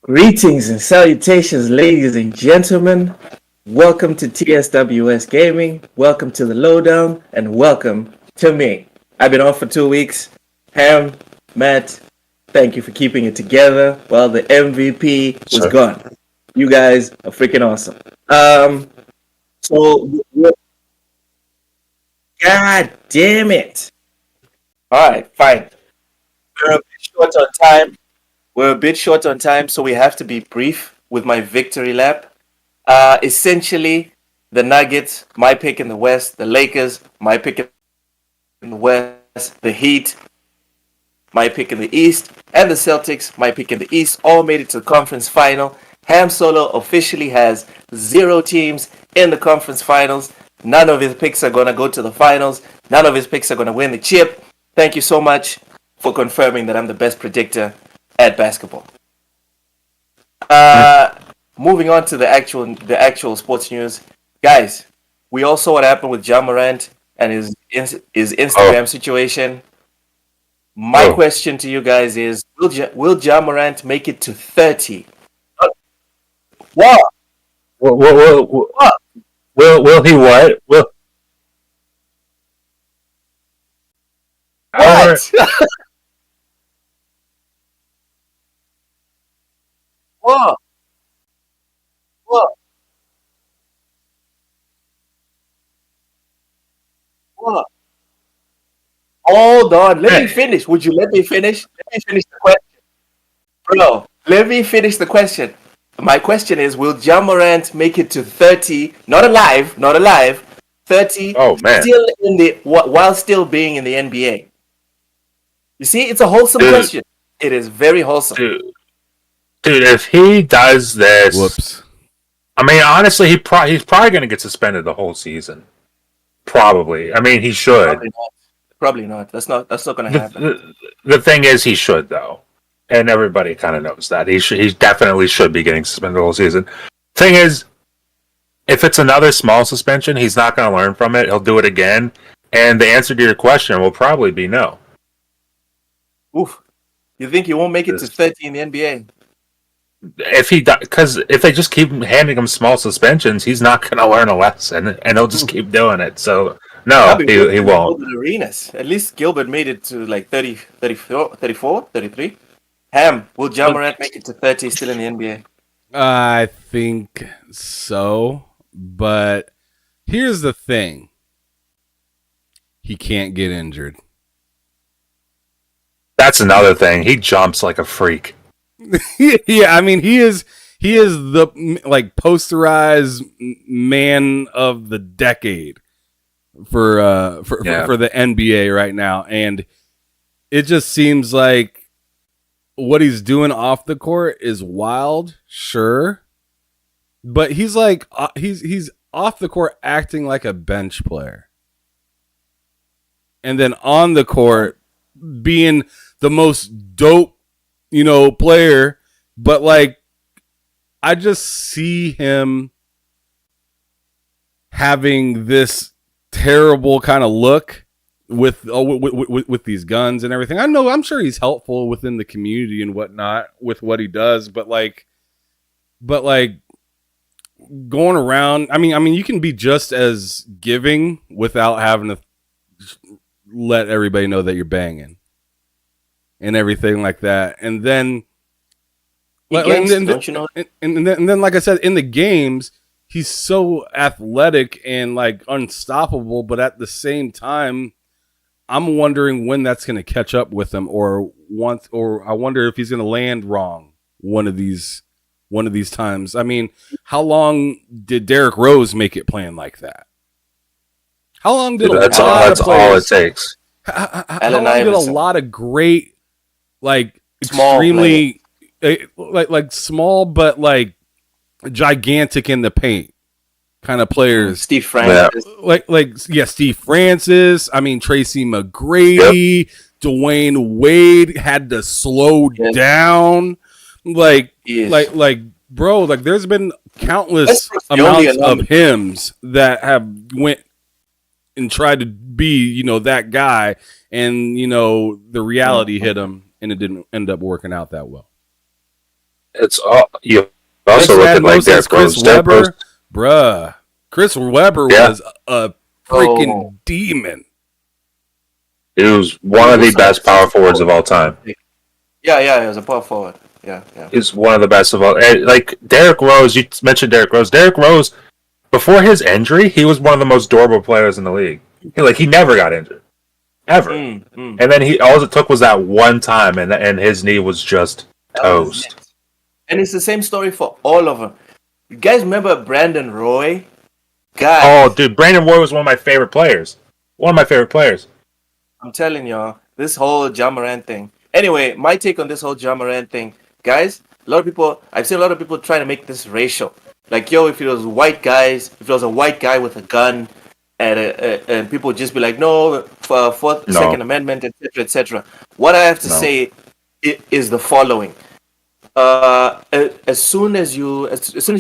Greetings and salutations, ladies and gentlemen. Welcome to TSWS Gaming. Welcome to the Lowdown, and welcome to me. I've been off for 2 weeks. Ham, Matt, thank you for keeping it together while the MVP was gone. You guys are freaking awesome. So, God damn it. All right, fine. We're a bit short on time. So we have to be brief with my victory lap. Essentially, the Nuggets, my pick in the West, the Lakers, my pick in the West, the Heat, my pick in the East, and the Celtics, my pick in the East, all made it to the conference final. Ham Solo officially has 0 teams in the conference finals. None of his picks are going to go to the finals. None of his picks are going to win the chip. Thank you so much for confirming that I'm the best predictor at basketball. Moving on to the actual sports news, guys. We all saw what happened with Ja Morant and his Instagram situation. My question to you guys is: Will Ja Morant make it to 30? What? Will he what? What? What? What? What? Hold on. Let me finish. Would you let me finish? Let me finish the question. Bro, let me finish the question. My question is, will Ja Morant make it to 30? Not alive. 30. Oh man. Still while still being in the NBA. You see, it's a wholesome question. It is very wholesome. Dude, if he does this, I mean, honestly, he's probably going to get suspended the whole season. Probably. I mean, he should. Probably not. That's not going to happen. The thing is, he should though, and everybody kind of knows that he definitely should be getting suspended the whole season. Thing is, if it's another small suspension, he's not going to learn from it. He'll do it again, and the answer to your question will probably be no. Oof. You think he won't make it to 30 in the NBA? Because if they just keep handing him small suspensions, he's not going to learn a lesson, and he'll just keep doing it. So, no, he won't. Arenas. At least Gilbert made it to like 30, 34, 33. Ham, will Ja Morant make it to 30 still in the NBA? I think so, but here's the thing. He can't get injured. That's another thing. He jumps like a freak. Yeah, I mean he is the posterized man of the decade for the NBA right now, and it just seems like what he's doing off the court is wild, sure, but he's he's off the court acting like a bench player, and then on the court being the most dope player, but I just see him having this terrible kind of look with these guns and everything. I'm sure he's helpful within the community and whatnot with what he does, but going around, I mean you can be just as giving without having to let everybody know that you're banging and everything like that. And then, don't you know? And then, like I said, in the games, he's so athletic and unstoppable. But at the same time, I'm wondering when that's going to catch up with him, or I wonder if he's going to land wrong one of these times. I mean, how long did Derrick Rose make it playing like that? How long did that's all it takes. How long did a lot of great, small extremely small but gigantic in the paint kind of players, Steve Francis, Steve Francis. I mean, Tracy McGrady, Dwayne Wade had to slow down. Bro, there's been countless amounts of hymns that have went and tried to be, that guy, and the reality hit him, and it didn't end up working out that well. it's all you. Also Next look man at like most is Derrick Chris Rose. Derrick Rose, Webber, bruh. Chris Webber yeah, was a freaking demon. he was one He of the was best power forwards of all time. Yeah, he was a power forward. Yeah. He's one of the best of all. Like Derrick Rose, you mentioned Derrick Rose. Derrick Rose, before his injury, he was one of the most durable players in the league. He never got injured, ever. And then all it took was that one time, and his knee was just toast. And it's the same story for all of them. You guys remember Brandon Roy? Oh, dude, Brandon Roy was one of my favorite players. I'm telling y'all, this whole Ja Morant thing. Anyway, my take on this whole Ja Morant thing, guys. I've seen a lot of people trying to make this racial. Like, yo, if it was white guys, if it was a white guy with a gun, and people would just be like, no, Second Amendment, etc., etc. What I have to say is the following: as soon as you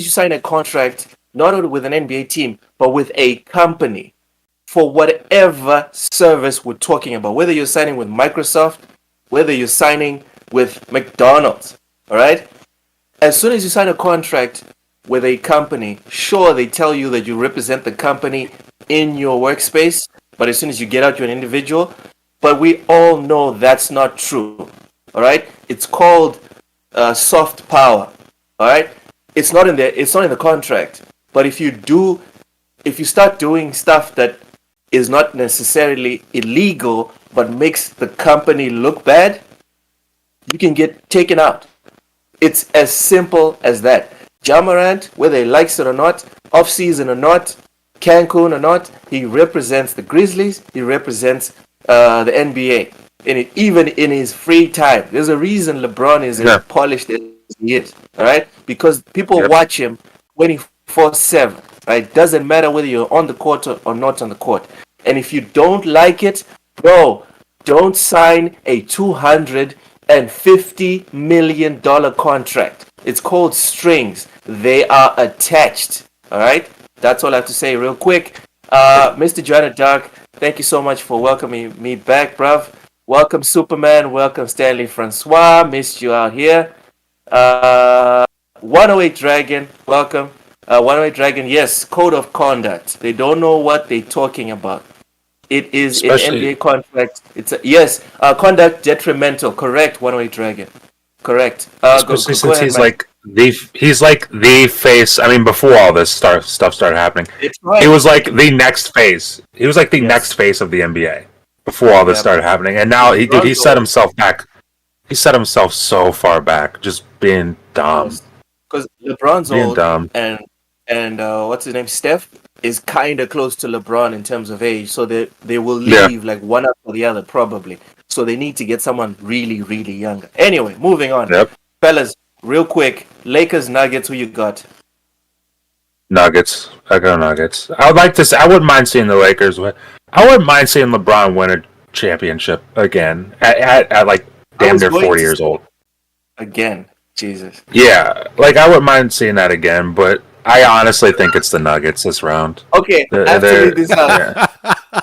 sign a contract, not only with an NBA team, but with a company, for whatever service we're talking about, whether you're signing with Microsoft, whether you're signing with McDonald's, all right? As soon as you sign a contract with a company, sure, they tell you that you represent the company in your workspace, but as soon as you get out, you're an individual. But we all know that's not true, all right? It's called soft power, all right? It's not in the contract. But if you start doing stuff that is not necessarily illegal but makes the company look bad, you can get taken out. It's as simple as that. Ja Morant, whether he likes it or not, off-season or not, Cancun or not, he represents the Grizzlies, he represents the NBA. And even in his free time, there's a reason LeBron is as polished as he is, all right? Because people watch him 24/7, right? Doesn't matter whether you're on the court or not on the court. And if you don't like it, bro, don't sign a $250 million contract. It's called strings. They are attached, all right? That's all I have to say real quick. Mr. Joanna Dark, thank you so much for welcoming me back, bruv. Welcome, Superman. Welcome, Stanley Francois. Missed you out here. 108 Dragon, welcome. 108 Dragon, yes, code of conduct. They don't know what they're talking about. It is an NBA contract. Conduct detrimental. Correct, 108 Dragon. Correct. Especially since he's like the face. I mean, before all this stuff started happening, he was like the next face. He was like the next face of the NBA before all this started happening, and now he set himself back. He set himself so far back, just being dumb. Because LeBron's old, and what's his name, Steph, is kind of close to LeBron in terms of age, so they will leave like one after the other probably. So they need to get someone really, really younger. Anyway, moving on. Fellas, real quick, Lakers, Nuggets, who you got? Nuggets. I go Nuggets. I wouldn't mind seeing the Lakers win. I wouldn't mind seeing LeBron win a championship again at like damn near 40 years old. Again. Jesus. Yeah, like I wouldn't mind seeing that again, but I honestly think it's the Nuggets this round. Okay, after this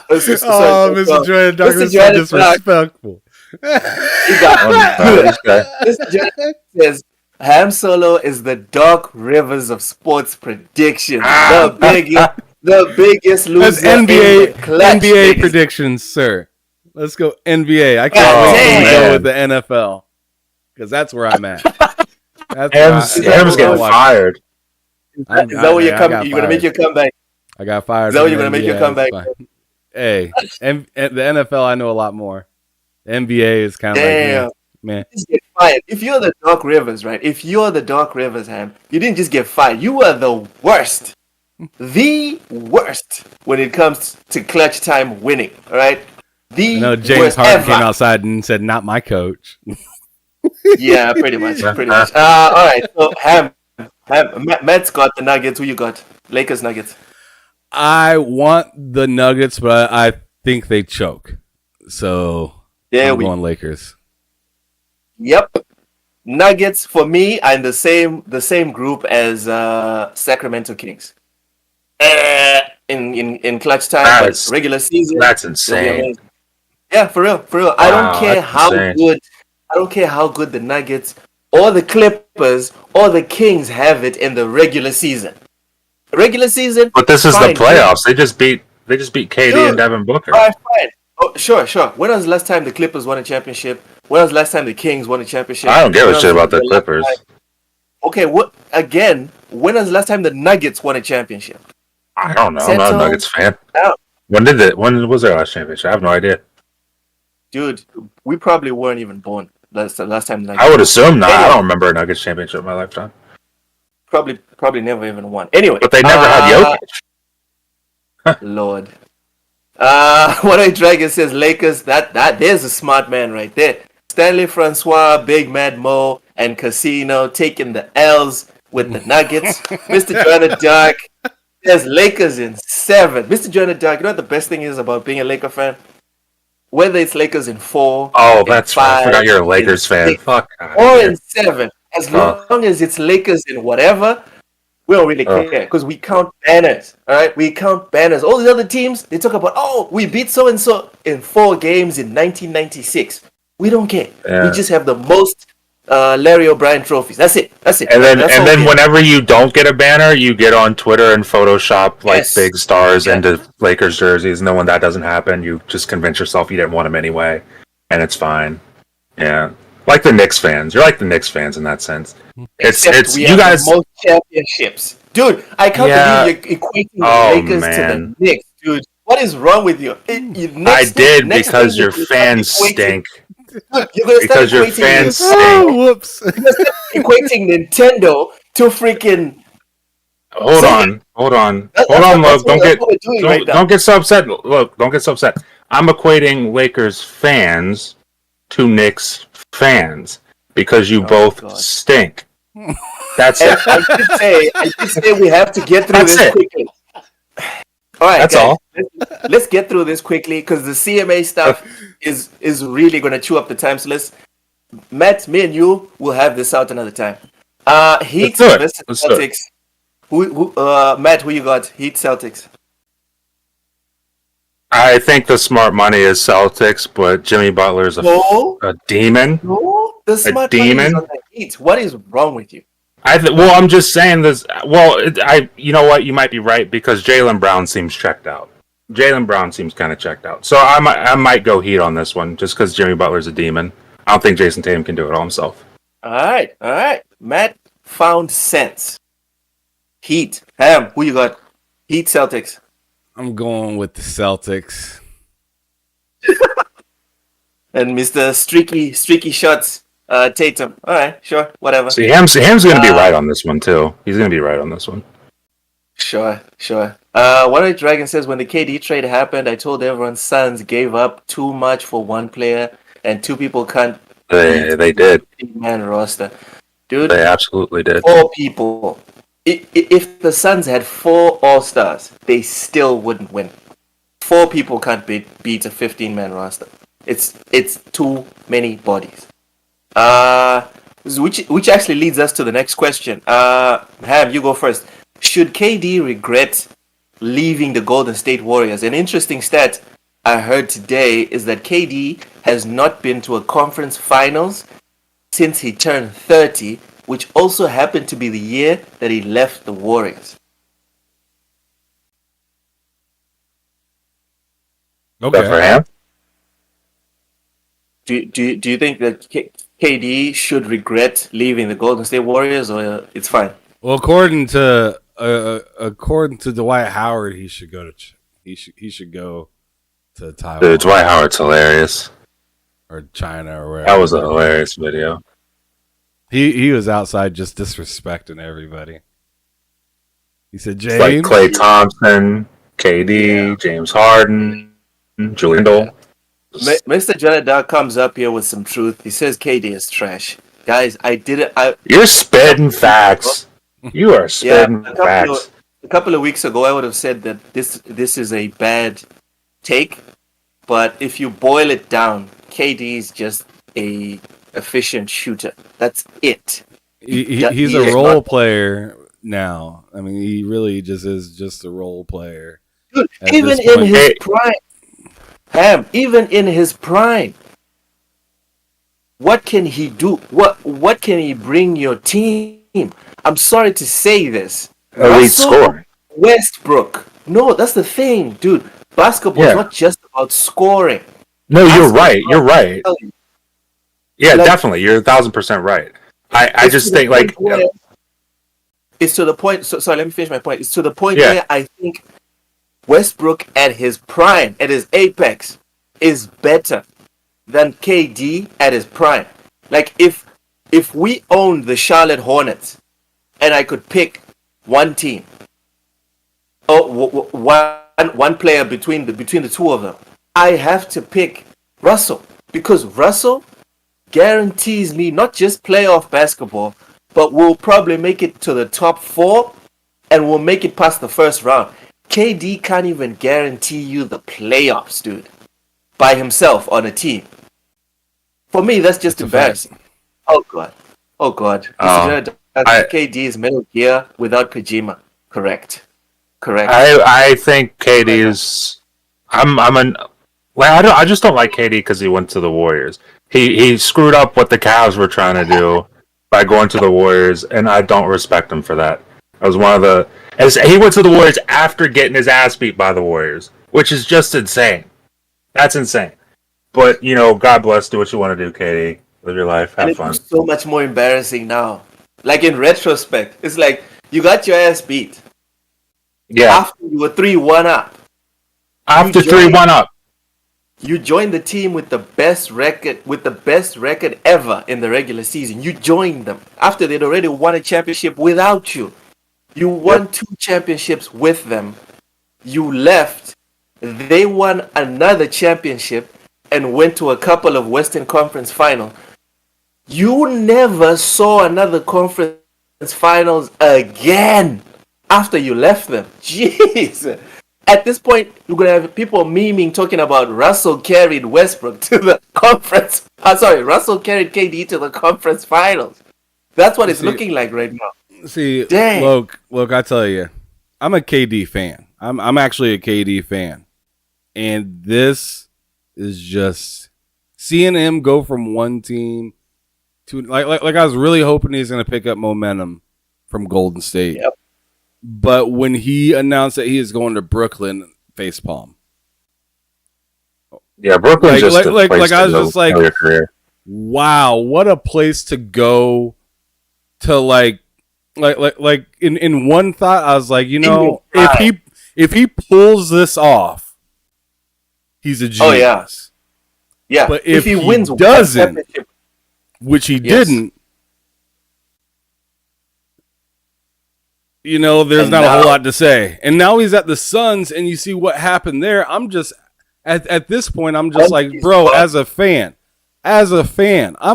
Mr. Jordan Doug is so disrespectful. Mr. Jordan says Ham Solo is the Dark Rivers of sports predictions. The biggest loser. That's NBA predictions, sir. Let's go NBA. I can't wait to go with the NFL because that's where I'm at. Ham's getting fired. Is that where you're coming? You're gonna make your comeback. I got fired. Is that where you're gonna make your comeback? Hey, the NFL, I know a lot more. The NBA is kind of like, man. You just get fired. If you're the Dark Rivers, right? If you're the Dark Rivers, Ham, you didn't just get fired. You were the worst. The worst when it comes to clutch time winning, all right? James Harden came outside and said, "Not my coach." Yeah, pretty much. All right, so Ham, Matt's got the Nuggets. Who you got? Lakers, Nuggets. I want the Nuggets, but I think they choke. So I'm going Lakers. Yep. Nuggets for me are in the same group as Sacramento Kings. In clutch time, but regular season. That's insane. Yeah, for real. I don't care how good the Nuggets or the Clippers Clippers or the Kings have it in the regular season. Regular season. But this is fine, the playoffs. They just beat KD and Devin Booker. All right, fine. Oh, sure. When was the last time the Clippers won a championship? When was the last time the Kings won a championship? I don't give a shit about the Clippers. Okay, when was the last time the Nuggets won a championship? I don't know. I'm not a Nuggets fan. No. When was their last championship? I have no idea. Dude, we probably weren't even born last time the Nuggets. I would assume not. Anyway, I don't remember a Nuggets championship in my lifetime. Probably never even won. Anyway. But they never had Jokic. Lord. What a Dragon says Lakers, that there's a smart man right there. Stanley Francois, Big Mad Mo, and Casino taking the L's with the Nuggets. Mr. Jonah Dark says Lakers in 7. Mr. Jonah Dark, you know what the best thing is about being a Laker fan? Whether it's Lakers in 4. Oh, that's 5, right. I forgot you're a Lakers fan. 6, Fuck. Or in 7. As long as it's Lakers in whatever, we don't really care because we count banners. All right, we count banners. All the other teams, they talk about, we beat so and so in 4 games in 1996. We don't care. Yeah. We just have the most Larry O'Brien trophies. That's it. And then whenever you don't get a banner, you get on Twitter and Photoshop big stars into Lakers jerseys. And then when that doesn't happen, you just convince yourself you didn't want them anyway, and it's fine. Yeah. Like the Knicks fans. You're like the Knicks fans in that sense. It's we you guys the most championships. Dude, I can't believe you're equating the Lakers to the Knicks, dude. What is wrong with you? I did because your fans stink. Because your fans stink. Oh, whoops. You're equating Nintendo to freaking Hold on, look, don't get so upset. Look, don't get so upset. I'm equating Lakers fans to Knicks fans because you both stink. That's it. I did say we have to get through this quickly. All right, that's guys, all. Let's get through this quickly because the CMA stuff is really going to chew up the time. So Matt, me and you will have this out another time. Heat versus Celtics. Matt, who you got? Heat, Celtics. I think the smart money is Celtics, but Jimmy Butler is a demon. No, the smart money is on the Heat. What is wrong with you? I'm just saying this. Well, you know what? You might be right because Jaylen Brown seems checked out. Jaylen Brown seems kind of checked out. So I might go Heat on this one just because Jimmy Butler's a demon. I don't think Jason Tatum can do it all himself. All right. Matt found sense. Heat. Ham, who you got? Heat, Celtics. I'm going with the Celtics. And Mr. Streaky Shots, Tatum. All right, sure, whatever. See, Ham's going to be right on this one, too. He's going to be right on this one. Sure. What a Dragon says, when the KD trade happened, I told everyone Suns gave up too much for one player, and 2 people can't. They did. Man roster. Dude. They absolutely did. 4 people. If the Suns had 4 All-Stars, they still wouldn't win. 4 people can't beat a 15-man roster. It's too many bodies. Which actually leads us to the next question. Ham, you go first. Should KD regret leaving the Golden State Warriors? An interesting stat I heard today is that KD has not been to a conference finals since he turned 30, which also happened to be the year that he left the Warriors. Okay. For him? Do you think that KD should regret leaving the Golden State Warriors, or it's fine? Well, according to Dwight Howard, he should go to Taiwan. Dude, Dwight Howard's hilarious. Or China or wherever. That was a hilarious video. He was outside just disrespecting everybody. He said, James. Like Klay Thompson, KD, James Harden, Julian Dole. Mr. Jonah comes up here with some truth. He says KD is trash. Guys, You're spitting facts. You are spitting facts. A couple of weeks ago, I would have said that this is a bad take. But if you boil it down, KD is just a efficient shooter. That's it. He's a role player now. I mean, he really is just a role player. Dude, even in his prime. Ham, even in his prime. what can he do? What can he bring your team? I'm sorry to say this. Elite scoring. Westbrook. No, that's the thing, dude. Basketball is not just about scoring. No, you're right. You're right. Yeah, like, definitely. You're 1,000% right. I just think like it's to the point. So let me finish my point. It's to the point where I think Westbrook at his prime, at his apex, is better than KD at his prime. Like if we owned the Charlotte Hornets, and I could pick one team, one player between the two of them, I have to pick Russell, because Russell guarantees me not just playoff basketball, but we'll probably make it to the top 4 and we'll make it past the first round. KD can't even guarantee you the playoffs, dude, by himself on a team. For me, that's just embarrassing. Oh God. KD is Metal Gear without Kojima. Correct. I think KD is. I just don't like KD because he went to the Warriors. He screwed up what the Cavs were trying to do by going to the Warriors, and I don't respect him for that. I was one of the. He went to the Warriors after getting his ass beat by the Warriors, which is just insane. That's insane. But God bless. Do what you want to do, KD. Live your life. Have fun. It's so much more embarrassing now. Like in retrospect, it's like you got your ass beat. Yeah. After you were 3-1 up. After 3-1 up. You joined the team with the best record ever in the regular season. You joined them after they'd already won a championship without you. You won 2 championships with them. You left. They won another championship and went to a couple of Western Conference finals. You never saw another conference finals again after you left them. Jeez. At this point, you're going to have people memeing talking about Russell carried Westbrook to the conference. Russell carried KD to the conference finals. That's what it's looking like right now. See, look, I tell you, I'm a KD fan. I'm actually a KD fan. And this is just seeing him go from one team to like I was really hoping he's going to pick up momentum from Golden State. Yep. But when he announced that he is going to Brooklyn, facepalm. Yeah, Brooklyn just I was just like, wow, what a place to go to like in one thought, I was like, if he pulls this off, he's a genius. Oh yeah. But if he wins, doesn't, which he didn't. There's not a whole lot to say. And now he's at the Suns, and you see what happened there. I'm just at this point, I'm just like, bro, as a fan, I'm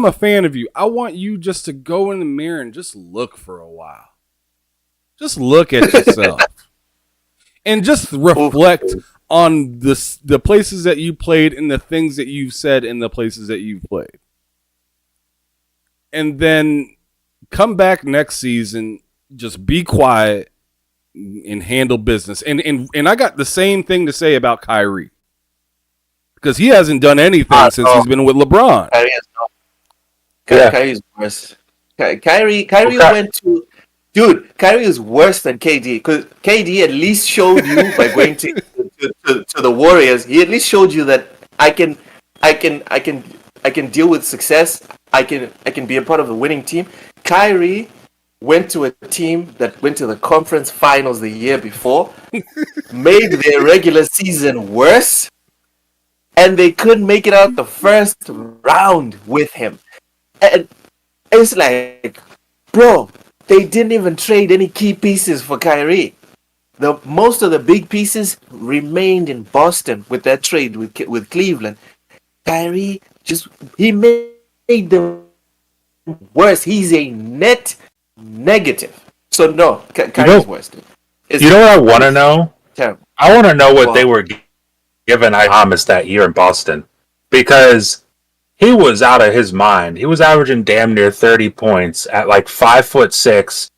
a fan of you. I want you just to go in the mirror and just look for a while. Just look at yourself. And just reflect on the places that you played and the things that you've said in the places that you've played. And then come back next season, just be quiet and handle business. And I got the same thing to say about Kyrie. Because he hasn't done anything since he's been with LeBron. Kyrie's worse. Kyrie went to... Dude, Kyrie is worse than KD. Because KD at least showed you, by going to the Warriors, he at least showed you that I can deal with success. I can be a part of a winning team. Kyrie went to a team that went to the conference finals the year before, made their regular season worse, and they couldn't make it out the first round with him. And it's like, bro, they didn't even trade any key pieces for Kyrie. Most of the big pieces remained in Boston with that trade with Cleveland. Kyrie he made them worse. He's a net negative. So no, Kyrie's worse. You know what I want to know? Terrible. I want to know what they were given Thomas that year in Boston, because he was out of his mind. He was averaging damn near 30 points at like 5'6",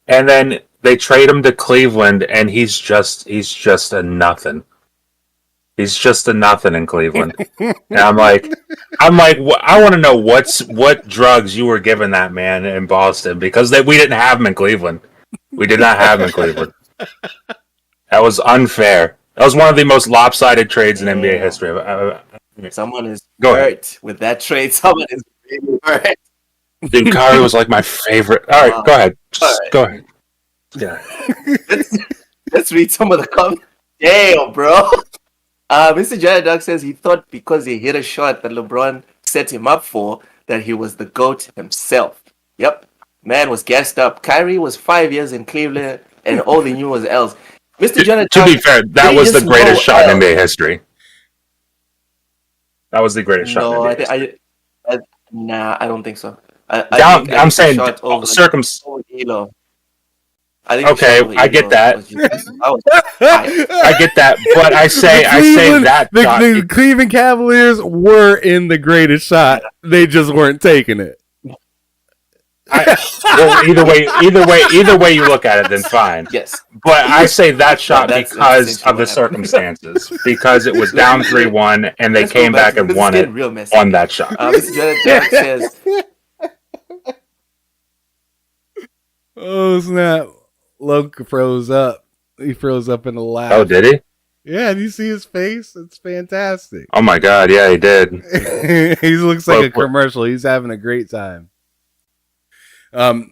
and then they trade him to Cleveland, and he's just a nothing. He's just a nothing in Cleveland. And I'm like, I want to know what drugs you were giving that man in Boston because we didn't have him in Cleveland. We did not have him in Cleveland. That was unfair. That was one of the most lopsided trades in NBA history. Someone is hurt with that trade. Someone is really hurt. Dude, Kyrie was like my favorite. All right, go ahead. Go ahead. Yeah. Let's read some of the comments. Damn, bro. Mr. Jared says he thought because he hit a shot that LeBron set him up for, that he was the GOAT himself. Yep. Man was gassed up. Kyrie was 5 years in Cleveland, and all he knew was L's. Mr. Jared, to be fair, that was the greatest shot in NBA history. That was the greatest shot in NBA history. Nah, I don't think so. I'm saying I get that. I get that, but I say that the Cleveland Cavaliers were in the greatest shot. They just weren't taking it. Well, either way you look at it, then fine. Yes, but I say that shot because of the circumstances, because it was down 3-1, and they came back and won it on that shot. Jack says, "Oh snap!" Loke froze up. He froze up in the laugh. Oh, did he? Yeah, do you see his face? It's fantastic. Oh my god, yeah, he did. He looks like a commercial. He's having a great time. Well,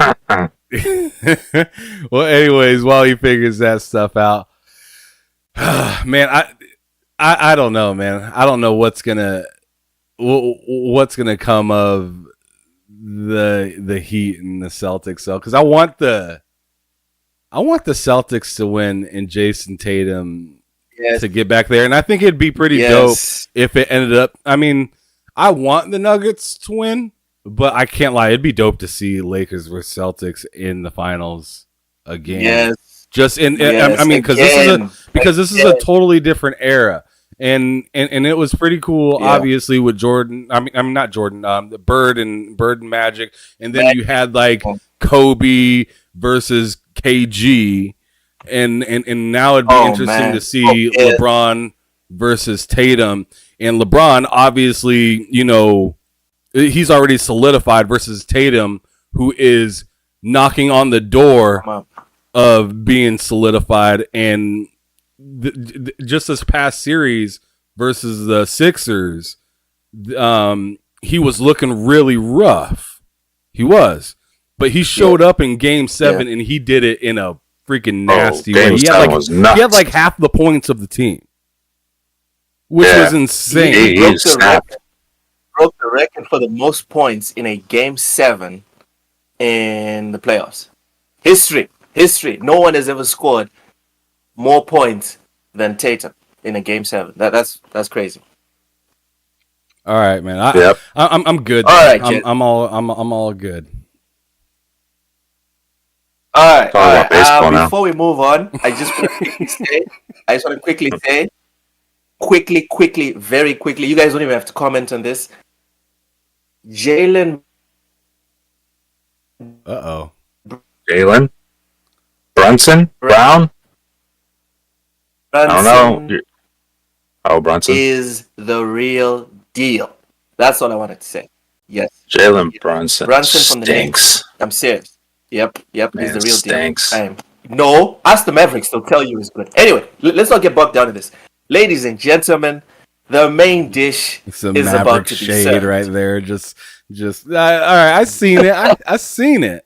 anyways, while he figures that stuff out, man, I don't know, man. I don't know what's gonna come of the Heat and the Celtics, though, because I want the Celtics to win and Jason Tatum to get back there, and I think it'd be pretty dope if it ended up. I mean, I want the Nuggets to win, but I can't lie, it'd be dope to see Lakers versus Celtics in the finals again. Yes, just I mean, because this is a totally different era, and it was pretty cool. Yeah. Obviously, with Jordan, I mean not Jordan, the Bird and Magic, and then you had like Kobe versus KG, and now it'd be interesting to see LeBron versus Tatum, and LeBron obviously, you know, he's already solidified versus Tatum, who is knocking on the door of being solidified, and just this past series versus the Sixers, he was looking really rough. He was. But he showed up in Game 7, and he did it in a freaking nasty way. He had like half the points of the team, which was insane. He broke the record for the most points in a Game 7 in the playoffs. History. No one has ever scored more points than Tatum in a Game 7. That's crazy. All right, man. I'm good. All right, I'm all good. All right. Before we move on, I just want to quickly say, very quickly. You guys don't even have to comment on this. Jalen. Jalen Brunson Brown. I don't know. Oh, Brunson is the real deal. That's all I wanted to say. Yes, Jalen Brunson from the stinks. I'm serious. Yep, Man, he's the real stinks. deal. No, ask the Mavericks, they'll tell you he's good. Anyway, let's not get bogged down in this. Ladies and gentlemen, the main dish is about to be served. Right there. Just all right, I seen it. I seen it.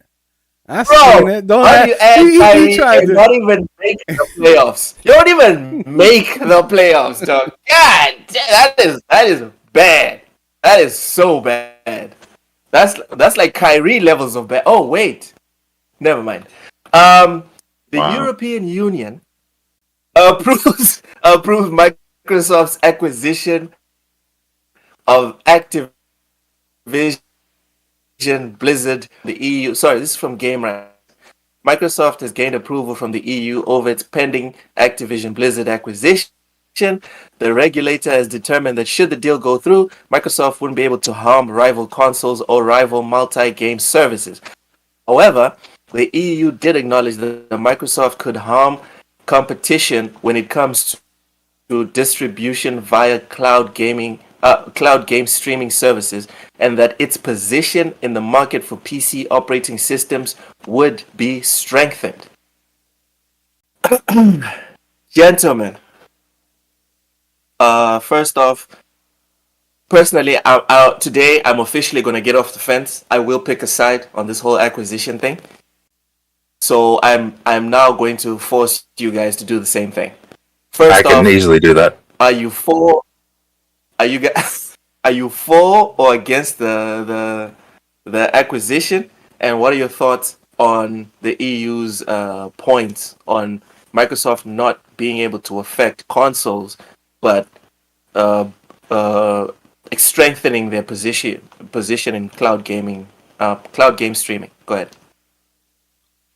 Seen it. Don't you Kyrie not even make the playoffs. You don't even make the playoffs, dog. God, that is bad. That is so bad. That's like Kyrie levels of bad. Oh wait. Never mind. The European Union approves Microsoft's acquisition of Activision Blizzard, the EU. Sorry, this is from GameRant. Microsoft has gained approval from the EU over its pending Activision Blizzard acquisition. The regulator has determined that should the deal go through, Microsoft wouldn't be able to harm rival consoles or rival multi-game services. However, the EU did acknowledge that Microsoft could harm competition when it comes through distribution via cloud game streaming services, and that its position in the market for PC operating systems would be strengthened. Gentlemen, first off, personally, today I'm officially going to get off the fence. I will pick a side on this whole acquisition thing. So I'm now going to force you guys to do the same thing. First I can easily do that. Are you for? Are you guys? Are you for or against the acquisition? And what are your thoughts on the EU's points on Microsoft not being able to affect consoles, but strengthening their position in cloud gaming, cloud game streaming? Go ahead.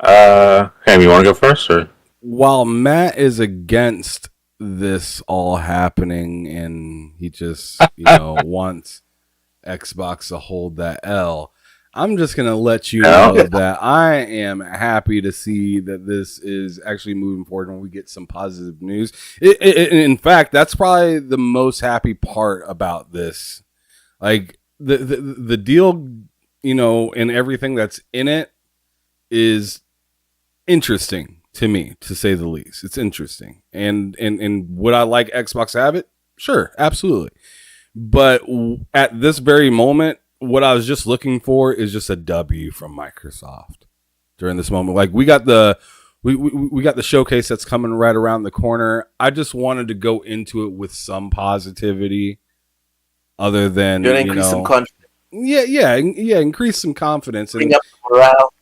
Ham, you want to go first, or? While Matt is against this all happening and he just, wants Xbox to hold that L, I'm just going to let you know that I am happy to see that this is actually moving forward when we get some positive news. In fact, that's probably the most happy part about this. Like the deal, and everything that's in it is interesting to me, to say the least. It's interesting. And would I like Xbox to have it? Sure, absolutely. But at this very moment, what I was just looking for is just a W from Microsoft during this moment. Like we got the showcase that's coming right around the corner. I just wanted to go into it with some positivity, other than increase some confidence. Yeah, increase some confidence and bring up morale.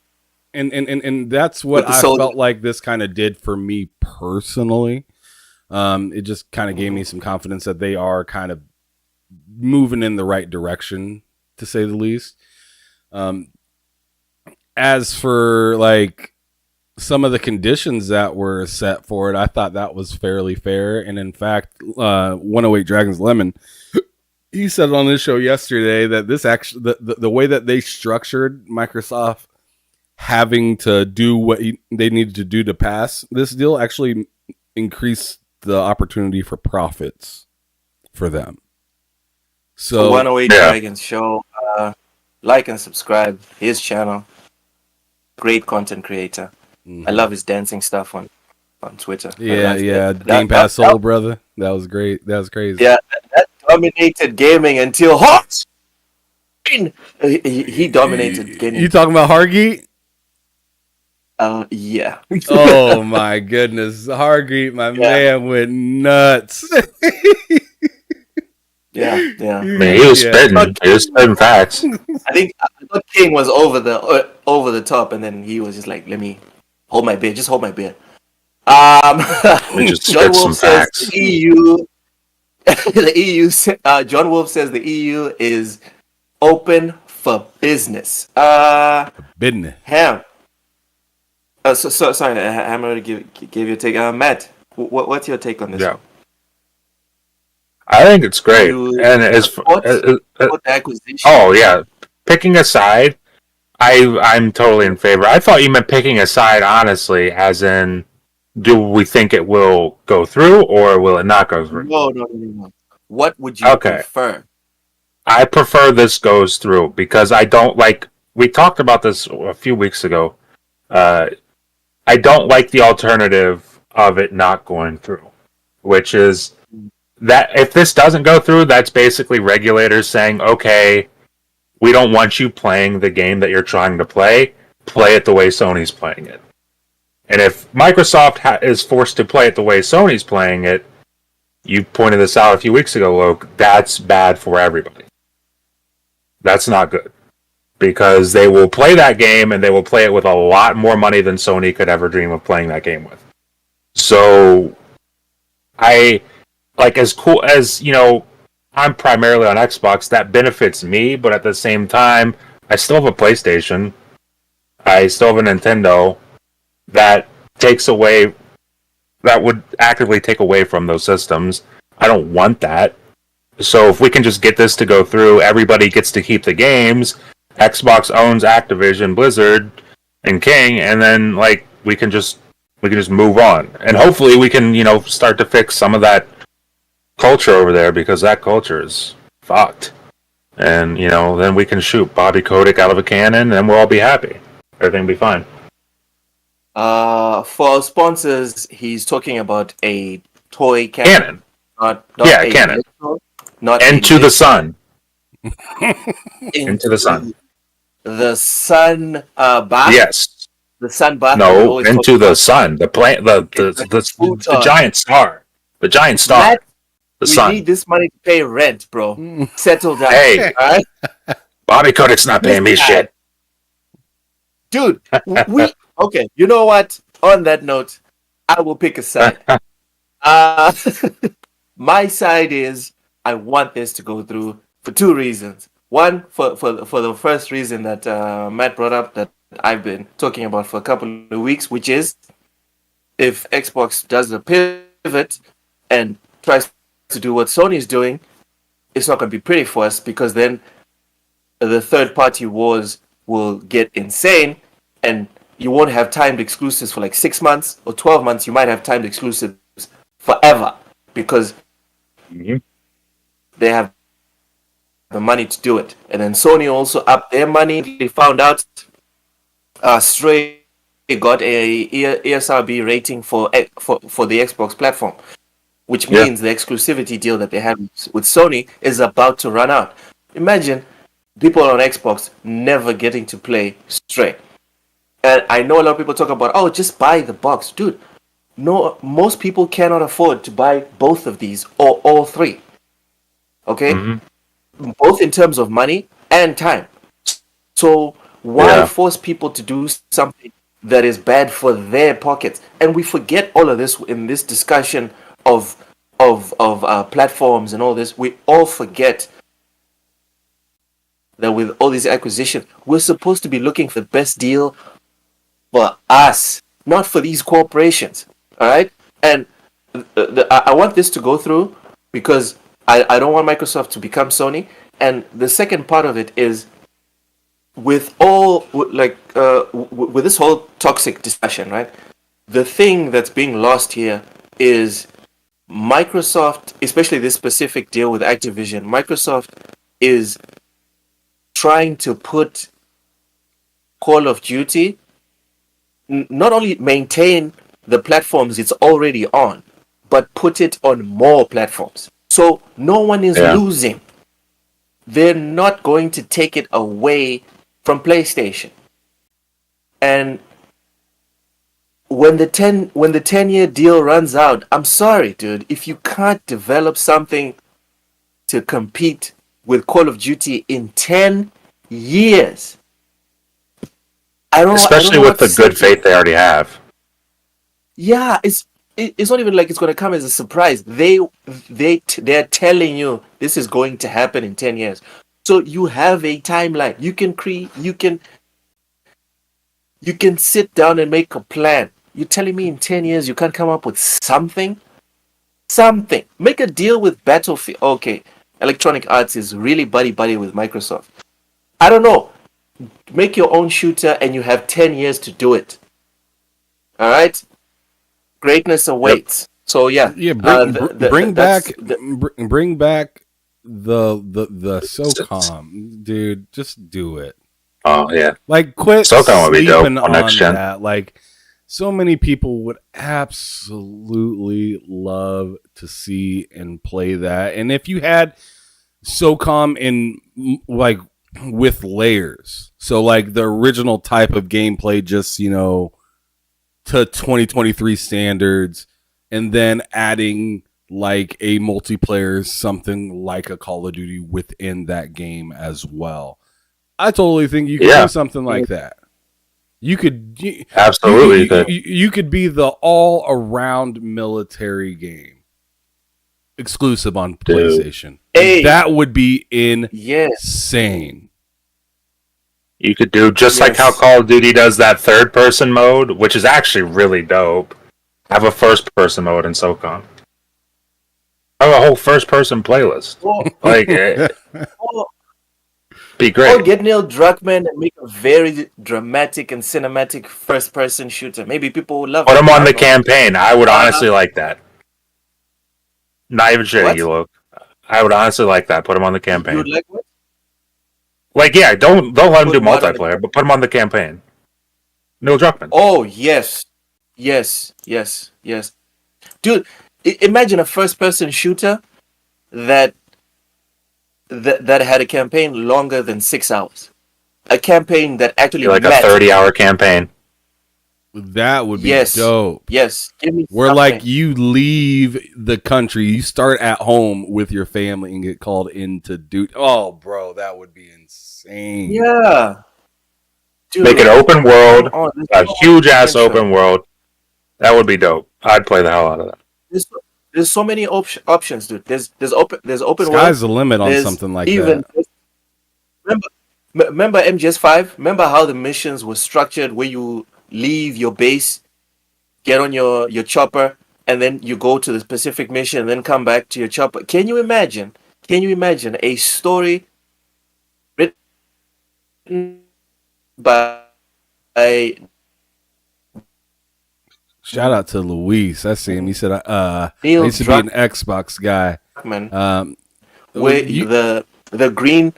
And that's what I felt like this kind of did for me personally. It just kind of gave me some confidence that they are kind of moving in the right direction, to say the least. As for like some of the conditions that were set for it, I thought that was fairly fair. And in fact, 108 Dragons Lemon, he said on his show yesterday that this actually, the way that they structured Microsoft having to do what they needed to do to pass this deal actually increased the opportunity for profits for them. So 108 Dragons show, like and subscribe his channel. Great content creator. Mm-hmm. I love his dancing stuff on Twitter. Yeah. Game Pass Soul, brother. That was great. That was crazy. Yeah, that dominated gaming until Hot. He dominated gaming. You talking about Hargeet? Yeah. Oh my goodness, Hargeet, my man went nuts. Yeah. Man, he was spitting. He was spitting facts. I thought King was over the top, and then he was just like, "Let me hold my beer. Just hold my beer." Just spit some facts. The EU. The EU. John Wolf says the EU is open for business. Business. Ham. Sorry, I'm going to give you a take. Matt, what's your take on this? Yeah. I think it's great. And acquisition. Oh yeah, picking a side, I'm totally in favor. I thought you meant picking a side, honestly, as in, do we think it will go through or will it not go through? No. What would you prefer? I prefer this goes through because I don't like. We talked about this a few weeks ago. I don't like the alternative of it not going through, which is that if this doesn't go through, that's basically regulators saying, okay, we don't want you playing the game that you're trying to play. Play it the way Sony's playing it. And if Microsoft is forced to play it the way Sony's playing it, you pointed this out a few weeks ago, Loke, that's bad for everybody. That's not good. Because they will play that game and they will play it with a lot more money than Sony could ever dream of playing that game with. So, I, like, as cool as, I'm primarily on Xbox, that benefits me, but at the same time, I still have a PlayStation. I still have a Nintendo that would actively take away from those systems. I don't want that. So if we can just get this to go through, everybody gets to keep the games. Xbox owns Activision, Blizzard, and King, and then we can just move on, and hopefully we can start to fix some of that culture over there because that culture is fucked. And, then we can shoot Bobby Kotick out of a cannon and we'll all be happy. Everything will be fine. For sponsors, he's talking about a toy cannon. Not a cannon. Not into the sun. into the sun. The sun bath? Yes. The sun bath? No, into the sun. The plant, the giant star. The giant star. Matt, the sun. We need this money to pay rent, bro. Settle down. Hey. All right? Bobby Kotick's not paying me shit. Dude, okay, you know what? On that note, I will pick a side. My side is I want this to go through for two reasons. One, for the first reason that Matt brought up that I've been talking about for a couple of weeks, which is if Xbox does a pivot and tries to do what Sony's doing, it's not going to be pretty for us because then the third-party wars will get insane and you won't have timed exclusives for like 6 months or 12 months. You might have timed exclusives forever because they have the money to do it. And then Sony also upped their money. They found out Stray got a ESRB rating for the Xbox platform, which means the exclusivity deal that they have with Sony is about to run out. Imagine people on Xbox never getting to play Stray. And I know a lot of people talk about, just buy the box. Dude, no, most people cannot afford to buy both of these or all three. Okay? Mm-hmm. Both in terms of money and time. So why force people to do something that is bad for their pockets? And we forget all of this in this discussion of platforms and all this. We all forget that with all these acquisitions, we're supposed to be looking for the best deal for us, not for these corporations. All right? And I want this to go through because I don't want Microsoft to become Sony. And the second part of it is with this whole toxic discussion, right? The thing that's being lost here is Microsoft, especially this specific deal with Activision, Microsoft is trying to put Call of Duty, not only maintain the platforms it's already on, but put it on more platforms. So no one is losing. They're not going to take it away from PlayStation. And when the 10-year deal runs out, I'm sorry, dude, if you can't develop something to compete with Call of Duty in 10 years, especially with the good faith they already have. Yeah, it's not even like it's going to come as a surprise. They're telling you this is going to happen in 10 years. So you have a timeline. You can sit down and make a plan. You're telling me in 10 years you can't come up with something? Something. Make a deal with Battlefield. Okay, Electronic Arts is really buddy-buddy with Microsoft. I don't know. Make your own shooter and you have 10 years to do it. All right? Greatness awaits. Yep. So yeah. Yeah, bring back the SOCOM, dude. Just do it. Oh yeah. Like quit SOCOM would be dope on next gen. That. Like so many people would absolutely love to see and play that. And if you had SOCOM in like with layers, so like the original type of gameplay, just to 2023 standards, and then adding like a multiplayer, something like a Call of Duty within that game as well. I totally think you could do something like that. You could absolutely. You could be the all-around military game exclusive on PlayStation. Hey. That would be insane. You could do just like how Call of Duty does that third-person mode, which is actually really dope. Have a first-person mode in SOCOM. Have a whole first-person playlist. Be great. Or get Neil Druckmann and make a very dramatic and cinematic first-person shooter. Maybe people would love it. Put him on the campaign. I would honestly like that. Not even shitting What? you, Luke. I would honestly like that. Put him on the You campaign. would like what? Like, yeah, don't let him Put do what on the multiplayer, but put him on the campaign. Neil Druckmann. Oh yes, yes, yes, yes, dude. Imagine a first-person shooter that that had a campaign longer than 6 hours. A campaign that actually Like a mattered. 30-hour campaign. That would be Yes, dope. yes. Give me Where something. like you leave the country, you start at home with your family and get called into duty. Oh, bro, that would be insane. Yeah, dude. Make it open world, Come on, there's a so huge much ass potential. open world. That would be dope. I'd play the hell out of that. There's so many options, dude. There's open world. Sky's the limit on There's something like even that. remember MGS5. Remember how the missions were structured, where you leave your base, get on your chopper, and then you go to the specific mission, and then come back to your chopper. Can you imagine? Can you imagine a story written by Shout out to Luis. I see him. He said, I Neil used to be an Xbox guy. Druckmann, where the green?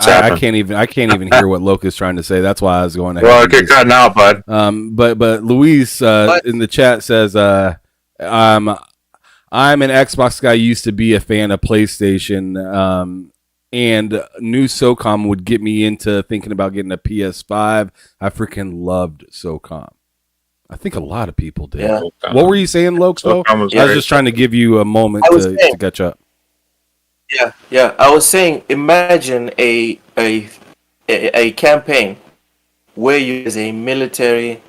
I can't even hear what Loke is trying to say. That's why I was going ahead. Well, get cutting out, bud. But Luis in the chat says, I'm an Xbox guy. Used to be a fan of PlayStation. And new SOCOM would get me into thinking about getting a PS5. I freaking loved SOCOM. I think a lot of people did. Yeah. What were you saying, Lokes, though? I was just trying to give you a moment to catch up. Yeah. I was saying, imagine a campaign where you as a military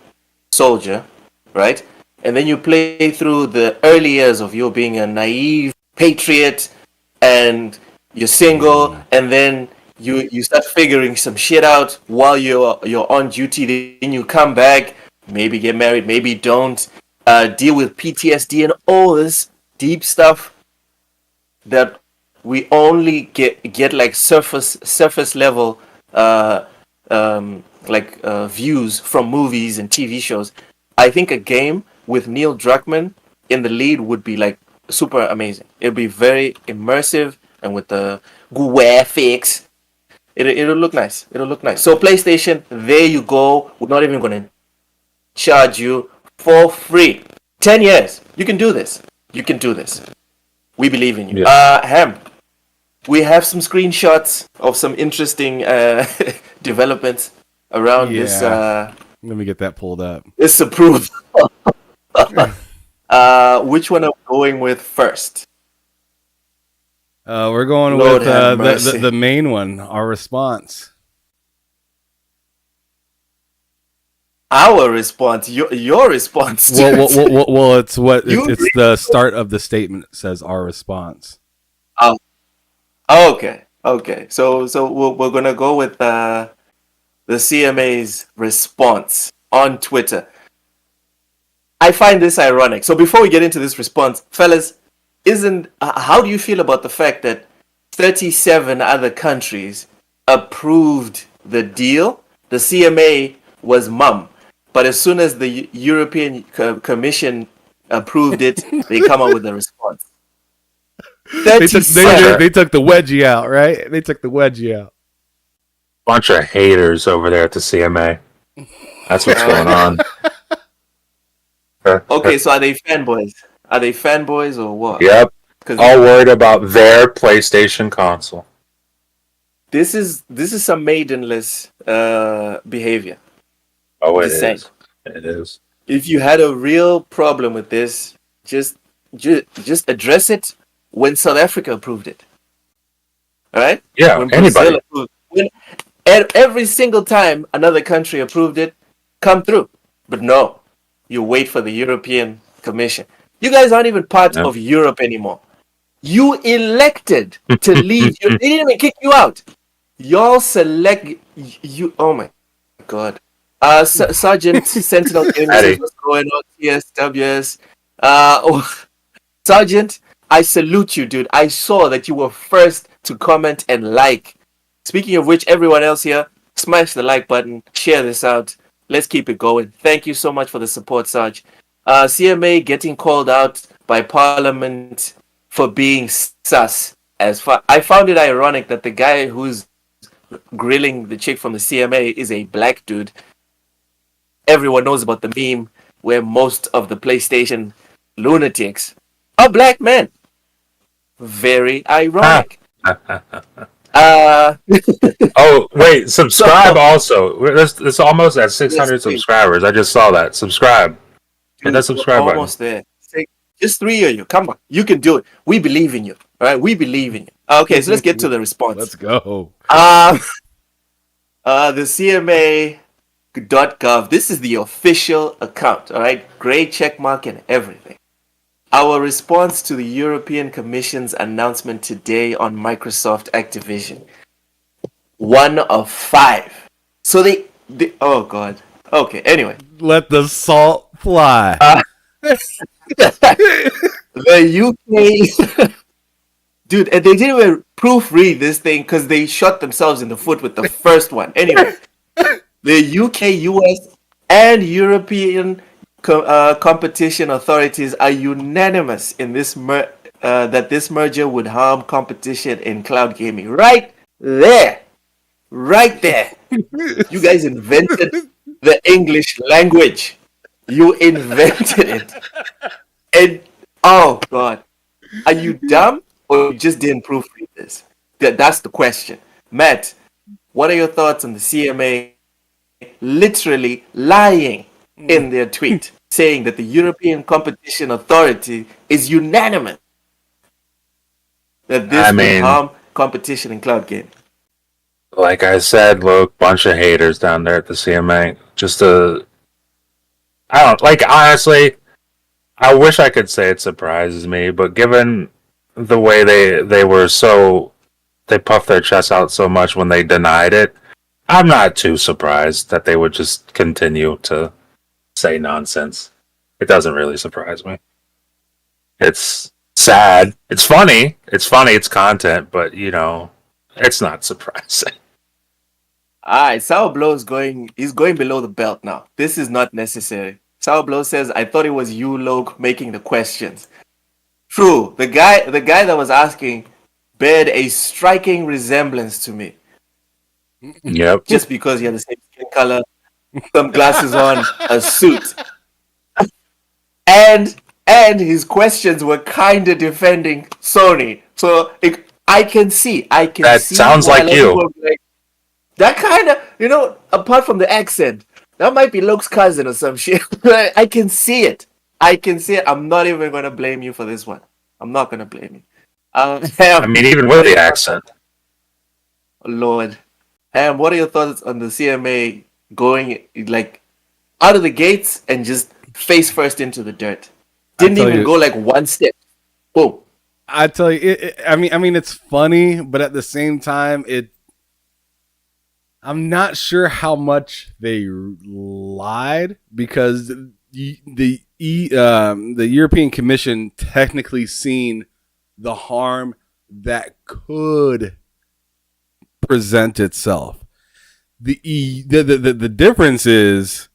soldier, right? And then you play through the early years of you being a naive patriot, and you're single, and then you start figuring some shit out while you're on duty. Then you come back, maybe get married, maybe don't. Deal with PTSD and all this deep stuff that we only get like surface level views from movies and TV shows. I think a game with Neil Druckmann in the lead would be like super amazing. It'd be very immersive, and with the graphics, it'll look nice. It'll look nice. So PlayStation, there you go. We're not even going to charge you for free. 10 years. You can do this. You can do this. We believe in you. Yeah. Ham, we have some screenshots of some interesting developments around this. Let me get that pulled up. This approval. Which one are we going with first? We're going Lord with have mercy. the main one, our response. Our response, your response. Well, it's the start of the statement. It says our response. Oh, okay. So we're gonna go with the CMA's response on Twitter. I find this ironic. So before we get into this response, fellas, how do you feel about the fact that 37 other countries approved the deal? The CMA was mum, but as soon as the European Commission approved it, they come up with a response. They took the wedgie out, right? They took the wedgie out. Bunch of haters over there at the CMA. That's what's going on. Okay, so are they fanboys? Are they fanboys or what? Yep. All worried about their PlayStation console. This is some maidenless behavior. Oh, it is. It is. If you had a real problem with this, just address it when South Africa approved it. All right? Yeah, when anybody. Every single time another country approved it, come through. But no, you wait for the European Commission. You guys aren't even part of Europe anymore. You elected to leave. They didn't even kick you out. Y'all select you. Oh my God. Sergeant Sentinel says what's going on, TSWS. Sergeant, I salute you, dude. I saw that you were first to comment and like. Speaking of which, everyone else here, smash the like button, share this out. Let's keep it going. Thank you so much for the support, Sarge. CMA getting called out by Parliament for being sus. I found it ironic that the guy who's grilling the chick from the CMA is a black dude. Everyone knows about the meme where most of the PlayStation lunatics are black men. Very ironic. Oh wait, subscribe also. It's almost at 600 subscribers. I just saw that. Subscribe. Hit that subscribe button. Almost there. Just 3 of you. Come on, you can do it. We believe in you. All right, we believe in you. Okay, so let's get to the response. Let's go. The CMA.gov. This is the official account. All right, gray check mark and everything. Our response to the European Commission's announcement today on Microsoft Activision. 1 of 5. So they oh god. Okay, anyway. Let the salt fly. The UK dude, and they didn't even proofread this thing because they shot themselves in the foot with the first one. Anyway, the UK, US, and European competition authorities are unanimous in this that this merger would harm competition in cloud gaming. Right there. You guys invented the English language. You invented it. And oh god, are you dumb or you just didn't proofread this? That's the question. Matt, what are your thoughts on the CMA literally lying in their tweet, saying that the European Competition Authority is unanimous that this will harm competition in cloud gaming? Like I said, look, bunch of haters down there at the CMA. Honestly, I wish I could say it surprises me, but given the way they puffed their chests out so much when they denied it, I'm not too surprised that they would just continue to say nonsense. It doesn't really surprise me. It's sad. It's funny. It's content, but it's not surprising. Alright, Sour Blow is going below the belt now. This is not necessary. Sour Blow says, I thought it was you, Loke, making the questions. True. The guy that was asking bared a striking resemblance to me. Yep. Just because he had the same skin color, some glasses on, a suit. And his questions were kind of defending Sony. So I can see. That sounds like you. That kind of, apart from the accent, that might be Luke's cousin or some shit. I can see it. I'm not even going to blame you for this one. I'm not going to blame you. Even with the accent. Lord. Ham, what are your thoughts on the CMA going, out of the gates and just face first into the dirt? Didn't even go, one step. Boom. I tell you, it's funny, but at the same time, I'm not sure how much they lied because the European Commission technically seen the harm that could present itself. The difference is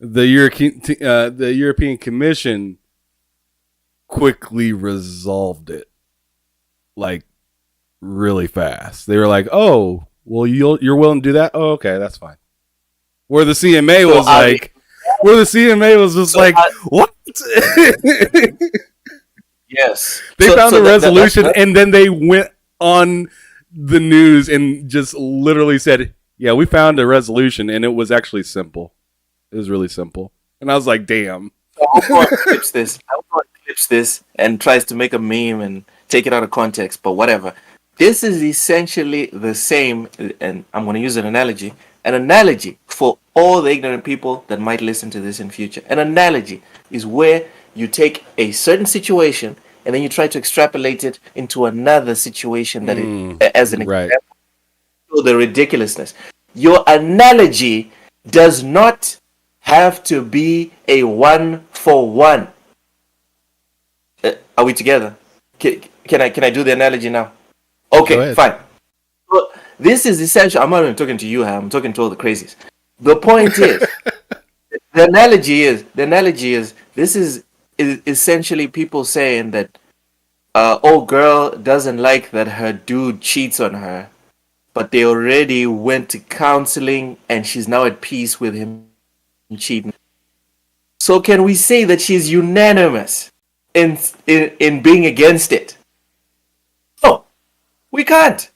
the European Commission quickly resolved it, really fast. They were like, "Oh, well, you're willing to do that? Oh, okay, that's fine." Where the CMA was just what? Yes. They found a resolution and then they went on the news and just literally said, "Yeah, we found a resolution," and it was actually simple. It was really simple, and I was like, "Damn." So Alphonse clips this and tries to make a meme and take it out of context, but whatever. This is essentially the same, and I'm going to use an analogy for all the ignorant people that might listen to this in future. An analogy is where you take a certain situation and then you try to extrapolate it into another situation as an example. So the ridiculousness. Your analogy does not have to be a 1-for-1. Are we together? Can I do the analogy now? Okay, fine. So this is essential. I'm not even talking to you, I'm talking to all the crazies. The point is, the analogy is this is essentially people saying that oh girl doesn't like that her dude cheats on her, but they already went to counseling and she's now at peace with him cheating. So can we say that she's unanimous in being against it? No, we can't.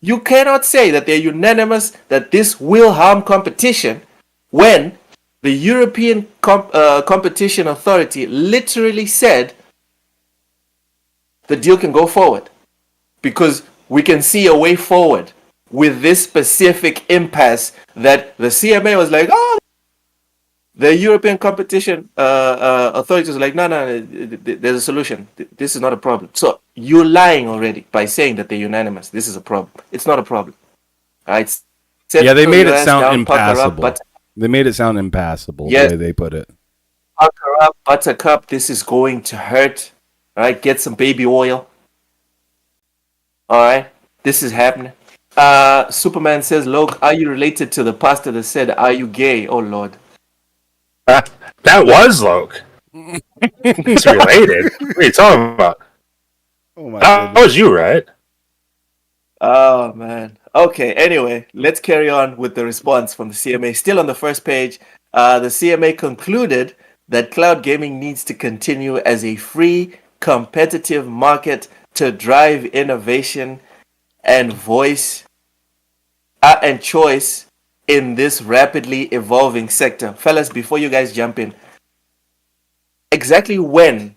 You cannot say that they're unanimous that this will harm competition when the European Competition Authority literally said the deal can go forward because we can see a way forward with this specific impasse that the CMA was like, oh, the European Competition Authority was like, no, there's a solution. This is not a problem. So you're lying already by saying that they're unanimous. This is a problem. It's not a problem. All right. Yeah, they made it sound impassable. They made it sound impassable, the way they put it. Pucker up, buttercup, this is going to hurt. All right, get some baby oil. All right, this is happening. Superman says, Loke, are you related to the pastor that said, are you gay? Oh, Lord. That was Loke. It's related. What are you talking about? Oh my that was you, right? Oh, man. Okay, anyway, let's carry on with the response from the CMA. Still on the first page, the CMA concluded that cloud gaming needs to continue as a free, competitive market to drive innovation and voice and choice in this rapidly evolving sector. Fellas, before you guys jump in, exactly when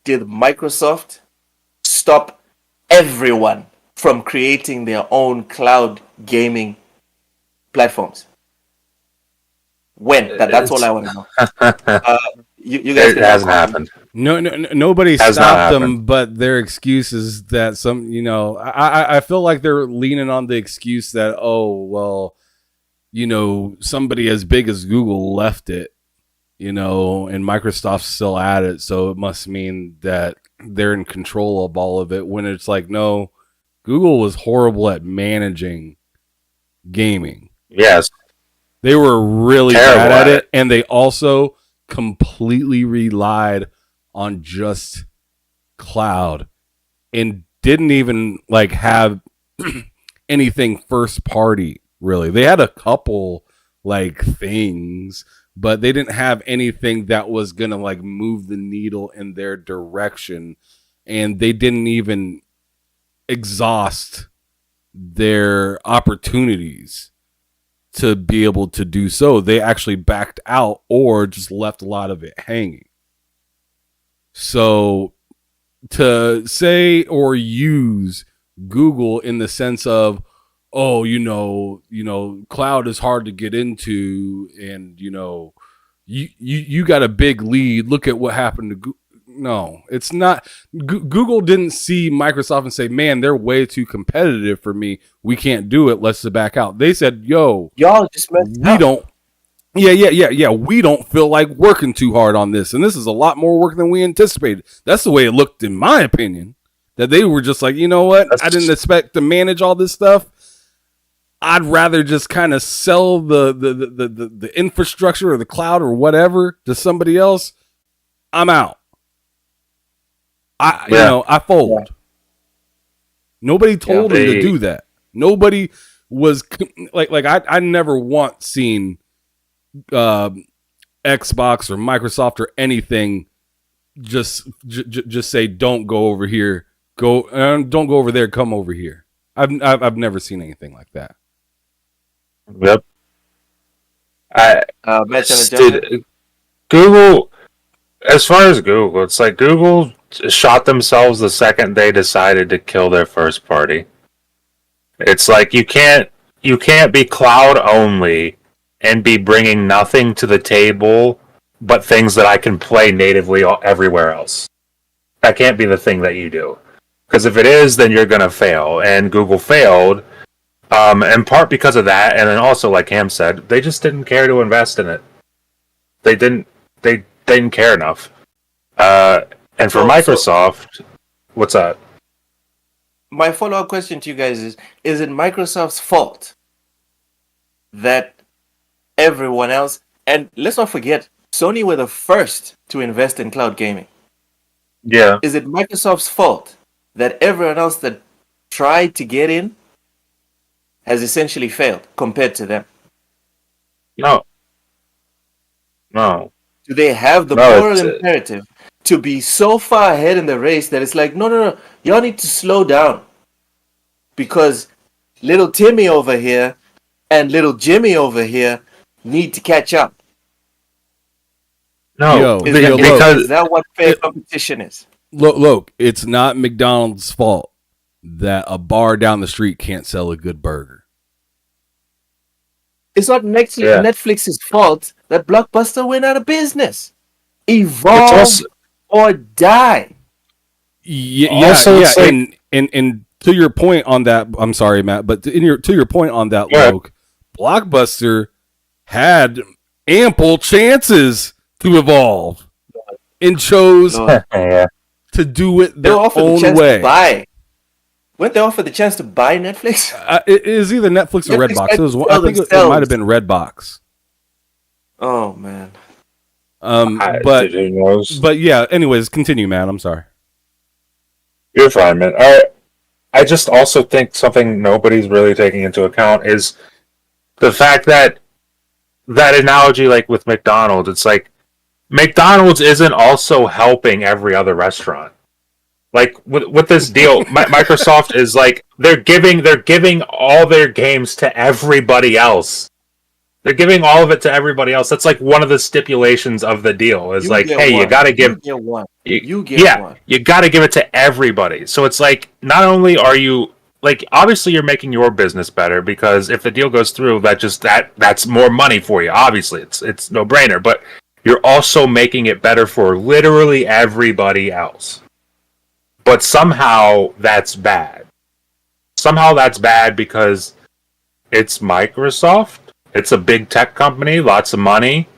did Microsoft stop everyone from creating their own cloud gaming platforms? When? That's all I want to know. You guys, it hasn't happened. No, nobody stopped them, but their excuse is that I feel like they're leaning on the excuse that, oh, well, somebody as big as Google left it, and Microsoft's still at it, so it must mean that they're in control of all of it, when it's like, no, Google was horrible at managing gaming. Yes. They were really bad at it, and they also completely relied on just cloud and didn't even have anything first party, really. They had a couple things, but they didn't have anything that was going to move the needle in their direction, and they didn't even exhaust their opportunities to be able to do so. They actually backed out or just left a lot of it hanging. So to say or use Google in the sense of, oh, cloud is hard to get into, and you got a big lead. Look at what happened to Google. No, it's not. Google didn't see Microsoft and say, man, they're way too competitive for me. We can't do it. Let's back out. They said, yo, y'all just messed up. Don't. Yeah. We don't feel like working too hard on this. And this is a lot more work than we anticipated. That's the way it looked, in my opinion, that they were just like, you know what? I didn't expect to manage all this stuff. I'd rather just kind of sell the infrastructure or the cloud or whatever to somebody else. I'm out. I fold. Yeah. Nobody told them to do that. Nobody was I never once seen Xbox or Microsoft or anything just say, don't go over here, don't go over there, come over here. I've never seen anything like that. Yep. Google, as far as Google, it's like Google shot themselves the second they decided to kill their first party. It's like you can't be cloud only and be bringing nothing to the table but things that I can play natively everywhere else. That can't be the thing that you do. Because if it is, then you're going to fail. And Google failed, in part because of that, and then also, like Cam said, they just didn't care to invest in it. They didn't care enough. And for Microsoft, what's that? My follow-up question to you guys is it Microsoft's fault that everyone else, And let's not forget, Sony were the first to invest in cloud gaming. Yeah. Is it Microsoft's fault that everyone else that tried to get in has essentially failed compared to them? No. No. Do they have the moral imperative to be so far ahead in the race that it's like, no, y'all need to slow down because little Timmy over here and little Jimmy over here need to catch up? No, is that what fair competition is? Look, it's not McDonald's fault that a bar down the street can't sell a good burger. It's not Netflix's fault that Blockbuster went out of business. Evolve or die. And to your point on that, I'm sorry, Matt, but to your point on that, Loke, Blockbuster had ample chances to evolve and chose to do it their own way. Weren't they offered the chance to buy Netflix? It is either Netflix or Redbox. I think it might have been Redbox. Oh man. But yeah. Anyways, continue, man. I'm sorry. You're fine, man. All right. I just also think something nobody's really taking into account is the fact that analogy, like with McDonald's, it's like McDonald's isn't also helping every other restaurant. Like with this deal, Microsoft is like they're giving all their games to everybody else. They're giving all of it to everybody else. That's like one of the stipulations of the deal. Is like, hey, you got to give. You get one. You got to give it to everybody. So it's like not only are you like obviously you're making your business better because if the deal goes through, that's more money for you. Obviously, it's no brainer. But you're also making it better for literally everybody else. But somehow that's bad. Somehow that's bad because it's Microsoft. It's a big tech company, lots of money,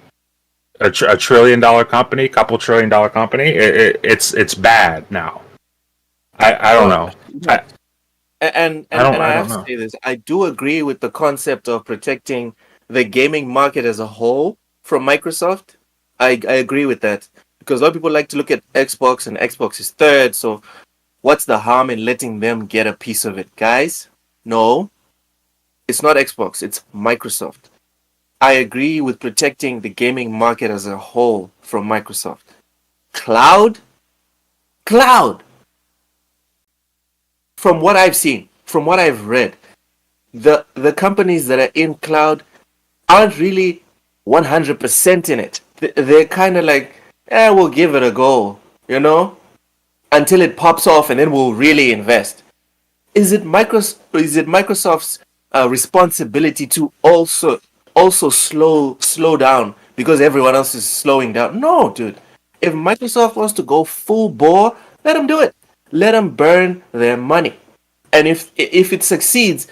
a $1 trillion company, couple $1 trillion company. It's bad now. I don't know. And I have to say this. I do agree with the concept of protecting the gaming market as a whole from Microsoft. I agree with that. Because a lot of people like to look at Xbox, and Xbox is third, so what's the harm in letting them get a piece of it? Guys, no, it's not Xbox, it's Microsoft. I agree with protecting the gaming market as a whole from Microsoft. Cloud? From what I've seen, from what I've read, the companies that are in cloud aren't really 100% in it. They're kind of like, we'll give it a go, until it pops off, and then we'll really invest. Is it Microsoft's responsibility to also slow down because everyone else is slowing down? No, dude. If Microsoft wants to go full bore, let them do it. Let them burn their money. And if it succeeds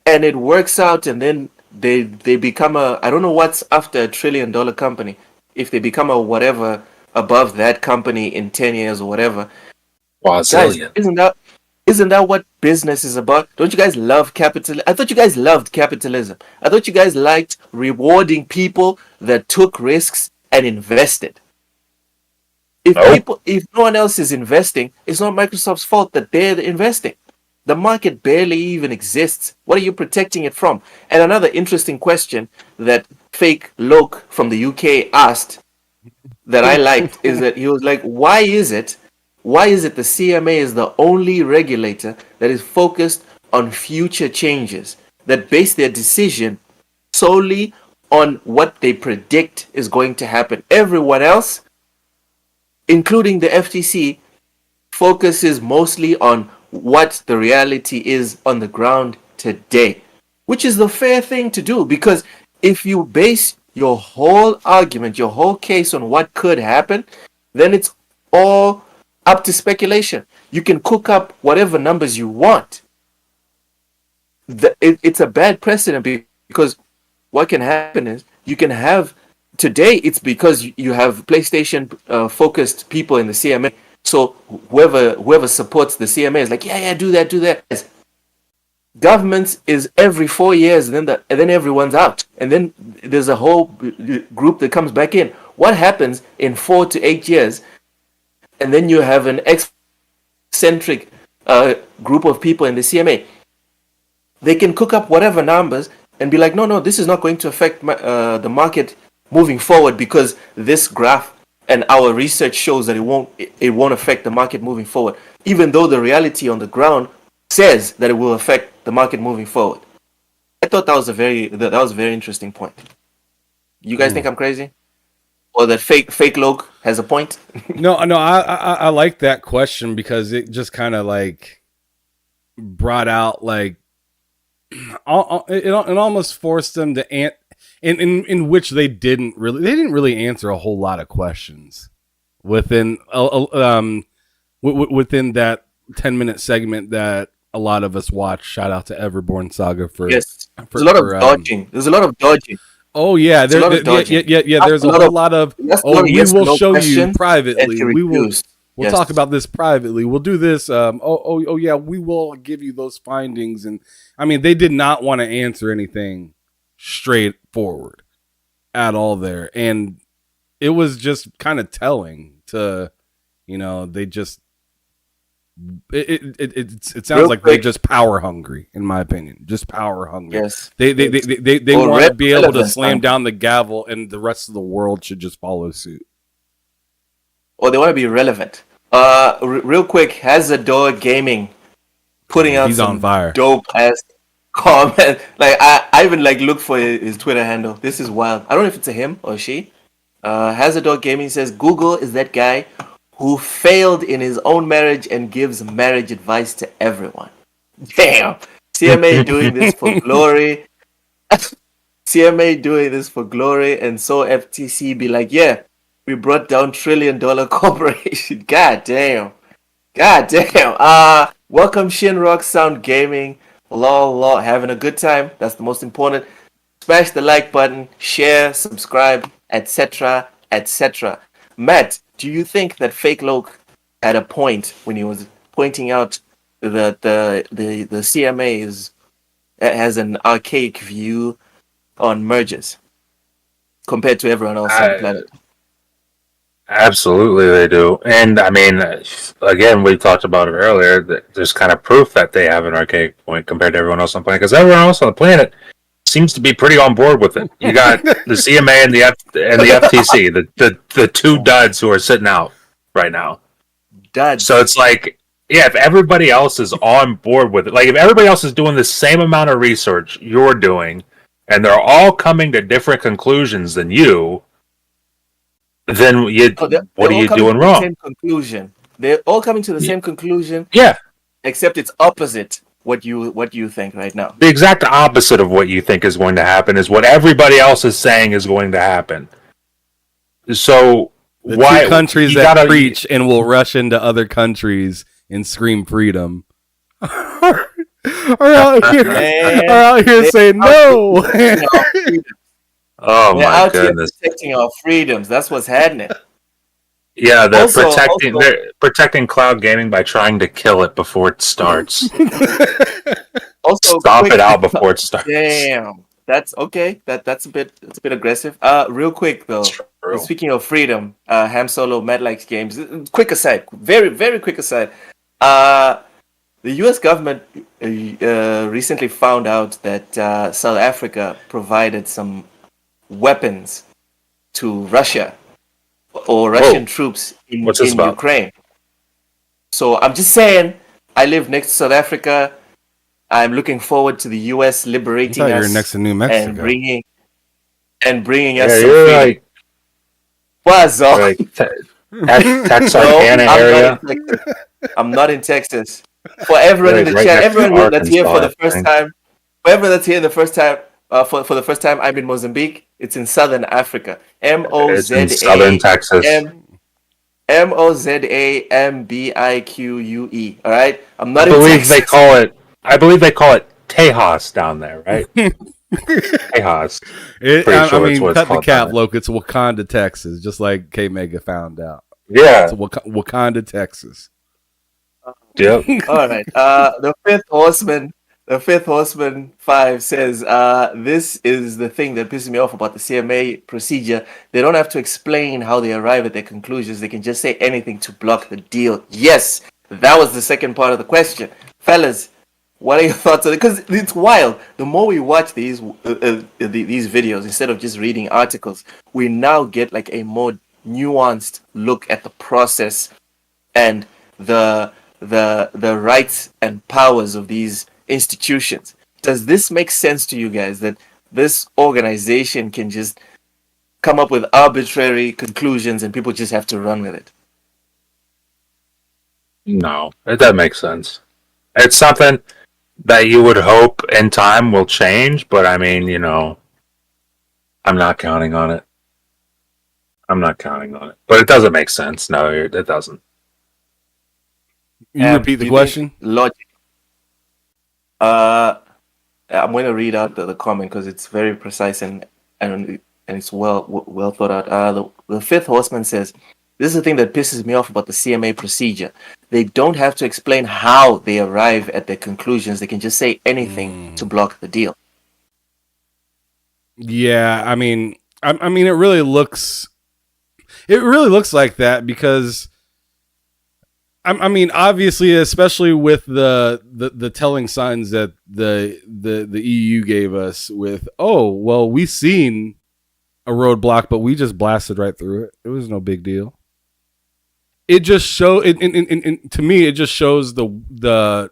and it works out, and then they become I don't know what's after $1 trillion company. If they become a whatever above that company in 10 years or whatever. Guys, isn't that what business is about? Don't you guys love capitalism? I thought you guys loved capitalism. I thought you guys liked rewarding people that took risks and invested. If no one else is investing, it's not Microsoft's fault that they're investing. The market barely even exists. What are you protecting it from? And another interesting question that fake Loke from the UK asked that I liked is that he was like, why is it the CMA is the only regulator that is focused on future changes, that base their decision solely on what they predict is going to happen? Everyone else, including the FTC, focuses mostly on what the reality is on the ground today, which is the fair thing to do, because if you base your whole argument, your whole case on what could happen, then it's all up to speculation. You can cook up whatever numbers you want. It's a bad precedent, because what can happen is you can have today, it's because you have PlayStation focused people in the CMA. So whoever supports the CMA is like, yeah, do that. Governments is every 4 years, and then everyone's out, and then there's a whole group that comes back in. What happens in 4 to 8 years, and then you have an eccentric group of people in the CMA? They can cook up whatever numbers and be like, no, this is not going to affect the market moving forward because this graph and our research shows that it won't affect the market moving forward, even though the reality on the ground says that it will affect the market moving forward. I thought that was a very interesting point. You guys think I'm crazy, or that fake Loke has a point? No, I like that question because it just kind of like brought out like it almost forced them to in which they didn't really answer a whole lot of questions within within that 10-minute segment that a lot of us watch. Shout out to Everborn Saga for There's a lot of dodging. There's a lot of dodging. Oh yeah, there's a whole lot of we will show you privately. We'll talk about this privately. We'll do this. Yeah, we will give you those findings. And I mean, they did not want to answer anything straightforward at all there, and it was just kind of telling to, they just. It sounds like they're just power hungry, in my opinion. Just power hungry. Yes. They want to be able to slam down the gavel, and the rest of the world should just follow suit. Or they want to be relevant. Real quick, Hazador Gaming putting out some dope ass comment. Like I even like look for his Twitter handle. This is wild. I don't know if it's a him or she. Hazador Gaming says Google is that guy who failed in his own marriage and gives marriage advice to everyone. Damn. CMA doing this for glory. CMA doing this for glory, and so FTC be like, yeah, we brought down $1 trillion corporation. God damn. Welcome Shinrock Sound Gaming. Lol, having a good time. That's the most important. Smash the like button, share, subscribe, etc. Matt, do you think that Fake Loke had a point when he was pointing out that the CMA has an archaic view on mergers compared to everyone else on the planet? Absolutely, they do. And I mean, again, we talked about it earlier. That there's kind of proof that they have an archaic point compared to everyone else on the planet, because everyone else on the planet seems to be pretty on board with it. You got the CMA and the FTC, the two duds who are sitting out right now. Duds. So it's like, yeah, if everybody else is on board with it, like if everybody else is doing the same amount of research you're doing, and they're all coming to different conclusions than you, then what are you doing wrong? Same conclusion. They're all coming to the same conclusion. Yeah. Except it's opposite what you think right now. The exact opposite of what you think is going to happen is what everybody else is saying is going to happen. So the two countries that preach and will rush into other countries and scream freedom are out here saying no. Oh my goodness! Protecting our freedoms. That's what's happening. Yeah, they're protecting cloud gaming by trying to kill it before it starts. Also, stomp it out before it starts. Damn, that's okay. That's a bit aggressive. Real quick though. Speaking of freedom, Ham Solo, Mad Likes Games. Quick aside, very very quick aside. The U.S. government recently found out that South Africa provided some weapons to Russia or Russian troops in Ukraine. So I'm just saying, I live next to South Africa. I'm looking forward to the U.S. liberating us. You're next to New Mexico and bringing us some freedom. Like, what's up? Like Texarkana area. I'm not in Texas. For everyone in the chat, everyone that's here for the first time, whoever that's here the first time, for the first time, I'm in Mozambique. It's in southern Africa. It's in southern Texas. Mozambique. All right, I'm not. I believe they call it Tejas down there, right? Tejas. I mean, cut the cap, Loke. It's Wakanda, Texas, just like K Mega found out. Yeah, it's Wakanda, Texas. Yep. All right. The fifth horseman The Fifth Horseman 5 says, this is the thing that pisses me off about the CMA procedure. They don't have to explain how they arrive at their conclusions. They can just say anything to block the deal. Yes, that was the second part of the question. Fellas, what are your thoughts on it? Because it's wild. The more we watch these videos, instead of just reading articles, we now get like a more nuanced look at the process and the rights and powers of these institutions. Does this make sense to you guys that this organization can just come up with arbitrary conclusions and people just have to run with it? No, it doesn't make sense. It's something that you would hope in time will change, but I mean, I'm not counting on it. But it doesn't make sense. No, it doesn't. You repeat the question? Logic. I'm going to read out the comment because it's very precise and it's well thought out. The Fifth Horseman says, this is the thing that pisses me off about the CMA procedure. They don't have to explain how they arrive at their conclusions. They can just say anything to block the deal. Yeah, I mean, it really looks like that because, I mean, obviously, especially with the telling signs that the EU gave us with, oh, well, we seen a roadblock, but we just blasted right through it. It was no big deal. It just to me, it just shows the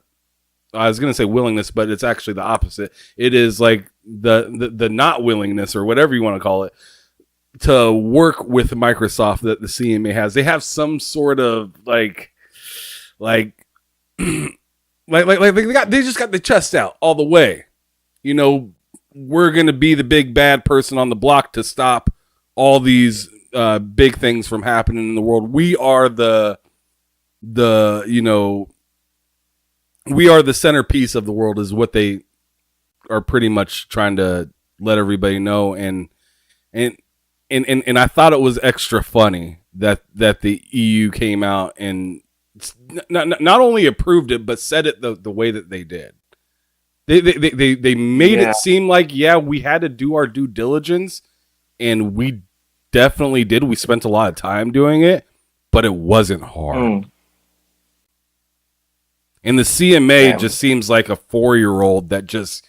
I was gonna say willingness, but it's actually the opposite. It is like the not willingness or whatever you want to call it to work with Microsoft that the CMA has. They have some sort of like they just got the chest out all the way. We're gonna be the big bad person on the block to stop all these big things from happening in the world. We are the centerpiece of the world is what they are pretty much trying to let everybody know. And I thought it was extra funny that the EU came out and not only approved it, but said it the way that they did. They made it seem like, we had to do our due diligence, and we definitely did. We spent a lot of time doing it, but it wasn't hard. And the CMA just seems like a 4-year-old that just,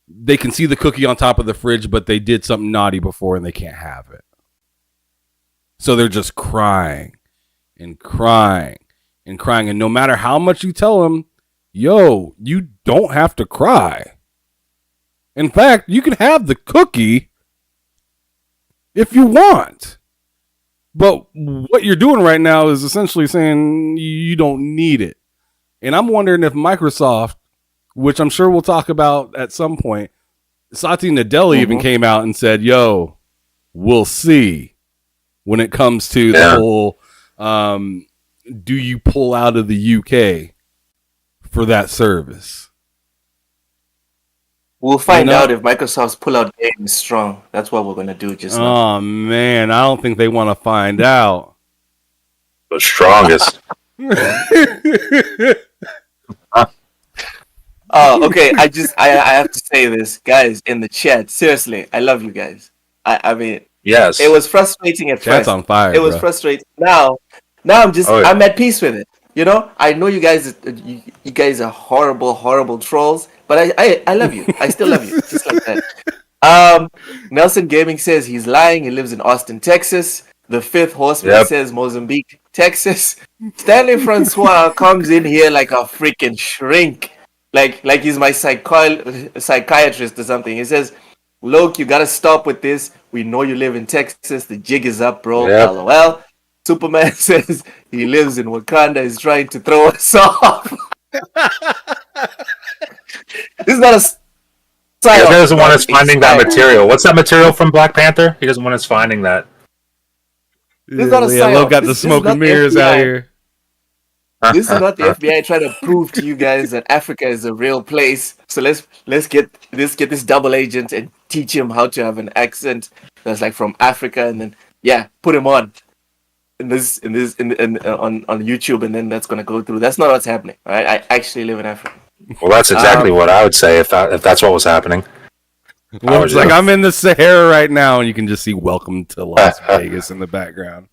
they can see the cookie on top of the fridge, but they did something naughty before and they can't have it. So they're just crying and crying and crying. And no matter how much you tell them, yo, you don't have to cry. In fact, you can have the cookie if you want. But what you're doing right now is essentially saying you don't need it. And I'm wondering if Microsoft, which I'm sure we'll talk about at some point, Satya Nadella even came out and said, yo, we'll see when it comes to the whole, do you pull out of the UK for that service? We'll find out if Microsoft's pull-out game is strong. That's what we're going to do just now. Oh, man, I don't think they want to find out. The strongest. Oh, okay. I have to say this, guys, in the chat. Seriously, I love you guys. I mean, yes, it was frustrating at Chat's first. on fire. It was frustrating. Now I'm at peace with it. I know you guys are horrible trolls, but I love you. I still love you, just like that. Nelson Gaming says he's lying. He lives in Austin, Texas. The Fifth Horseman says Mozambique, Texas. Stanley Francois comes in here like a freaking shrink. Like he's my psychiatrist or something. He says, look, you gotta stop with this. We know you live in Texas. The jig is up, bro. Yep. LOL. Superman says he lives in Wakanda. He's trying to throw us off. This is not a he doesn't want us finding that material. What's that material from Black Panther? He doesn't want us finding that. This is not a Lil got the smoke and mirrors out here. This is not the FBI trying to prove to you guys that Africa is a real place. So let's get this double agent and teach him how to have an accent that's like from Africa, and then put him on on YouTube, and then that's gonna go through. That's not what's happening. All right, I actually live in Africa. Well, that's exactly what I would say if that's what was happening. Well, it's like I'm in the Sahara right now, and you can just see "Welcome to Las Vegas" in the background.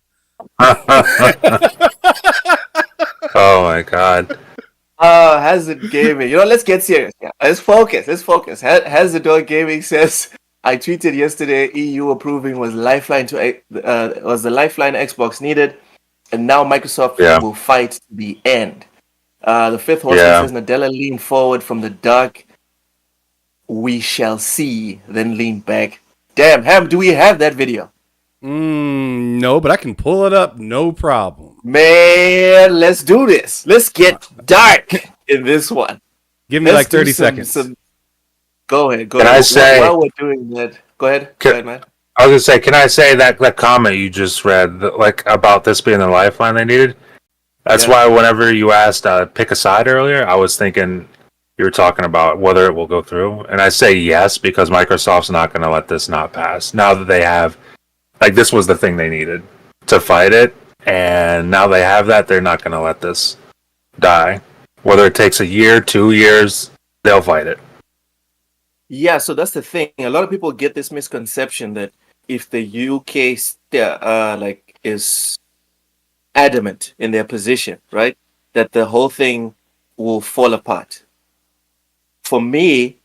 Oh my god. Hazard Gaming. You know, let's get serious. Yeah, let's focus. Hazard Gaming says, I tweeted yesterday, EU approving was the lifeline Xbox needed, and now Microsoft will fight to the end. The fifth horseman says Nadella leaned forward from the dark. We shall see, then lean back. Damn, Ham, do we have that video? No, but I can pull it up, no problem. Man, let's do this. Let's get dark in this one. Give me like 30 seconds. Go ahead. Can I say, while we're doing that, go ahead, man. I was gonna say, can I say that comment you just read, like about this being the lifeline they needed? That's why whenever you asked pick a side earlier, I was thinking you were talking about whether it will go through, and I say yes because Microsoft's not going to let this not pass. Now that they have, like, this was the thing they needed to fight it, and now they have that, they're not going to let this die. Whether it takes a year, 2 years, they'll fight it. Yeah, so that's the thing. A lot of people get this misconception that if the UK is adamant in their position, right, that the whole thing will fall apart. For me,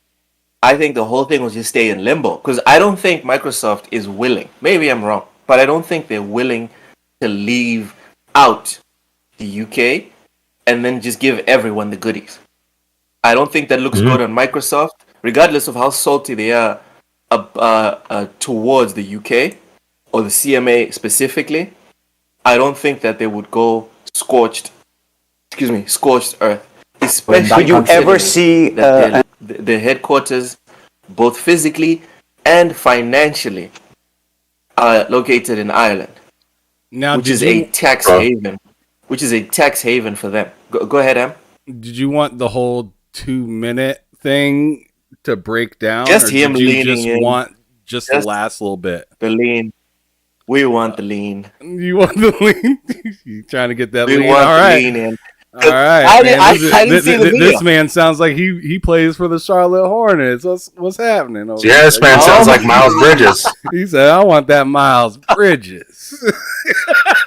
I think the whole thing will just stay in limbo because I don't think Microsoft is willing. Maybe I'm wrong, but I don't think they're willing to leave out the UK and then just give everyone the goodies. I don't think that looks good on Microsoft, regardless of how salty they are towards the UK or the CMA specifically. I don't think that they would go scorched earth. Especially would you ever see the headquarters, both physically and financially, are located in Ireland, now, which is a tax haven. Which is a tax haven for them. Go ahead, Am. Did you want the whole 2-minute thing to break down? Just him leaning in. Want just the last little bit? The lean. We want the lean. You want the lean? You trying to get that lean? We want all the right. lean in. All right. I didn't see the video. This man sounds like he plays for the Charlotte Hornets. What's happening? Yeah, this man sounds like Miles Bridges. He said, "I want that Miles Bridges."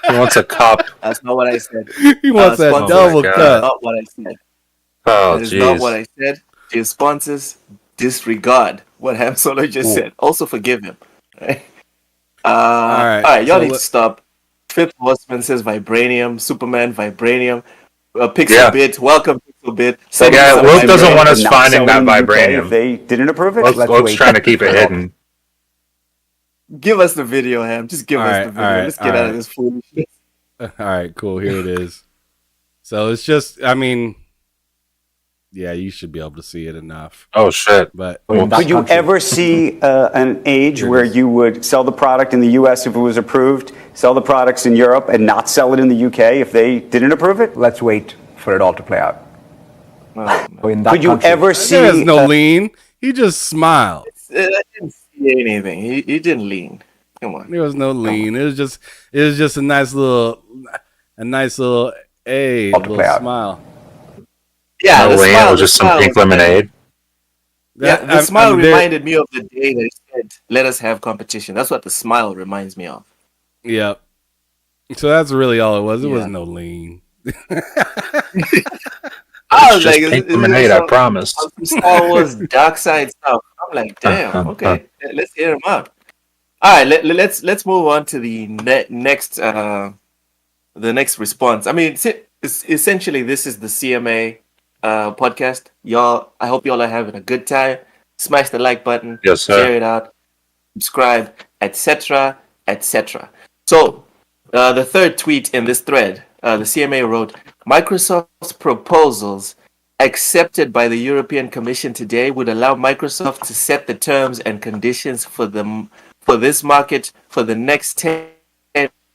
He wants a cup. That's not what I said. He wants that double cup. That's not what I said. Oh, that is not what I said. Your sponsors disregard what Ham Solo just said. Also forgive him. Right? All right. Y'all need to stop. Fifth Horseman says Vibranium. Superman Vibranium. Pixelbit. Welcome, Pixelbit. Wolf doesn't want us finding that Vibranium. If they didn't approve it, Wolf's trying to keep it hidden. Give us the video, Ham. Just give us the video. Let's get out of this foolishness. All right, cool. Here it is. So it's just, I mean, yeah, you should be able to see it enough. Oh, shit. But could you ever see an age where you would sell the product in the U.S. if it was approved, sell the products in Europe, and not sell it in the U.K. if they didn't approve it? Let's wait for it all to play out. Could you ever see... There's no lean. He just smiled. I didn't see anything. He didn't lean. Come on. There was no lean. It was just a nice little little smile. Yeah, no lean. It was just some pink lemonade. The smile reminded me of the day they said, "Let us have competition." That's what the smile reminds me of. Yep. So that's really all it was. It was no lean. I was like, pink lemonade, I promise. Star Wars dark side stuff. I'm like, damn. Okay, let's hear him out. All right, let's move on to the next response. I mean, essentially, this is the CMA podcast. Y'all, I hope y'all are having a good time. Smash the like button. Yes, sir. Share it out. Subscribe, etc., etc. So, the third tweet in this thread, the CMA wrote, Microsoft's proposals accepted by the European Commission today would allow Microsoft to set the terms and conditions for this market for the next 10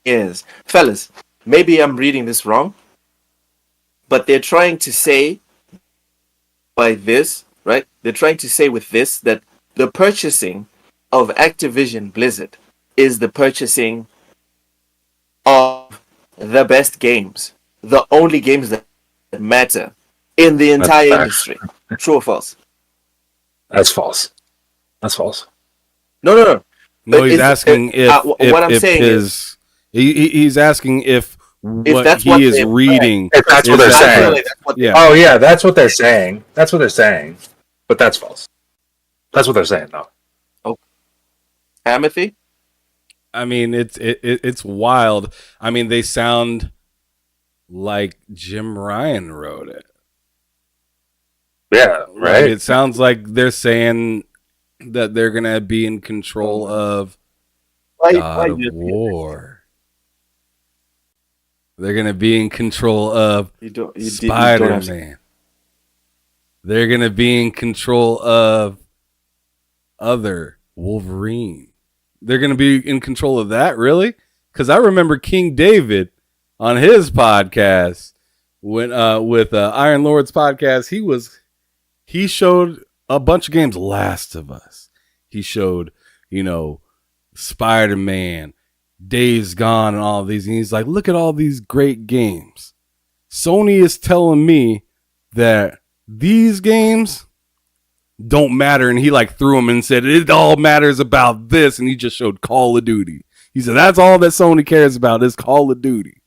years. Fellas, maybe I'm reading this wrong, but they're trying to say by this, right? They're trying to say with this that the purchasing of Activision Blizzard is the purchasing of the best games, the only games that matter in the entire industry. True or false? That's false. That's false. No. No, he's asking what I'm if saying his he's asking if what that's he what is they're reading. If that's what is they're that saying. correct? That's what Yeah. Oh yeah, that's what they're saying. That's what they're saying. But that's false. That's what they're saying, though. Okay. Amity? I mean, it's wild. I mean, they sound like Jim Ryan wrote it. Yeah, right. Like, it sounds like they're saying that they're gonna be in control of God of War. They're gonna be in control of Spider-Man. They're gonna be in control of other Wolverine. They're gonna be in control of that, really? Because I remember King David on his podcast when with Iron Lord's podcast, he showed a bunch of games. Last of Us. He showed, Spider-Man, Days Gone, and all these. And he's like, look at all these great games. Sony is telling me that these games don't matter. And he threw them and said, it all matters about this. And he just showed Call of Duty. He said, that's all that Sony cares about is Call of Duty.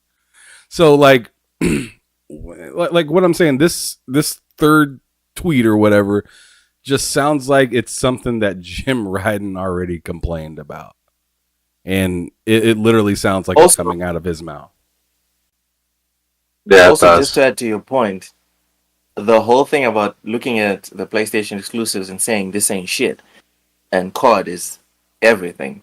So like what I'm saying, this third tweet or whatever just sounds like it's something that Jim Ryden already complained about. And it literally sounds like it's coming out of his mouth. Yeah, also, just to add to your point, the whole thing about looking at the PlayStation exclusives and saying this ain't shit and COD is everything.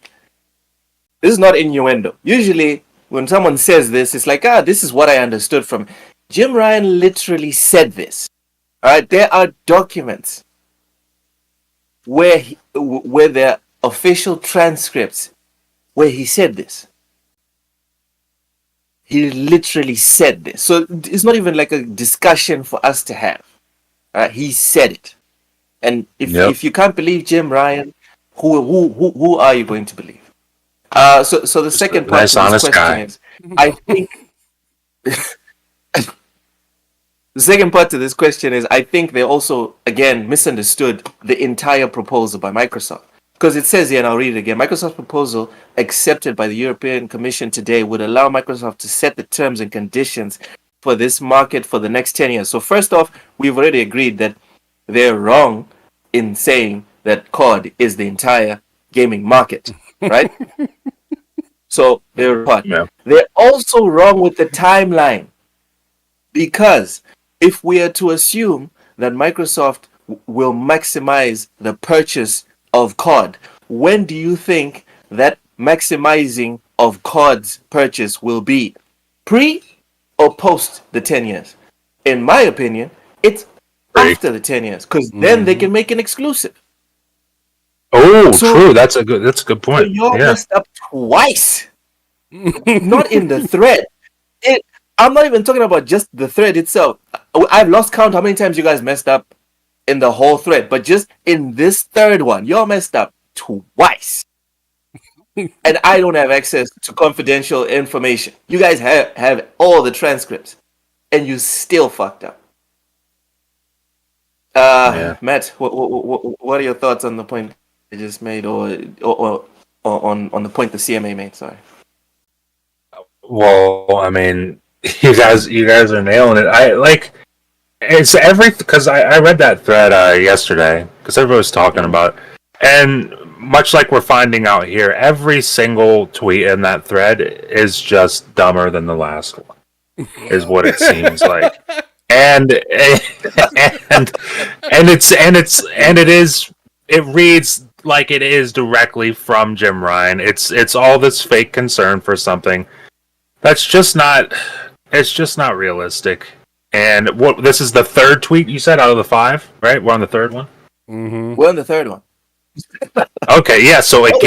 This is not innuendo. Usually, when someone says this, it's like, this is what I understood from Jim Ryan. Literally said this. All right, there are documents where there are official transcripts where he said this. He literally said this. So it's not even like a discussion for us to have. He said it. And if you can't believe Jim Ryan, who are you going to believe? So the second part to this question is, I think the second part to this question is, I think they also again misunderstood the entire proposal by Microsoft. Because it says here, and I'll read it again, Microsoft's proposal accepted by the European Commission today would allow Microsoft to set the terms and conditions for this market for the next 10 years. So first off, we've already agreed that they're wrong in saying that COD is the entire gaming market, right? So they're wrong. Yeah. They're also wrong with the timeline. Because if we are to assume that Microsoft will maximize the purchase of COD, when do you think that maximizing of COD's purchase will be? Pre or post the 10 years? In my opinion, it's after the 10 years, because then they can make an exclusive. Oh, so, true. That's a good point. So you're messed up twice. Not in the thread. I'm not even talking about just the thread itself. I've lost count how many times you guys messed up in the whole thread, but just in this third one, you're messed up twice. And I don't have access to confidential information. You guys have all the transcripts, and you still fucked up. Matt, what are your thoughts on the point I just made, or on the point the CMA made? Sorry. Well, I mean, you guys are nailing it. It's because I read that thread yesterday because everybody was talking about it. And much like we're finding out here, every single tweet in that thread is just dumber than the last one, is what it seems like. And it reads like it is directly from Jim Ryan. It's all this fake concern for something that's just not realistic. And this is the third tweet you said out of the 5, right? We're on the third one. Mm-hmm. We're on the third one. Okay, yeah. So it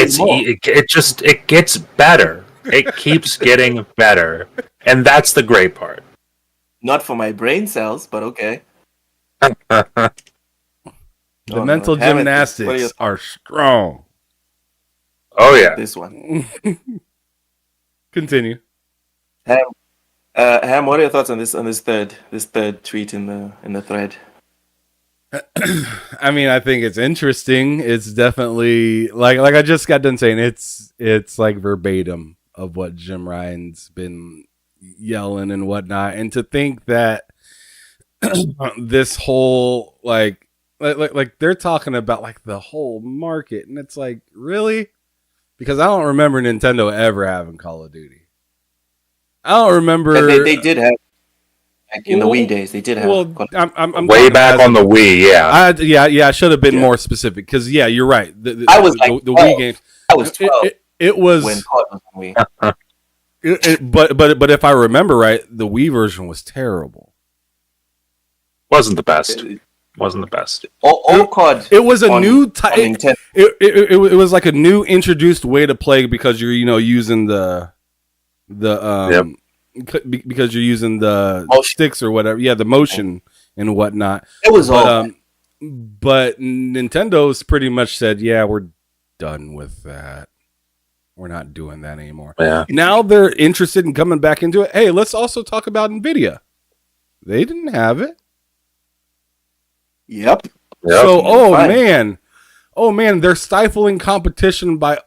gets better. It keeps getting better, and that's the great part. Not for my brain cells, but okay. The mental gymnastics are strong. Oh yeah, this one. Continue. Ham, what are your thoughts on this third tweet in the thread? I mean, I think it's interesting. It's definitely like I just got done saying it's like verbatim of what Jim Ryan's been yelling and whatnot, and to think that this whole like they're talking about like the whole market, and it's like, really? Because I don't remember Nintendo ever having Call of Duty. I don't remember. They did have, like in the Wii days, they did have. Well, I'm way back on the Wii, yeah. I should have been more specific because you're right. I was like the Wii games. I was 12. It was when COD was on Wii. But if I remember right, the Wii version was terrible. Wasn't the best. Wasn't the best. All COD. It was a new type. It was like a new introduced way to play because you're using the because you're using the sticks or whatever. Yeah, the motion and whatnot. It was all. But Nintendo's pretty much said, yeah, we're done with that. We're not doing that anymore. Yeah. Now they're interested in coming back into it. Hey, let's also talk about NVIDIA. They didn't have it. Yep. So, oh man, they're stifling competition by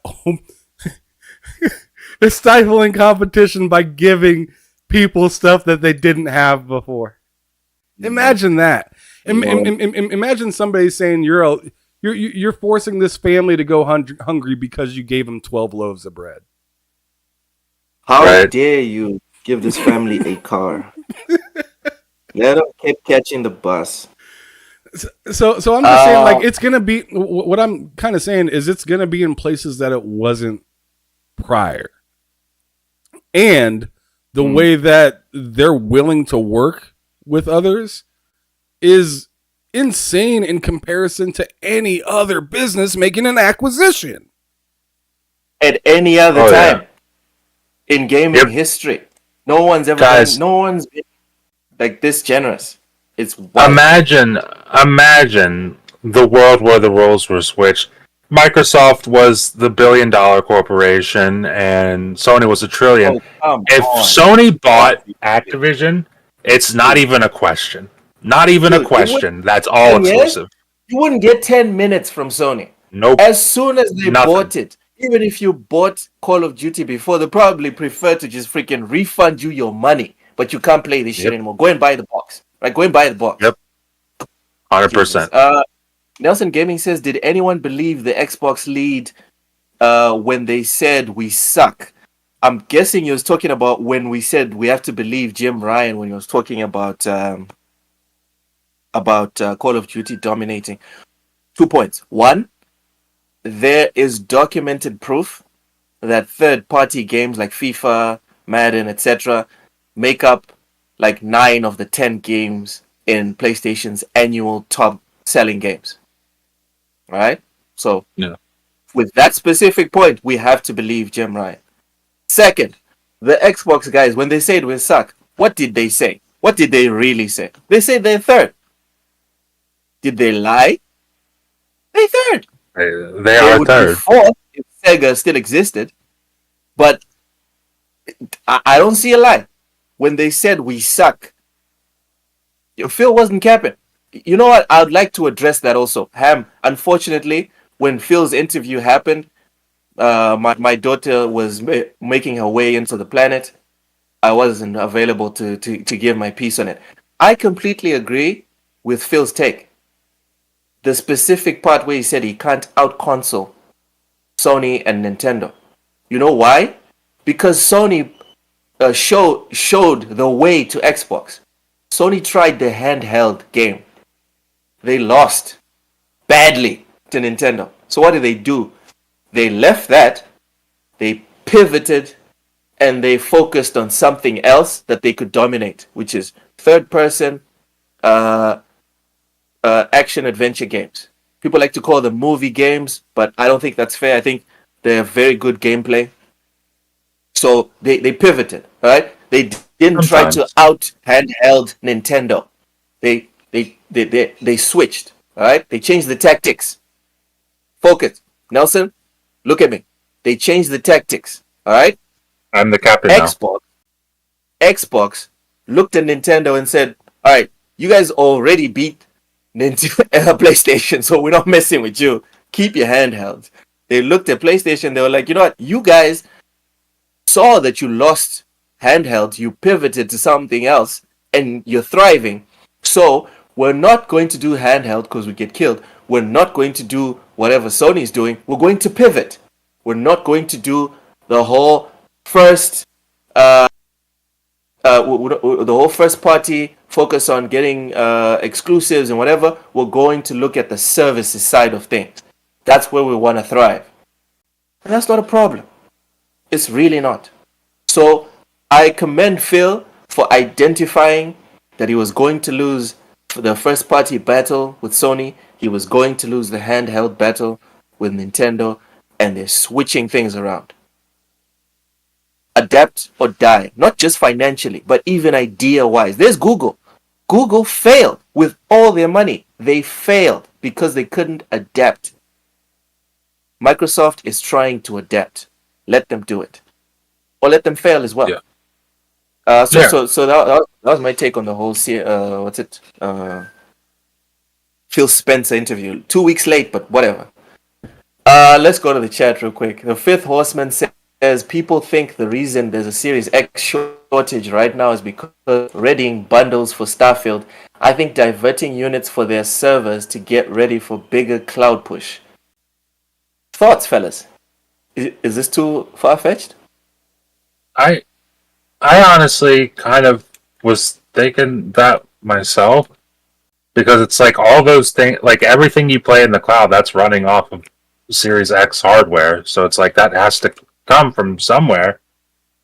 they're stifling competition by giving people stuff that they didn't have before. Imagine that. Imagine somebody saying you're forcing this family to go hungry because you gave them 12 loaves of bread. How dare you give this family a car? Let them keep catching the bus. So I'm just saying, like, it's gonna be. What I'm kind of saying is it's gonna be in places that it wasn't prior, and the way that they're willing to work with others is insane in comparison to any other business making an acquisition at any other time in gaming history. No one's ever no one's been like this generous. It's wild. Imagine the world where the roles were switched. Microsoft was the $1 billion corporation and Sony was $1 trillion. If Sony bought Activision, it's not even a question. Not even a question. That's all exclusive. You wouldn't get 10 minutes from Sony. Nope. As soon as they bought it, even if you bought Call of Duty before, they probably prefer to just freaking refund you your money. But you can't play this shit anymore. Go and buy the box. Right? Go and buy the box. Yep. 100%. Nelson Gaming says, did anyone believe the Xbox lead when they said we suck? I'm guessing he was talking about when we said we have to believe Jim Ryan when he was talking about Call of Duty dominating. 2 points. One, there is documented proof that third-party games like FIFA, Madden, etc. make up like 9 of the 10 games in PlayStation's annual top-selling games. Right? So, with that specific point, we have to believe Jim Ryan. Second, the Xbox guys, when they said we suck, what did they say? What did they really say? They said they're third. Did they lie? They're third. They are would third. Be fourth if Sega still existed. But I don't see a lie. When they said we suck, Phil wasn't capping. You know what? I'd like to address that also. Ham, unfortunately, when Phil's interview happened, my daughter was making her way into the planet. I wasn't available to give my piece on it. I completely agree with Phil's take. The specific part where he said he can't out-console Sony and Nintendo. You know why? Because Sony showed the way to Xbox. Sony tried the handheld game. They lost badly to Nintendo. So what did they do? They left that, they pivoted, and they focused on something else that they could dominate, which is third-person action-adventure games. People like to call them movie games, but I don't think that's fair. I think they're very good gameplay. So they pivoted, right? They didn't try to out-handheld Nintendo. They switched, all right? They changed the tactics. Focus. Nelson, look at me. They changed the tactics, all right? I'm the captain Xbox looked at Nintendo and said, all right, you guys already beat PlayStation, so we're not messing with you. Keep your handhelds. They looked at PlayStation. They were like, you know what? You guys saw that you lost handhelds. You pivoted to something else, and you're thriving. So we're not going to do handheld because we get killed. We're not going to do whatever Sony's doing. We're going to pivot. We're not going to do the whole first the whole first party focus on getting exclusives and whatever. We're going to look at the services side of things. That's where we want to thrive. And that's not a problem. It's really not. So I commend Phil for identifying that he was going to lose the first party battle with Sony. He was going to lose the handheld battle with Nintendo. And they're switching things around. Adapt or die. Not just financially, but even idea-wise. There's Google. Google failed with all their money. They failed because they couldn't adapt. Microsoft is trying to adapt. Let them do it. Or let them fail as well. Yeah. So that was my take on the whole Phil Spencer interview. 2 weeks late, but whatever. Let's go to the chat real quick. The Fifth Horseman says people think the reason there's a Series X shortage right now is because readying bundles for Starfield. I think diverting units for their servers to get ready for bigger cloud push. Thoughts, fellas? Is this too far-fetched? I honestly kind of was thinking that myself, because it's like all those things, like everything you play in the cloud, that's running off of Series X hardware, so it's like that has to come from somewhere.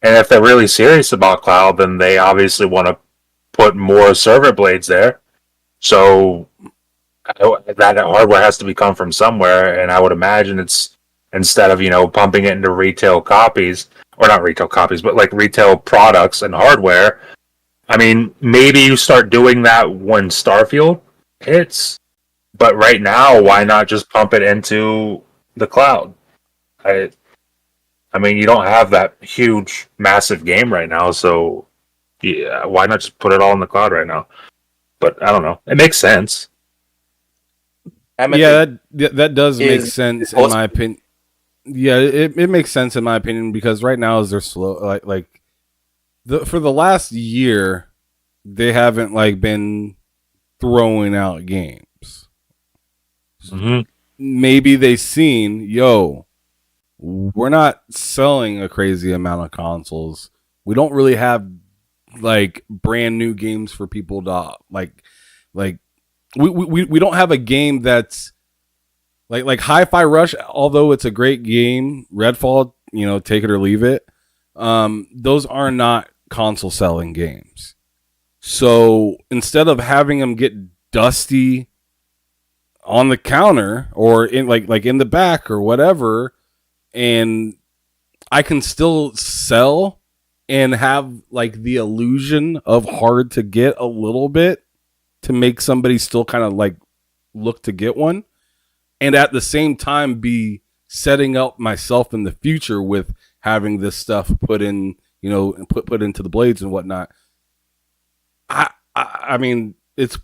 And if they're really serious about cloud, then they obviously want to put more server blades there. So that hardware has to come from somewhere, and I would imagine it's, instead of pumping it into retail copies, or not retail copies, but like retail products and hardware. I mean, maybe you start doing that when Starfield hits, but right now, why not just pump it into the cloud? I mean, you don't have that huge, massive game right now, so yeah, why not just put it all in the cloud right now? But I don't know. It makes sense. Yeah, that does make sense in my opinion. Yeah, it makes sense in my opinion, because right now as they're slow, for the last year, they haven't been throwing out games. Mm-hmm. Maybe they've seen, we're not selling a crazy amount of consoles. We don't really have brand new games for people to we don't have a game that's like Hi-Fi Rush, although it's a great game. Redfall, take it or leave it. Those are not console selling games. So instead of having them get dusty on the counter or in in the back or whatever, and I can still sell and have the illusion of hard to get a little bit to make somebody still kind of look to get one, and at the same time be setting up myself in the future with having this stuff put in, and put into the blades and whatnot. I mean, it's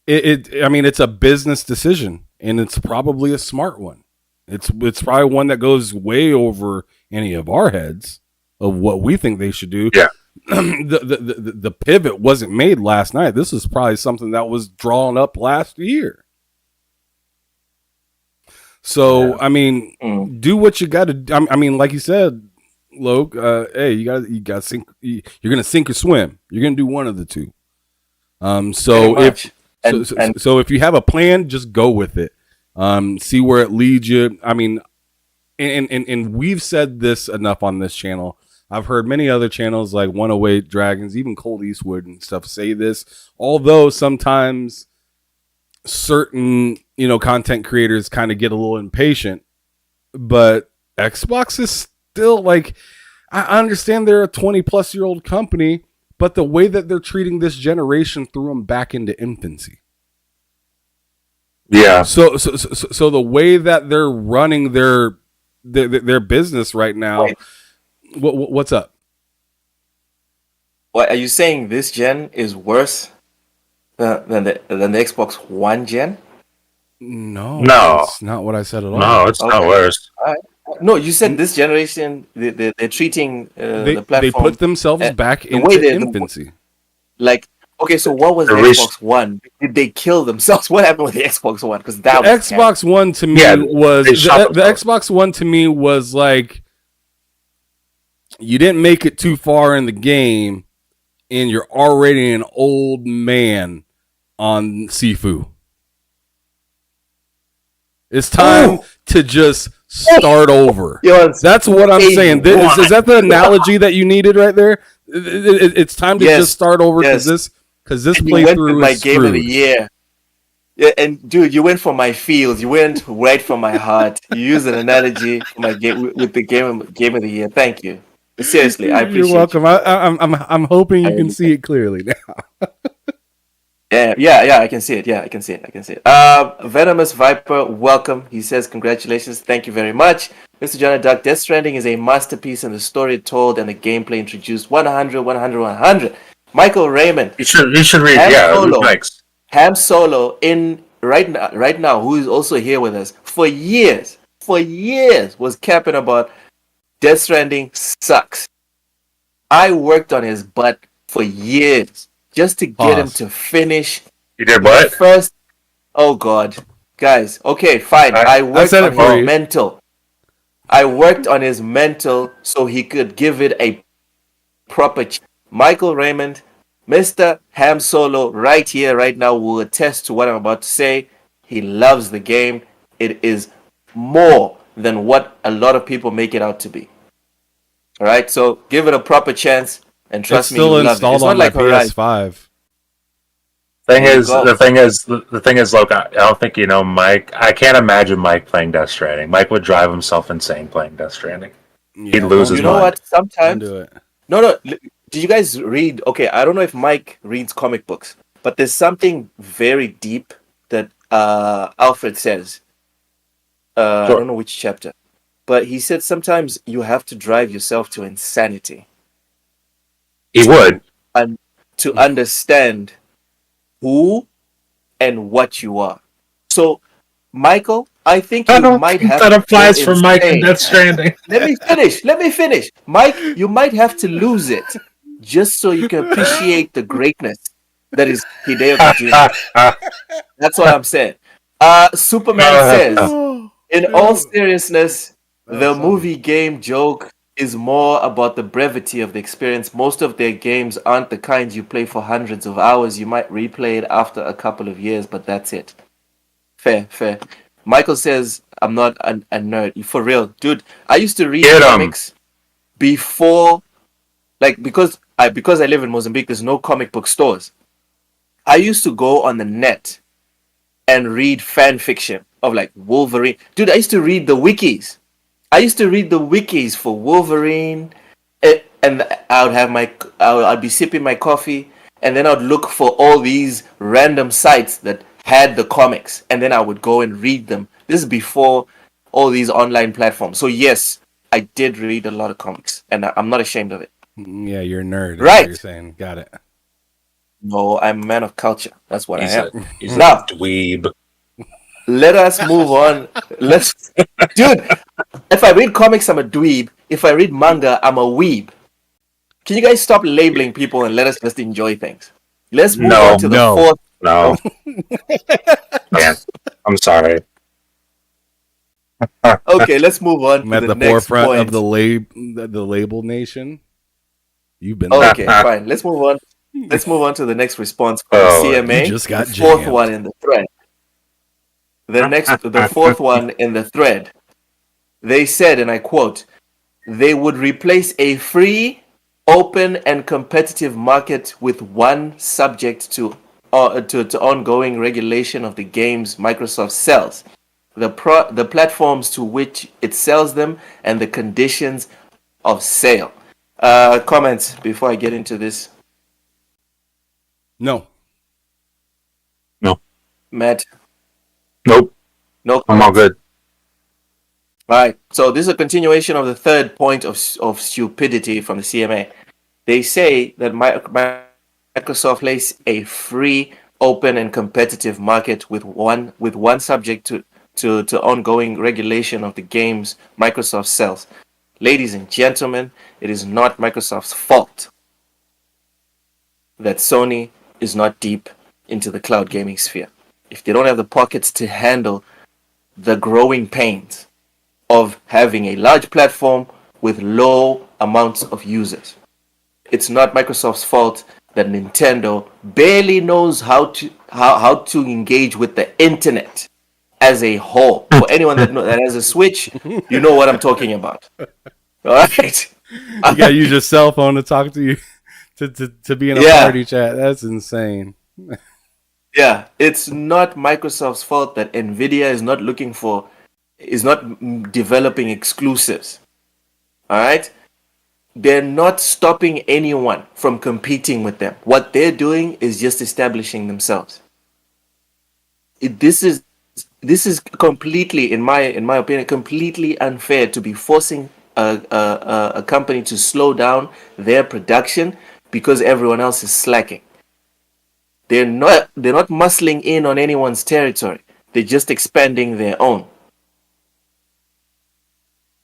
a business decision, and it's probably a smart one. It's probably one that goes way over any of our heads of what we think they should do. Yeah. The pivot wasn't made last night. This is probably something that was drawn up last year. So, yeah. I mean, do what you got to. I mean, like you said, Loke. Hey, you got to sink. You're gonna sink or swim. You're gonna do one of the two. So if you have a plan, just go with it. See where it leads you. I mean, and we've said this enough on this channel. I've heard many other channels like 108 Dragons, even Cold Eastwood and stuff say this. Although sometimes certain, content creators kind of get a little impatient, but Xbox is still I understand they're a 20-plus-year-old company, but the way that they're treating this generation threw them back into infancy. Yeah. So the way that they're running their business right now. Wait. What's up? What are you saying? This gen is worse than the Xbox One gen? No, No. that's not what I said at all. No, it's not worse. No, you said this generation they're treating the platform. They put themselves back the way into they- infancy. Like, okay, so what was the The Xbox One? Did they kill themselves? What happened with the Xbox One? Because that The was Xbox One to me Yeah, was they shot the themselves. Xbox One to me was like you didn't make it too far in the game, and you're already an old man on Sifu. It's time to just start over. Yes. That's what I'm saying. Is that the analogy that you needed right there? It's time to Yes. just start over because Yes. this And you went with playthrough my is game of the screwed. year. Yeah, and dude, you went for my feels. You went right for my heart. You used an analogy for my game with the game of the year. Thank you. Seriously, I appreciate. You're welcome. I'm hoping you can see it clearly now. Yeah. I can see it. I can see it. Venomous Viper, welcome. He says congratulations. Thank you very much, Mr. John Duck. Death Stranding is a masterpiece, and the story told and the gameplay introduced 100. Michael Raymond. You should read. Ham Solo. Thanks. Ham Solo in right now, who is also here with us for years, was capping about Death Stranding sucks. I worked on his butt for years just to get him to finish. You did what? the first. Oh God, guys. Okay, fine. I worked said on it for his you. mental. I worked on his mental so he could give it a proper. Michael Raymond, Mr. Ham Solo, right here, right now, will attest to what I'm about to say. He loves the game. It is more than what a lot of people make it out to be. All right, so give it a proper chance, and trust It's me, still you love it. installed It's on not my like Horizon. PS5. There you go. The thing is, look, I don't think you know Mike. I can't imagine Mike playing Death Stranding. Mike would drive himself insane playing Death Stranding. He'd lose his You know mind. what? Don't Sometimes do it. No. Did you guys read? Okay, I don't know if Mike reads comic books, but there's something very deep that Alfred says. I Sure. don't know which chapter, but he said sometimes you have to drive yourself to insanity He would. and to understand who and what you are. So, Michael, I think you might have that applies to for go Mike and insane. Death Stranding. Let me finish. Mike, you might have to lose it just so you can appreciate the greatness that is Hideo Kojima. That's what I'm saying. Superman says, in all seriousness, the movie game joke is more about the brevity of the experience. Most of their games aren't the kind you play for hundreds of hours. You might replay it after a couple of years, but that's it. Fair. Michael says, I'm not a nerd. For real. Dude, I used to read comics before, like, because I live in Mozambique, there's no comic book stores. I used to go on the net and read fan fiction of, like, Wolverine. Dude, I used to read the wikis. For Wolverine, and I'd be sipping my coffee, and then I'd look for all these random sites that had the comics, and then I would go and read them. This is before all these online platforms. So yes, I did read a lot of comics, and I'm not ashamed of it. Yeah, you're a nerd. Right. What you're saying. Got it. No, I'm a man of culture. That's what I am. He's Now, a dweeb. let us move on. Dude, if I read comics, I'm a dweeb. If I read manga, I'm a weeb. Can you guys stop labeling people and let us just enjoy things? Let's move on to the fourth. No. Man, I'm sorry. Okay, let's move on I'm to at the the next forefront point. of the label nation. You've been there. Okay, fine. Let's move on. Let's move on to the next response from Oh, the CMA. you just got the fourth jammed. one in the thread. The fourth one in the thread. They said, and I quote, they would replace a free, open, and competitive market with one subject to ongoing regulation of the games Microsoft sells, the platforms to which it sells them, and the conditions of sale. Comments before I get into this? No. Matt? Nope. No comments? I'm all good. All right. So this is a continuation of the third point of stupidity from the CMA. They say that Microsoft places a free, open and competitive market with one subject to ongoing regulation of the games Microsoft sells. Ladies and gentlemen, it is not Microsoft's fault that Sony is not deep into the cloud gaming sphere. If they don't have the pockets to handle the growing pains of having a large platform with low amounts of users, it's not Microsoft's fault that Nintendo barely knows how to engage with the internet as a whole. For anyone that has a Switch, you know what I'm talking about. All right, you gotta use your cell phone to talk to you to be in a party chat. That's insane. Yeah, it's not Microsoft's fault that Nvidia is not developing exclusives. All right, they're not stopping anyone from competing with them. What they're doing is just establishing themselves. This is completely, in my opinion, completely unfair to be forcing a company to slow down their production because everyone else is slacking. They're not muscling in on anyone's territory. They're just expanding their own.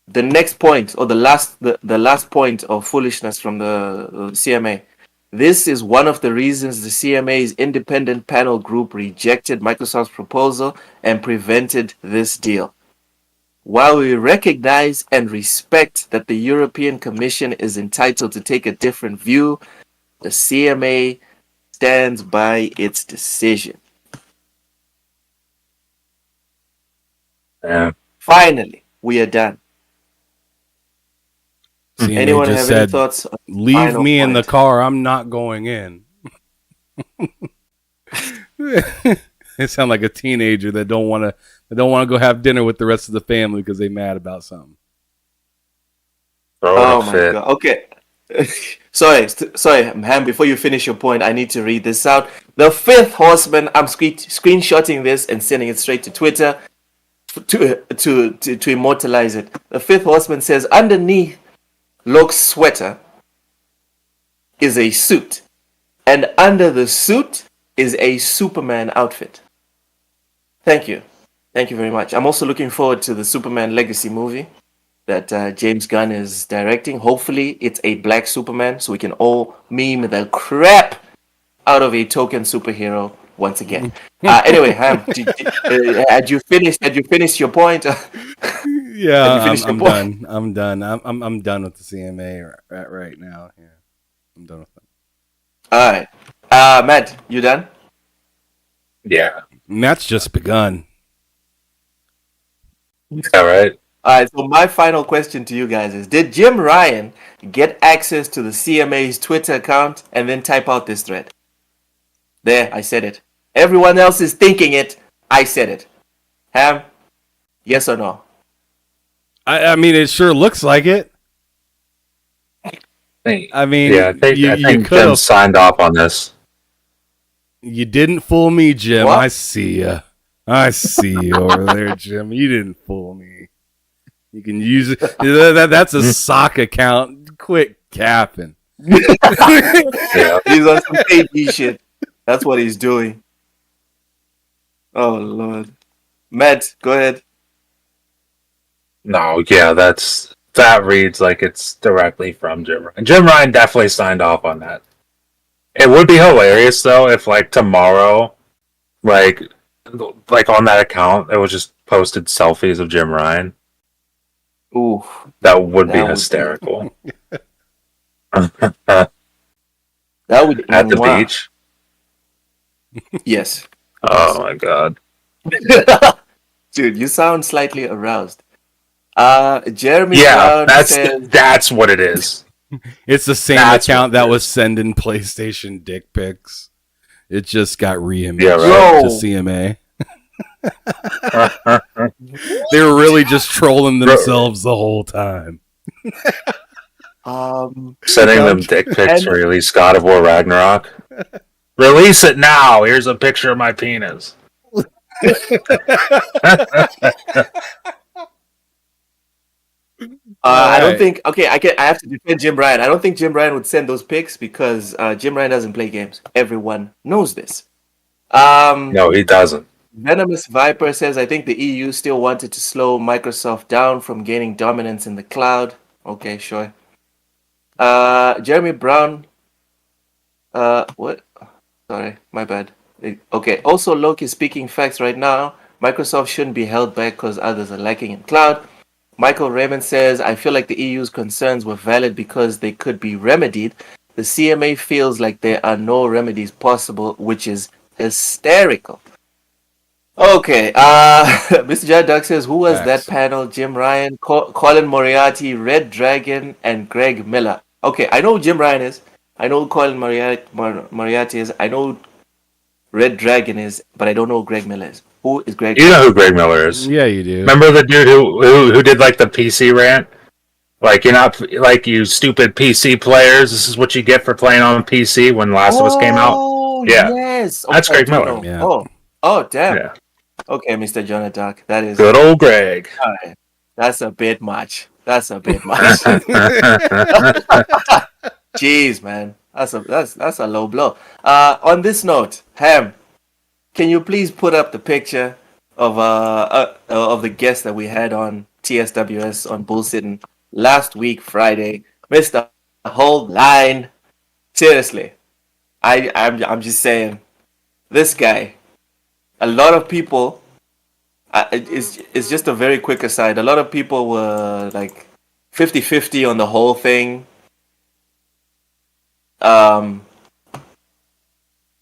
The next point, or the last point of foolishness from the CMA. This is one of the reasons the CMA's independent panel group rejected Microsoft's proposal and prevented this deal. While we recognize and respect that the European Commission is entitled to take a different view, the CMA stands by its decision. Yeah. Finally, we are done. CMA Anyone just have said, any thoughts? Leave me in the car. I'm not going in. It sounds like a teenager that don't want to go have dinner with the rest of the family because they mad about something. Oh my god. Okay. sorry, Ham. Before you finish your point, I need to read this out. The fifth horseman. I'm screenshotting this and sending it straight to Twitter to immortalize it. The fifth horseman says, underneath Luke's sweater is a suit, and under the suit is a Superman outfit. Thank you very much. I'm also looking forward to the Superman Legacy movie that James Gunn is directing. Hopefully it's a black Superman so we can all meme the crap out of a token superhero once again. Anyway, Ham, had you finished your point? Yeah, I'm done. I'm done with the CMA right now. Yeah, I'm done with it. All right, Matt, you done? Yeah, Matt's just begun. All right. All right. So my final question to you guys is: did Jim Ryan get access to the CMA's Twitter account and then type out this thread? There, I said it. Everyone else is thinking it. I said it. Ham, yes or no? I mean, it sure looks like it. I mean, yeah, I think Jim signed off on this. You didn't fool me, Jim. What? I see you. I see you over there, Jim. You didn't fool me. You can use it. That's a sock account. Quit capping. Yeah. He's on some KD shit. That's what he's doing. Oh, Lord. Matt, go ahead. No, yeah, that reads like it's directly from Jim Ryan. Jim Ryan definitely signed off on that. It would be hilarious though if like tomorrow, like on that account, it was just posted selfies of Jim Ryan. Ooh, that would be hysterical. That would at the beach. Yes. Oh my god. Dude, you sound slightly aroused. Jeremy Brown says, that's what it is. It's the same account that was sending PlayStation dick pics. It just got re-imaged to CMA. They were really just trolling themselves the whole time. Sending them dick pics to release God of War Ragnarok. Release it now. Here's a picture of my penis. I don't think. Okay, I have to defend Jim Ryan. I don't think Jim Ryan would send those pics because Jim Ryan doesn't play games. Everyone knows this. No, he doesn't. Venomous Viper says, I think the EU still wanted to slow Microsoft down from gaining dominance in the cloud. Okay, sure. Jeremy Brown. What? Sorry, my bad. Okay, also Loki speaking facts right now. Microsoft shouldn't be held back because others are lacking in cloud. Michael Raymond says, I feel like the EU's concerns were valid because they could be remedied. The CMA feels like there are no remedies possible, which is hysterical. Okay, Mr. Jadduck says, who was that panel? Jim Ryan, Colin Moriarty, Red Dragon, and Greg Miller. Okay, I know who Jim Ryan is. I know who Colin Moriarty is. I know who Red Dragon is, but I don't know who Greg Miller is. Who is Greg? You know who Greg Miller is. Yeah, you do. Remember the dude who did like the PC rant? Like, you're not like you stupid PC players. This is what you get for playing on PC when Last of Us came out. Yeah, yes, that's Greg Miller. Yeah. Oh, damn. Yeah. Okay, Mr. Jonah, that is good old Greg. All right. That's a bit much. Jeez, man. That's a low blow. On this note, Ham, can you please put up the picture of the guest that we had on TSWS on Bullsitting last week Friday, Mr. Hold Line? Seriously, I'm just saying, this guy. A lot of people. It's just a very quick aside. A lot of people were like 50-50 on the whole thing. And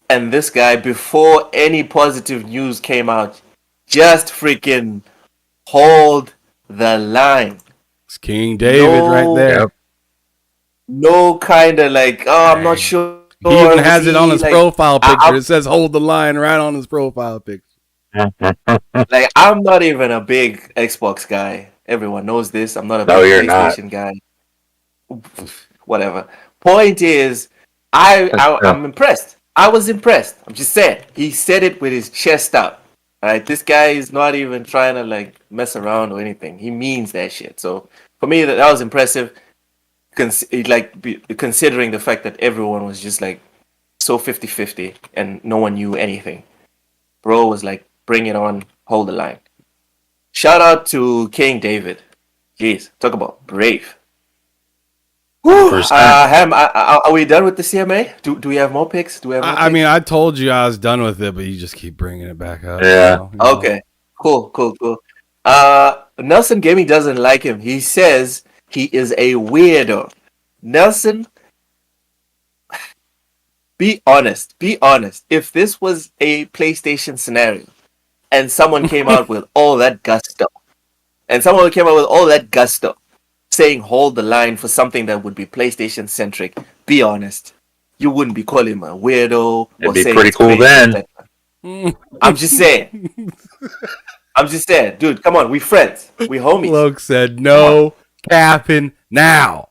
this guy, before any positive news came out, just freaking hold the line. It's King David right there. No kind of like, I'm not sure. He even has it on his profile picture. It says hold the line right on his profile picture. Like, I'm not even a big Xbox guy. Everyone knows this. I'm not a big PlayStation guy. Whatever. Point is, I'm impressed. I was impressed. I'm just saying. He said it with his chest out. All right, this guy is not even trying to like mess around or anything. He means that shit. So for me, that was impressive. Considering the fact that everyone was just like so 50-50 and no one knew anything. Bro was like, bring it on, hold the line. Shout out to King David. Jeez, talk about brave. Ham, are we done with the CMA? Do we have more picks? I mean, I told you I was done with it, but you just keep bringing it back up. Yeah. You know? Okay. Cool. Nelson Gaming doesn't like him. He says he is a weirdo. Nelson, be honest. If this was a PlayStation scenario and someone came out with all that gusto, saying hold the line for something that would be PlayStation centric, be honest, you wouldn't be calling him a weirdo. It'd be pretty cool then. I'm just saying, dude. Come on, we friends, we homies. Luke said no capping now.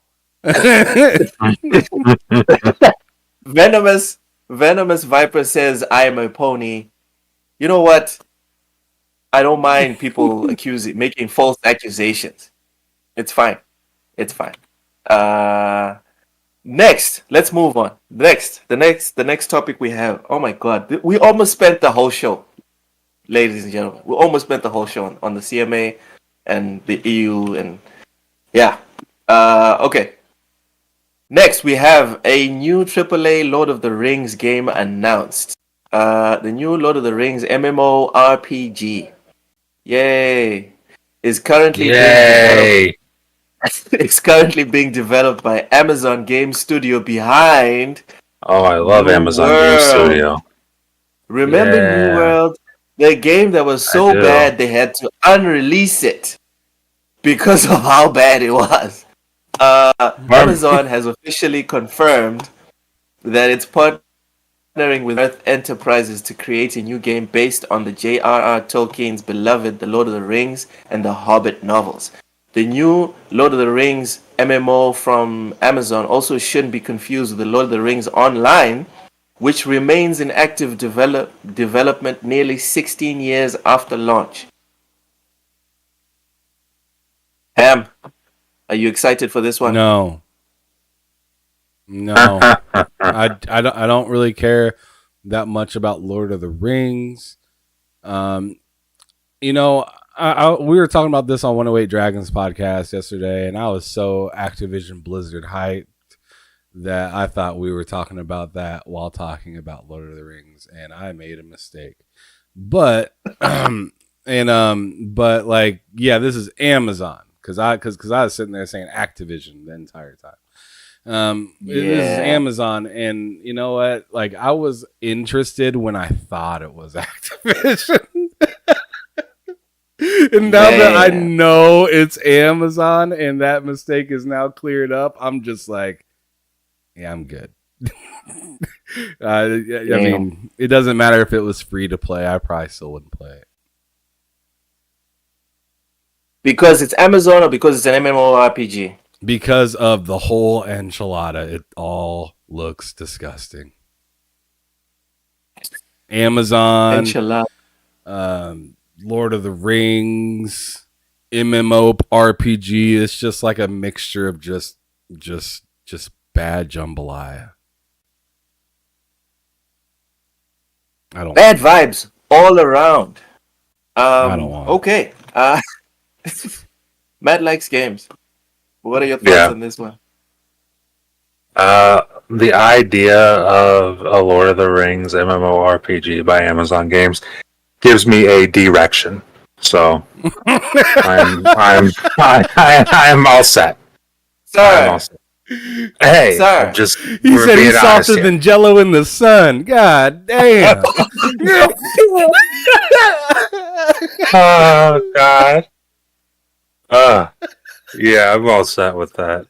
Venomous Viper says, I am a pony. You know what? I don't mind people making false accusations. It's fine. Next, let's move on. The next topic we have. Oh my God, we almost spent the whole show, ladies and gentlemen. We almost spent the whole show on the CMA and the EU and yeah. Okay. Next, we have a new AAA Lord of the Rings game announced. The new Lord of the Rings MMORPG. Yay! Is currently it's currently being developed by Amazon Game Studio behind. Oh, I love Amazon Game Studio. Remember New World? The game that was so bad they had to unrelease it because of how bad it was. Amazon has officially confirmed that it's partnering with Earth Enterprises to create a new game based on the J.R.R. Tolkien's beloved The Lord of the Rings and The Hobbit novels. The new Lord of the Rings MMO from Amazon also shouldn't be confused with The Lord of the Rings Online, which remains in active development nearly 16 years after launch. Ham, are you excited for this one? No. I don't really care that much about Lord of the Rings. You know, we were talking about this on 108 Dragons podcast yesterday, and I was so Activision Blizzard hyped that I thought we were talking about that while talking about Lord of the Rings, and I made a mistake. But but like, yeah, this is Amazon because I was sitting there saying Activision the entire time. This is Amazon, and you know what? Like, I was interested when I thought it was Activision. And now that I know it's Amazon and that mistake is now cleared up, I'm just like, yeah, I'm good. I mean, it doesn't matter if it was free to play. I probably still wouldn't play it. Because it's Amazon or because it's an MMORPG? Because of the whole enchilada. It all looks disgusting. Amazon. Enchilada. Lord of the Rings, MMORPG. It's just like a mixture of just bad jambalaya. Bad vibes all around. I don't want. Okay. Matt likes games. What are your thoughts on this one? The idea of a Lord of the Rings MMORPG by Amazon Games gives me a direction. So I'm all set. Sir. I'm all set. Hey, sir. He said he's softer than Jello in the sun. God damn. Oh God. Yeah, I'm all set with that.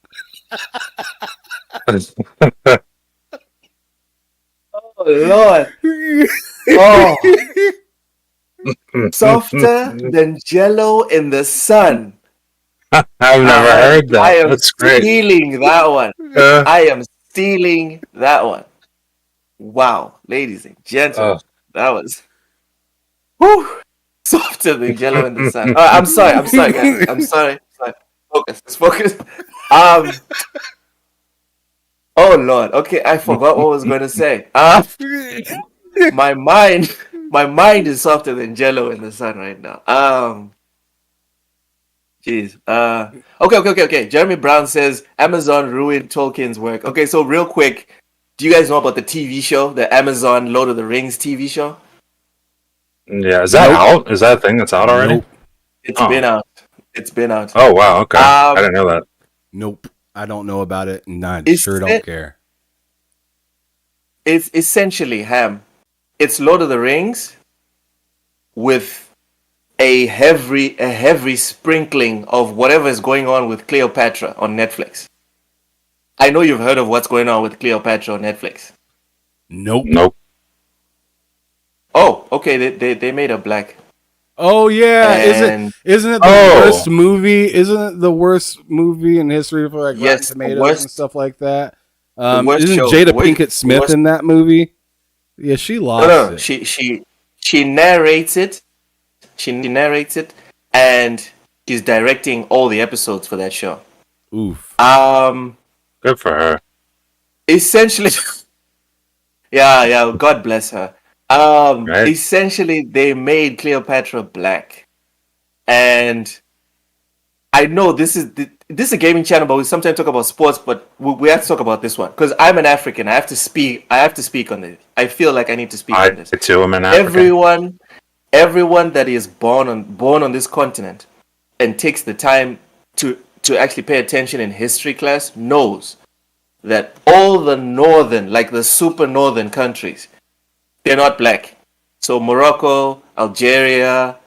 Oh Lord. Oh. Softer than Jello in the sun. I've never heard that. I am That's great. stealing that one. I am stealing that one. Wow, ladies and gentlemen, that was softer than Jello in the sun. I'm sorry, guys. I'm sorry. Focus. Oh Lord. Okay, I forgot what I was going to say. My mind is softer than Jello in the sun right now. Jeez. Okay. Jeremy Brown says Amazon ruined Tolkien's work. Okay, so real quick, do you guys know about the TV show, the Amazon Lord of the Rings TV show? Yeah, is that out? Is that a thing that's out already? Nope. It's been out. It's been out. Oh wow, okay. I didn't know that. Nope. I don't know about it, and I sure don't care. It's essentially it's Lord of the Rings with a heavy sprinkling of whatever is going on with Cleopatra on Netflix. I know you've heard of what's going on with Cleopatra on Netflix. Nope. Oh, okay. They made her black. Oh yeah, isn't it the worst movie? Isn't it the worst movie in history for like Rotten Tomatoes and stuff like that? Isn't Jada Pinkett Smith in that movie? Yeah, she lost it. She narrates it. She narrates it, and she's directing all the episodes for that show. Oof. Good for her. Essentially, yeah. God bless her. Right. Essentially, they made Cleopatra black, and I know this is a gaming channel, but we sometimes talk about sports. But we have to talk about this one because I'm an African. I have to speak on this. I feel like I need to speak on this. I too am an African. Everyone that is born on this continent and takes the time to actually pay attention in history class knows that all the northern, like the super northern countries, they're not black. So Morocco, Algeria,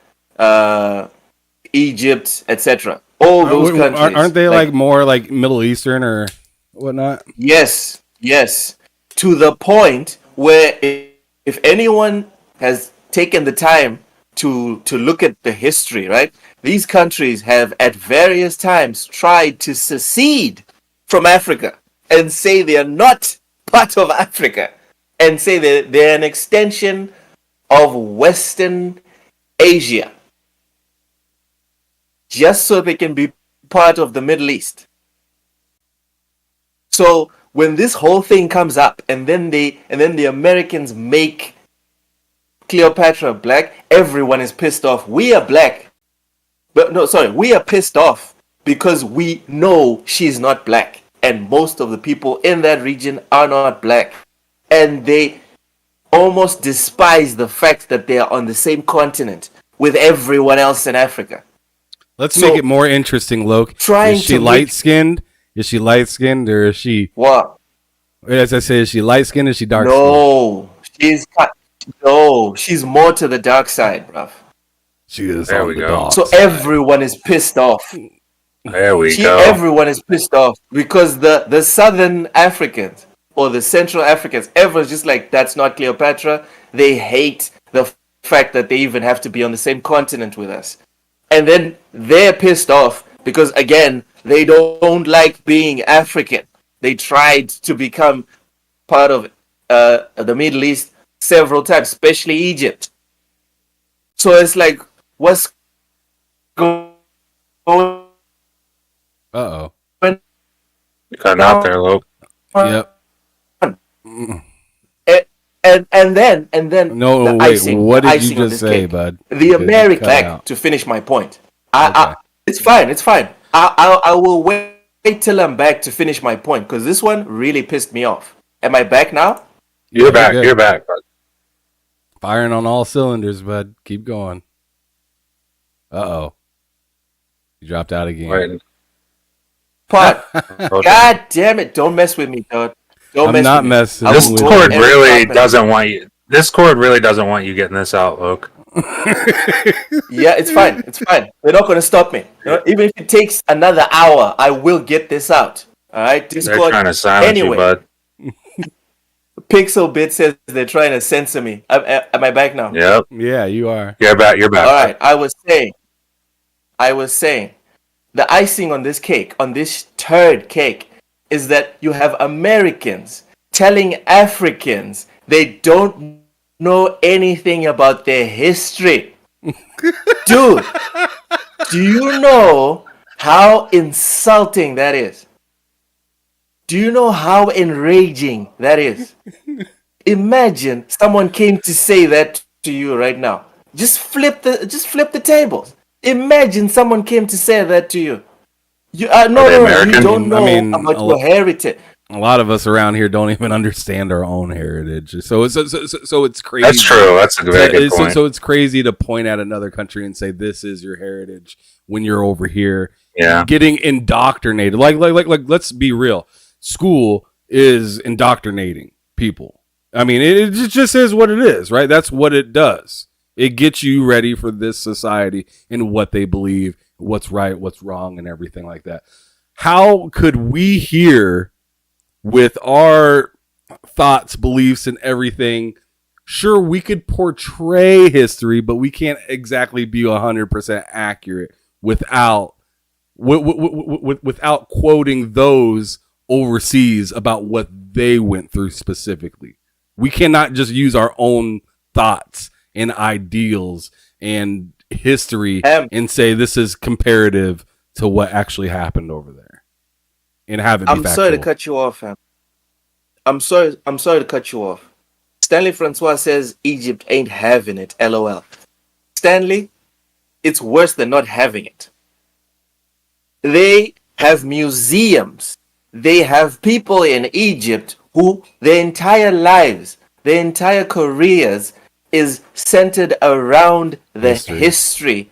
Egypt, etc. All those countries. Aren't they like more like Middle Eastern or whatnot? Yes. To the point where if anyone has taken the time to look at the history, right? These countries have at various times tried to secede from Africa and say they are not part of Africa and say that they're an extension of Western Asia just so they can be part of the Middle East. So when this whole thing comes up, and then the Americans make Cleopatra black, everyone is pissed off. We are black, but no, sorry, we are pissed off because we know she's not black, and most of the people in that region are not black, and they almost despise the fact that they are on the same continent with everyone else in Africa. Let's make it more interesting, Loke. Is she light-skinned? Is she light-skinned, or is she... What? As I say, is she light-skinned or is she dark-skinned? No, she's more to the dark side, bruv. She is on the dark side. So everyone is pissed off. There we go. Everyone is pissed off because the Southern Africans or the Central Africans, everyone's just like, that's not Cleopatra. They hate the fact that they even have to be on the same continent with us. And then they're pissed off because, again, they don't like being African. They tried to become part of the Middle East several times, especially Egypt. So it's like, what's going on? Uh-oh. You cut out there, Luke. Yep. And then no, the wait, icing, what the did you just say, cake. bud? The American, to finish my point. It's fine. I will wait till I'm back to finish my point because this one really pissed me off. Am I back now? You're back. You're back, bud. Firing on all cylinders, bud. Keep going. Uh-oh. You dropped out again. Wait. Pot. God damn it. Don't mess with me, dude. I'm not messing. Discord really doesn't want you. Discord really doesn't want you getting this out, Luke. Yeah, it's fine. It's fine. They're not going to stop me. You know, even if it takes another hour, I will get this out. All right, Discord. They're trying to silence you, bud. Pixelbit says they're trying to censor me. Am I back now? Yep. Yeah, you are. You're back. You're back. All right. I was saying, the icing on this cake, on this turd cake, is that you have Americans telling Africans they don't know anything about their history. Dude, do you know how insulting that is? Do you know how enraging that is? Imagine someone came to say that to you right now. Just flip the tables. Imagine someone came to say that to you. You don't know about your heritage. A lot of us around here don't even understand our own heritage, so it's crazy. That's true. That's a very good point. So it's crazy to point at another country and say this is your heritage when you're over here, getting indoctrinated. Like, let's be real. School is indoctrinating people. I mean, it just is what it is, right? That's what it does. It gets you ready for this society and what they believe, what's right, what's wrong, and everything like that. How could we here, with our thoughts, beliefs, and everything, sure, we could portray history, but we can't exactly be 100% accurate without quoting those overseas about what they went through specifically. We cannot just use our own thoughts and ideals and history and say this is comparative to what actually happened over there and have it be factual. Sorry to cut you off, fam. I'm sorry to cut you off. Stanley Francois says Egypt ain't having it, LOL. Stanley, it's worse than not having it. They have museums. They have people in Egypt who their entire lives, their entire careers is centered around the history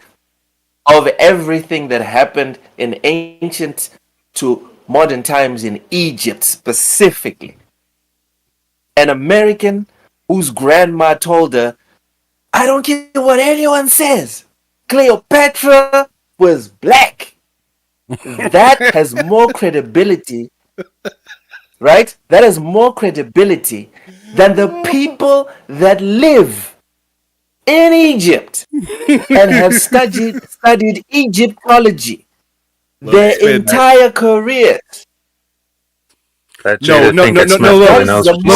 of everything that happened in ancient to modern times in Egypt specifically. An American whose grandma told her, I don't care what anyone says, Cleopatra was black. That has more credibility, right? That has more credibility than the people that live in Egypt and have studied Egyptology their entire careers. No.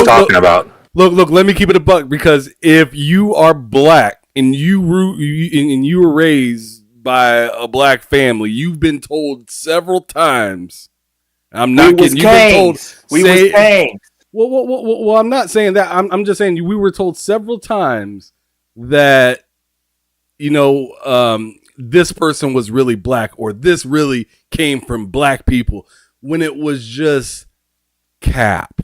Talking about. Look. Let me keep it a buck, because if you are black and you were raised by a black family, you've been told several times I'm not kidding. You've been told. We was kings. Well, I'm not saying that. I'm just saying we were told several times that, this person was really black or this really came from black people when it was just cap.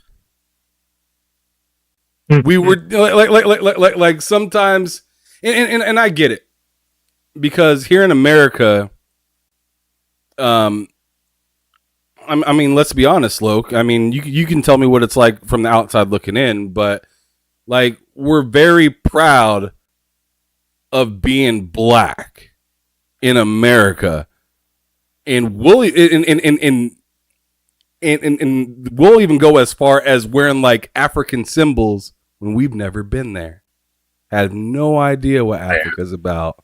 We were like sometimes, and I get it, because here in America, I mean, let's be honest, Loke. I mean, you can tell me what it's like from the outside looking in, but like we're very proud of being black in America, and we'll we'll even go as far as wearing like African symbols when we've never been there. Have no idea what Africa's about.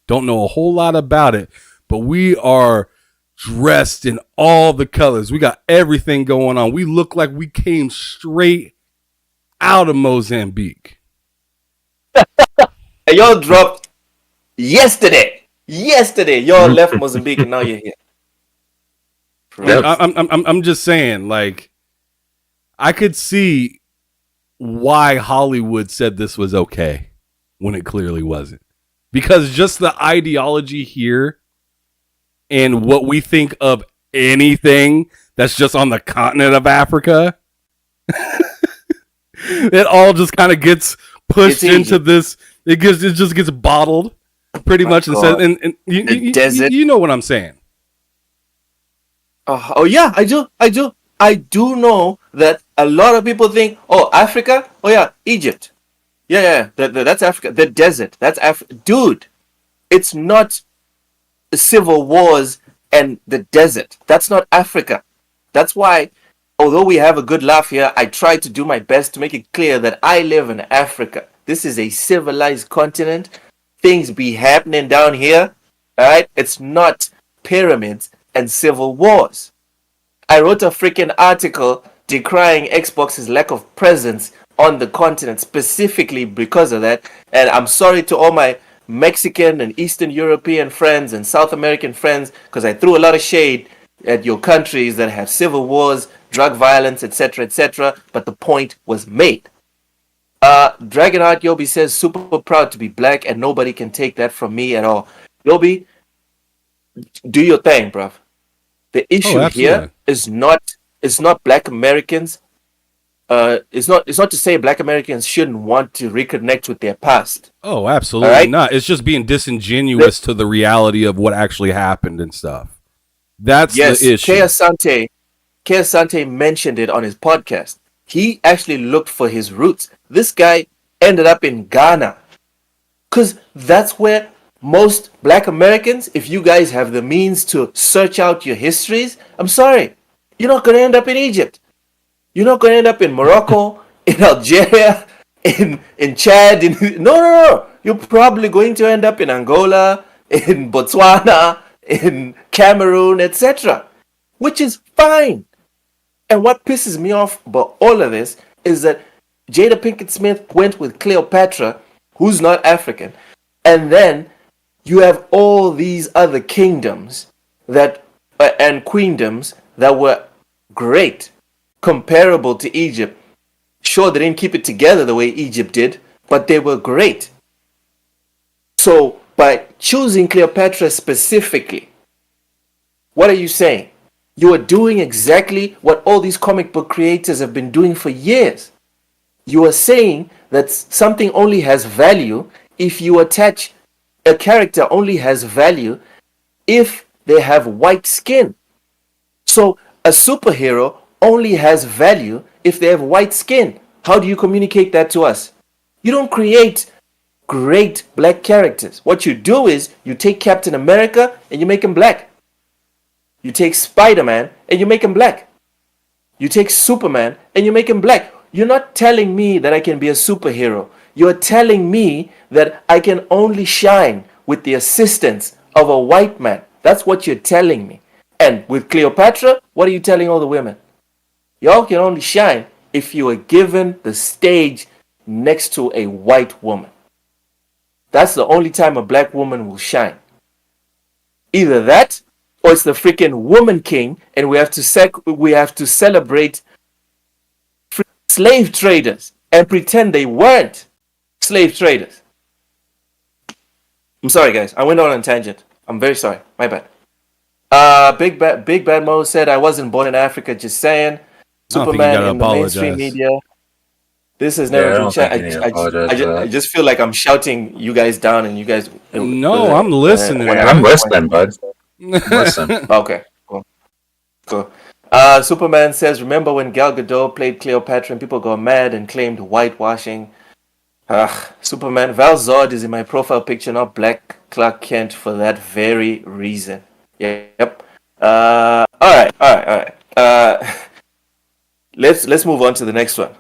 Don't know a whole lot about it, but we are dressed in all the colors. We got everything going on. We look like we came straight out of Mozambique. Y'all dropped yesterday. Y'all left Mozambique and now you're here. I'm just saying, like, I could see why Hollywood said this was okay when it clearly wasn't. Because just the ideology here and what we think of anything that's just on the continent of Africa, it all just kind of gets pushed into this. It just gets bottled pretty much. And you know what I'm saying. Oh yeah, I do. I do know that a lot of people think, oh, Africa? Oh yeah, Egypt. Yeah, that's Africa. The desert, that's Africa. Dude, it's not civil wars and the desert. That's not Africa. That's why, although we have a good laugh here, I try to do my best to make it clear that I live in Africa. This is a civilized continent. Things be happening down here. All right? It's not pyramids and civil wars. I wrote a freaking article decrying Xbox's lack of presence on the continent specifically because of that. And I'm sorry to all my Mexican and Eastern European friends and South American friends, because I threw a lot of shade at your countries that have civil wars, drug violence, etc., etc. But the point was made. Dragonheart Yobi says, super proud to be black and nobody can take that from me at all. Yobi, do your thing, bruv. The issue here is not black Americans. It's not to say black Americans shouldn't want to reconnect with their past. Oh, absolutely not. It's just being disingenuous to the reality of what actually happened and stuff. That's the issue. Kea Sante mentioned it on his podcast. He actually looked for his roots. This guy ended up in Ghana, because that's where most black Americans, if you guys have the means to search out your histories, I'm sorry, you're not going to end up in Egypt. You're not going to end up in Morocco, in Algeria, in Chad. No. You're probably going to end up in Angola, in Botswana, in Cameroon, etc., which is fine. And what pisses me off about all of this is that Jada Pinkett Smith went with Cleopatra, who's not African, and then you have all these other kingdoms that and queendoms that were great, comparable to Egypt. Sure, they didn't keep it together the way Egypt did, but they were great. So by choosing Cleopatra specifically, what are you saying? You are doing exactly what all these comic book creators have been doing for years. You are saying that something only has value if you attach a character, only has value if they have white skin. So a superhero only has value if they have white skin. How do you communicate that to us? You don't create great black characters. What you do is you take Captain America and you make him black. You take Spider-Man and you make him black. You take Superman and you make him black. You're not telling me that I can be a superhero. You're telling me that I can only shine with the assistance of a white man. That's what you're telling me. And with Cleopatra, what are you telling all the women? Y'all can only shine if you are given the stage next to a white woman. That's the only time a black woman will shine. Either that, or it's the freaking woman king, and we have to celebrate slave traders and pretend they weren't slave traders. I'm sorry, guys. I went on a tangent. I'm very sorry. My bad. Big Bad Mo said, I wasn't born in Africa, just saying. Superman in the mainstream media. This has never been chat. I just feel like I'm shouting you guys down and you guys... No, I'm listening. I'm listening, bud. Listen. Okay, cool. Superman says, remember when Gal Gadot played Cleopatra and people got mad and claimed whitewashing? Superman, Val Zod is in my profile picture, not Black Clark Kent, for that very reason. Yep. All right. Let's move on to the next one.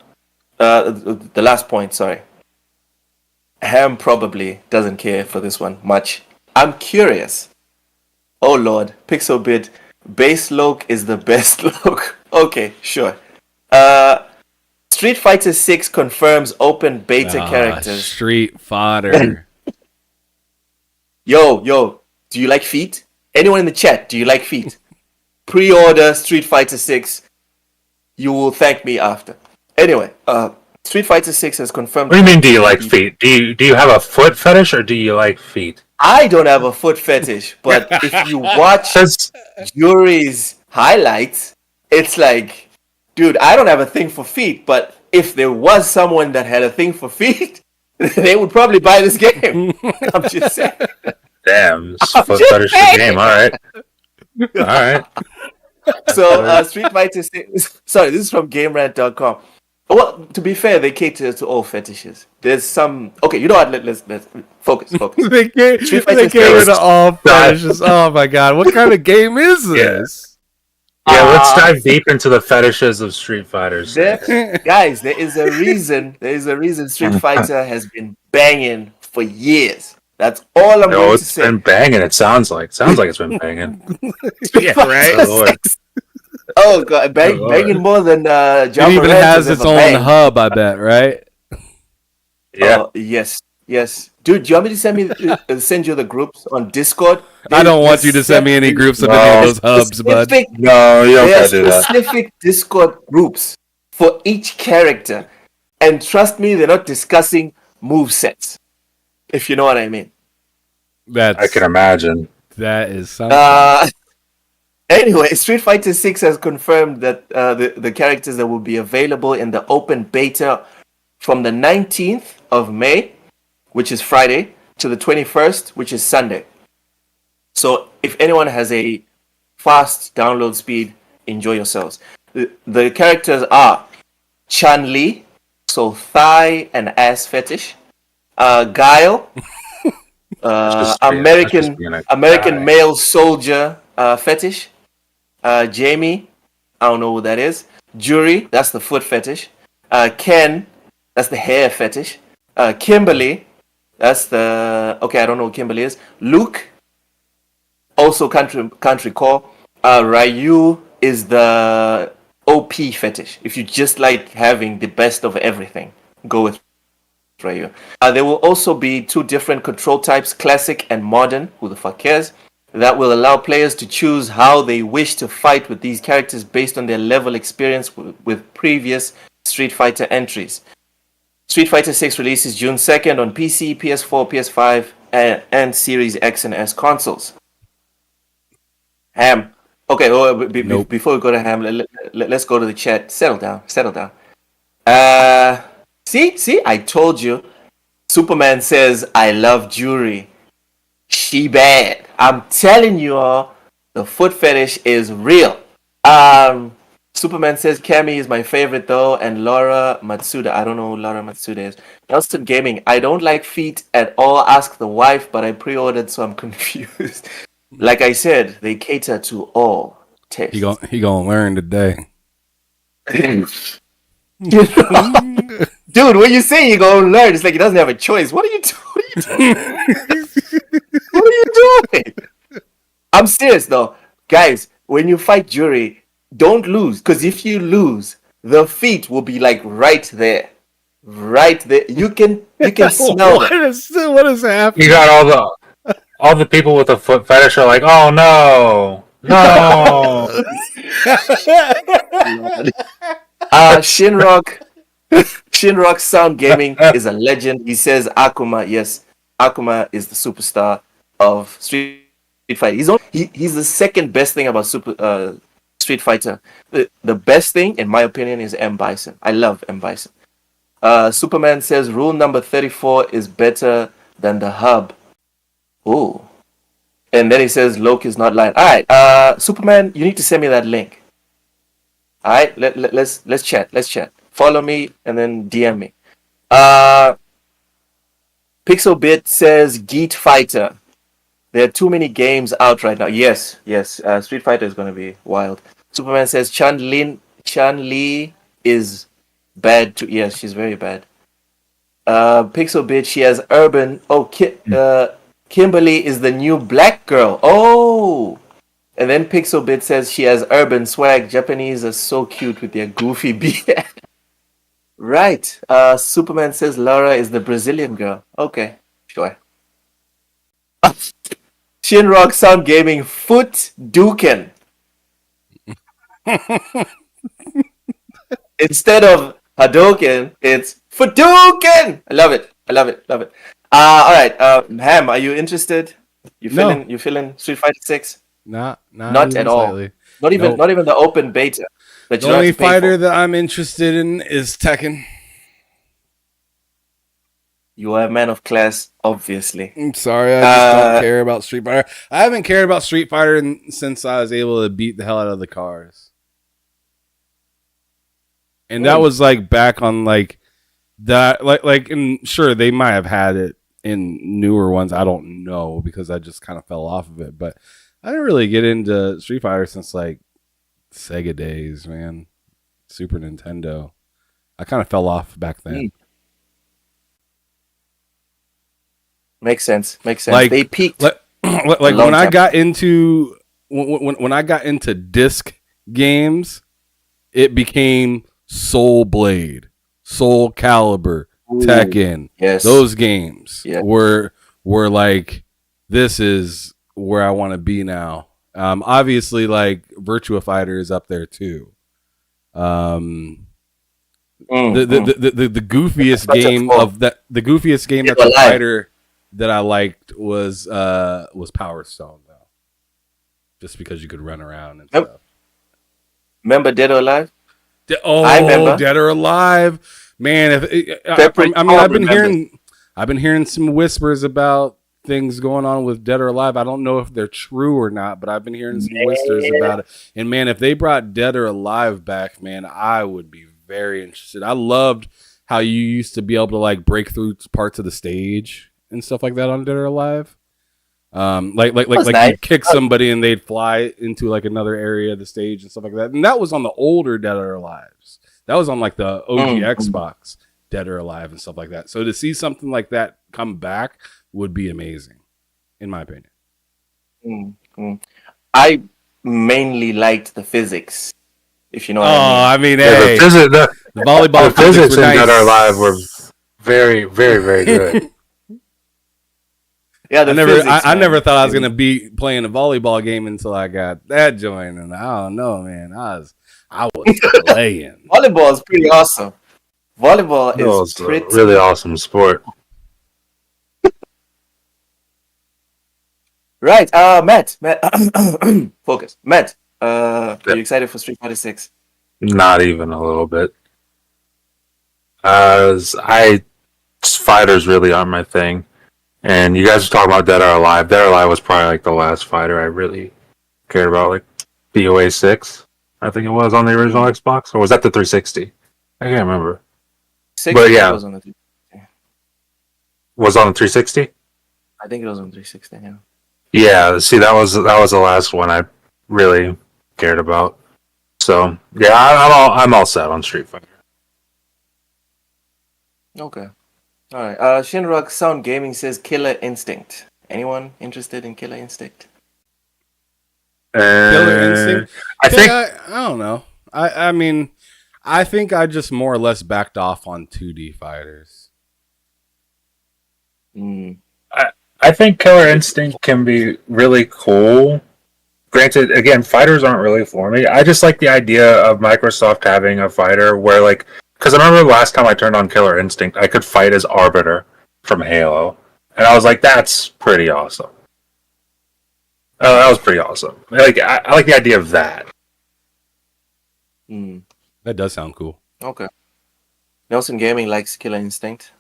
The last point, sorry. Ham probably doesn't care for this one much. I'm curious. Oh Lord, Pixelbit, base Loke is the best Loke. Okay, sure. Street Fighter 6 confirms open beta characters. Street Fighter. Yo, do you like feet? Anyone in the chat, do you like feet? Pre-order Street Fighter 6. You will thank me after. Anyway, Street Fighter 6 has confirmed... What do you mean, do you like feet? Do you have a foot fetish, or do you like feet? I don't have a foot fetish, but if you watch Yuri's highlights, it's like, dude, I don't have a thing for feet, but if there was someone that had a thing for feet, they would probably buy this game. I'm just saying. Damn, foot fetish the game. All right. So, Street Fighter 6... Sorry, this is from GameRant.com. Well, to be fair, they cater to all fetishes. There's some... Okay, you know what? Let's focus. They cater to all fetishes. Oh my god, what kind of game is this? Yeah, let's dive deep into the fetishes of Street Fighters. Guys, there is a reason Street Fighter has been banging for years. That's all I'm going to say. It's been banging. It sounds like it's been banging. Yeah, right. Oh god, banging more than Java. It even has its own hub, I bet, right? Yeah. Yes. Dude, do you want me to send you the groups on Discord? I don't want you to send me any groups of any of those hubs, bud. No, you don't gotta do that. Specific Discord groups for each character, and trust me, they're not discussing movesets. If you know what I mean. I can imagine. That is something. Anyway, Street Fighter 6 has confirmed that the characters that will be available in the open beta from the 19th of May, which is Friday, to the 21st, which is Sunday. So if anyone has a fast download speed, enjoy yourselves. The characters are Chun-Li, so thigh and ass fetish. Guile, American male soldier fetish. Jamie, I don't know what that is. Juri, that's the foot fetish. Ken, that's the hair fetish. Kimberly, that's the... Okay, I don't know what Kimberly is. Luke, also can't recall. Ryu is the OP fetish. If you just like having the best of everything, go with Ryu. There will also be 2 different control types, classic and modern. Who the fuck cares? That will allow players to choose how they wish to fight with these characters based on their level experience with previous Street Fighter entries. Street Fighter 6 releases June 2nd on PC, PS4, PS5, and Series X and S consoles. Ham. Okay, before we go to Ham, let's go to the chat. Settle down. See, I told you. Superman says, I love Juri. She bad. I'm telling you all, the foot fetish is real. Superman says Cammy is my favorite though, and Laura Matsuda. I don't know who Laura Matsuda is. Nelson Gaming. I don't like feet at all. Ask the wife, but I pre-ordered, so I'm confused. Like I said, they cater to all tastes. He gonna learn today. Dude, when you say you're gonna learn, it's like he doesn't have a choice. What are you doing? What are you doing? I'm serious though. Guys, when you fight Juri, don't lose. Because if you lose, the feet will be like right there. Right there. You can smell what is happening? You got all the people with the foot fetish are like, oh no. No. Shinrock Sound Gaming is a legend. He says Akuma. Yes, Akuma is the superstar of Street Fighter. He's the second best thing about Street Fighter. The best thing, in my opinion, is M Bison. I love M Bison. Superman says rule number 34 is better than the hub. Ooh. And then he says Loki is not lying. All right, Superman, you need to send me that link. All right, let's chat. Let's chat. Follow me and then DM me. Pixelbit says Geet Fighter. There are too many games out right now. Yes. Street Fighter is going to be wild. Superman says Chun Li is bad too. Yes, she's very bad. Pixelbit, she has Urban. Oh, Kimberly is the new black girl. Oh. And then Pixelbit says she has urban swag. Japanese are so cute with their goofy beard. Right. Superman says Laura is the Brazilian girl. Okay, sure. Shinrock Sound Gaming Foot Duken. Instead of Hadouken, it's Fuduken. I love it. All right. Ham, are you interested? You feeling Street Fighter 6? Not at all. Slightly. Not even the open beta. The only fighter that I'm interested in is Tekken. You are a man of class, obviously. I'm sorry, I just don't care about Street Fighter. I haven't cared about Street Fighter since I was able to beat the hell out of the cars. And that was like back on like that, and sure they might have had it in newer ones. I don't know because I just kind of fell off of it. But I didn't really get into Street Fighter since like Sega days, man. Super Nintendo. I kind of fell off back then. Makes sense. Like, they peaked. Like when I got into when I got into disc games, it became Soul Blade, Soul Calibur, Tekken. Yes. Those games were like, this is where I want to be now. Obviously, like Virtua Fighter is up there too. The goofiest game of that, the goofiest game that's a fighter that I liked was Power Stone, though, just because you could run around and stuff. Remember Dead or Alive? I remember Dead or Alive, man. I've been hearing some whispers about things going on with Dead or Alive. I don't know if they're true or not, but I've been hearing some whispers about it. And man, if they brought Dead or Alive back, man, I would be very interested. I loved how you used to be able to like break through parts of the stage and stuff like that on Dead or Alive. Like nice. You kick somebody and they'd fly into like another area of the stage and stuff like that. And that was on the older Dead or Alives. That was on like the OG Xbox Dead or Alive and stuff like that. So to see something like that come back would be amazing, in my opinion. I mainly liked the physics, if you know what I mean. Hey, the volleyball physics in Dead or Alive were very, very, very good. Yeah, I never thought I was gonna be playing a volleyball game until I got that joint, and I don't know, man. I was playing. Volleyball is pretty awesome. Volleyball is pretty really awesome sport. Right, Matt, focus. Matt, are you excited for Street Fighter 6? Not even a little bit. Fighters really aren't my thing. And you guys are talking about Dead or Alive. Dead or Alive was probably like the last fighter I really cared about, like BOA 6, I think it was on the original Xbox, or was that the 360? I can't remember. 6 but yeah, was on the 360. Was on the 360? I think it was on 360. Yeah. Yeah. See, that was the last one I really cared about. So yeah, I'm all set on Street Fighter. Okay. All right. Shinrock Sound Gaming says Killer Instinct. Anyone interested in Killer Instinct? Killer Instinct? I don't know. I mean, I think I just more or less backed off on 2D fighters. I think Killer Instinct can be really cool granted, again, fighters aren't really for me. I just like the idea of Microsoft having a fighter where, like, because I remember the last time I turned on Killer Instinct, I could fight as Arbiter from Halo, and I was like, that's pretty awesome. That was pretty awesome. Like, I like the idea of that. That does sound cool. Okay. Nelson Gaming likes Killer Instinct.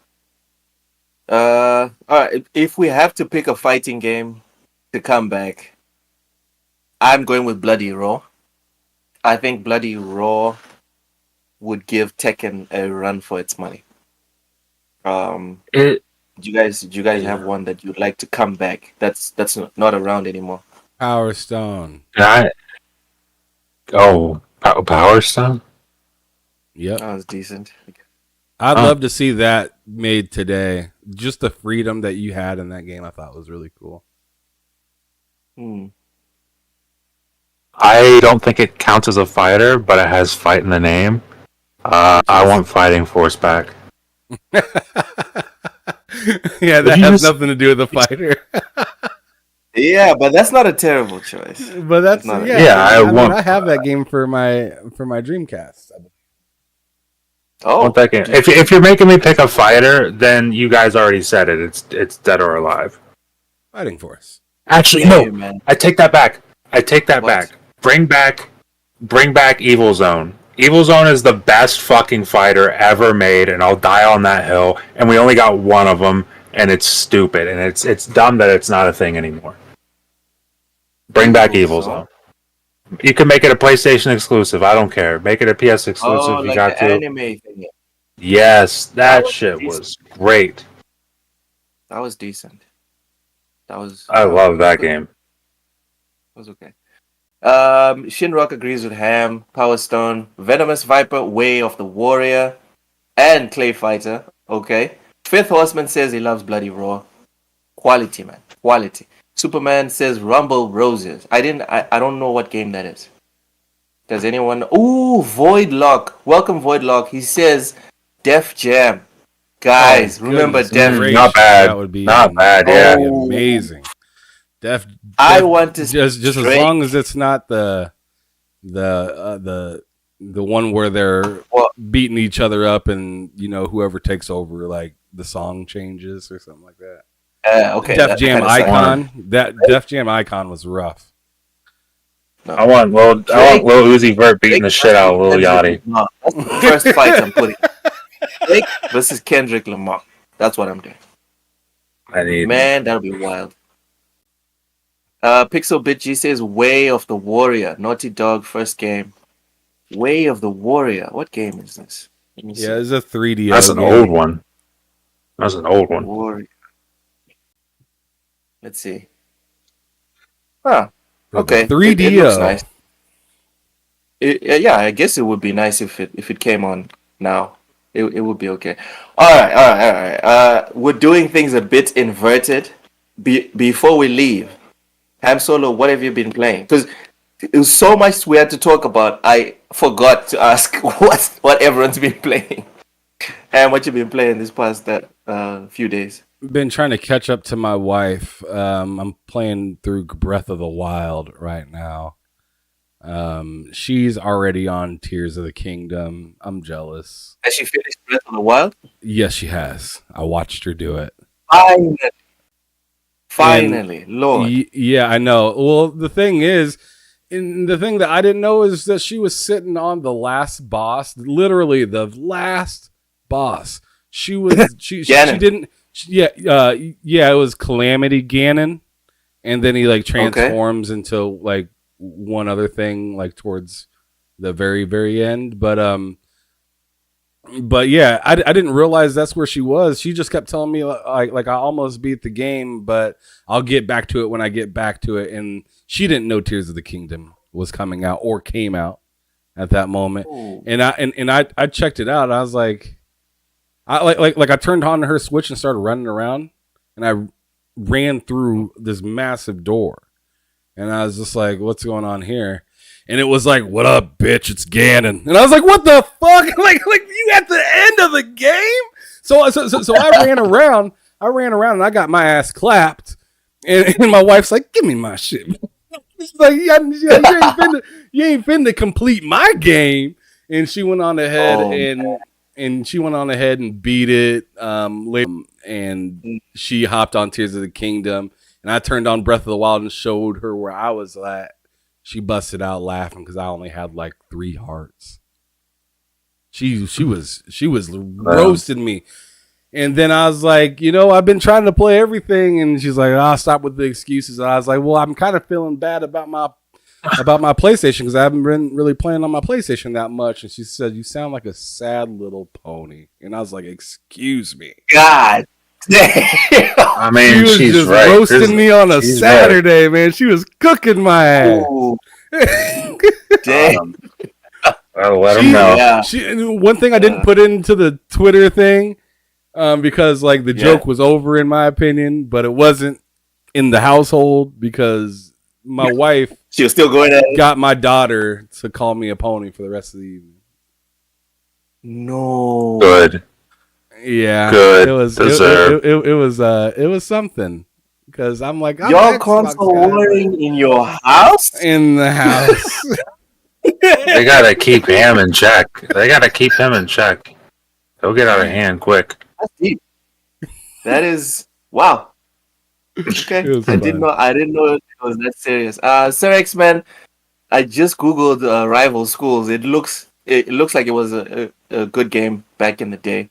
All right. If we have to pick a fighting game to come back, I'm going with Bloody Raw. I think Bloody Raw would give Tekken a run for its money. Do you guys have one that you'd like to come back? That's not around anymore. Power Stone. Power Stone. Yep. That was decent. I'd love to see that made today. Just the freedom that you had in that game, I thought was really cool. I don't think it counts as a fighter, but it has fight in the name. I want Fighting Force back. Yeah, that has nothing to do with the fighter. Yeah, but that's not a terrible choice. But that's not. I have that game for my Dreamcast. I want that game. If you're making me pick a fighter, then you guys already said it. It's Dead or Alive. Fighting Force. Actually, no. Man. I take that back. Back. Bring back Evil Zone. Evil Zone is the best fucking fighter ever made, and I'll die on that hill. And we only got one of them, and it's stupid, and it's dumb that it's not a thing anymore. Bring back Evil Zone. You can make it a PlayStation exclusive. I don't care. Make it a PS exclusive. You like got to. Anime thing. Yes, that shit was great. That was decent. I love that game. That was okay. Shinrock agrees with Ham, Power Stone, Venomous Viper, Way of the Warrior, and Clay Fighter. Okay. Fifth Horseman says he loves Bloody Raw. Quality, man. Quality. Superman says Rumble Roses. I don't know what game that is. Does anyone? Ooh, Voidlock. Welcome, Voidlock. He says Def Jam. Guys, remember Def Jam? Not bad. That would be not bad. Yeah, amazing. I want to just as long as it's not the one where they're beating each other up and whoever takes over, like the song changes or something like that. Okay. Def Jam Icon. That Def Jam Icon was rough. No. I want Lil Uzi Vert beating the shit out of Lil Yachty. No, that's the first fight I'm putting. Drake versus Kendrick Lamar. That's what I'm doing. Man, that'll be wild. Pixel Bit G says Way of the Warrior. Naughty Dog first game. Way of the Warrior. What game is this? Yeah, it's a 3D. That's an old one. Warrior. Let's see. Huh. Okay. 3D. It looks nice. Yeah, I guess it would be nice if it came on now. It would be okay. All right. We're doing things a bit inverted. Before we leave, Ham Solo, what have you been playing? Because it was so much we had to talk about. I forgot to ask what everyone's been playing and what you've been playing this past few days. Been trying to catch up to my wife. I'm playing through Breath of the Wild right now. She's already on Tears of the Kingdom. I'm jealous. Has she finished Breath of the Wild? Yes, she has. I watched her do it. Finally, Lord. Yeah, I know. Well, the thing that I didn't know is that she was sitting on the last boss, literally the last boss. She was she didn't. It was Calamity Ganon, and then he like transforms into like one other thing like towards the very, very end. But yeah, I didn't realize that's where she was. She just kept telling me like I almost beat the game, but I'll get back to it when I get back to it. And she didn't know Tears of the Kingdom was coming out or came out at that moment. Ooh. And I checked it out. And I was like, I turned on her Switch and started running around, and I ran through this massive door, and I was just like, what's going on here? And it was like, what up, bitch? It's Ganon. And I was like, what the fuck? Like you at the end of the game? So I ran around and I got my ass clapped. And my wife's like, give me my shit. She's like, you ain't finna complete my game. And she went on ahead and she went on ahead and beat it later. And she hopped on Tears of the Kingdom. And I turned on Breath of the Wild and showed her where I was at. She busted out laughing because I only had like 3 hearts. She was roasting me. And then I was like, I've been trying to play everything. And she's like, I'll stop with the excuses. And I was like, well, I'm kind of feeling bad about my PlayStation because I haven't been really playing on my PlayStation that much. And she said, you sound like a sad little pony. And I was like, excuse me. God damn. I mean, she was she's just right. roasting me on a Saturday, man. She was cooking my ass. Damn. I'll let him know. One thing I didn't put into the Twitter thing, because like the joke was over in my opinion, but it wasn't in the household because my wife she was still going at it. Got my daughter to call me a pony for the rest of the evening. No. Good. Yeah. Good. It was Deserved. it was something because I'm like y'all console warring in your house? In the house. They gotta keep him in check. He'll get out of hand quick. That's deep. That is wow. Okay, I didn't know it was that serious. Sir X-Men, I just googled rival schools. It looks like it was a good game back in the day.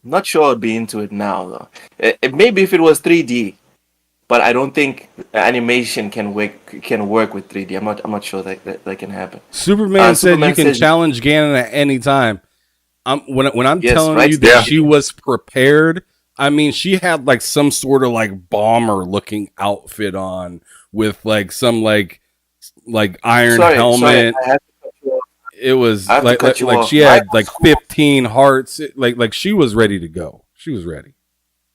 I'm not sure I'd be into it now though. Maybe if it was 3D, but I don't think animation can work with 3D. I'm not sure that can happen. Superman said you can challenge Ganon at any time. When I'm telling you that she was prepared, I mean she had like some sort of like bomber looking outfit on with like some like iron helmet. It was like she had like 15 hearts. Like she was ready to go. She was ready.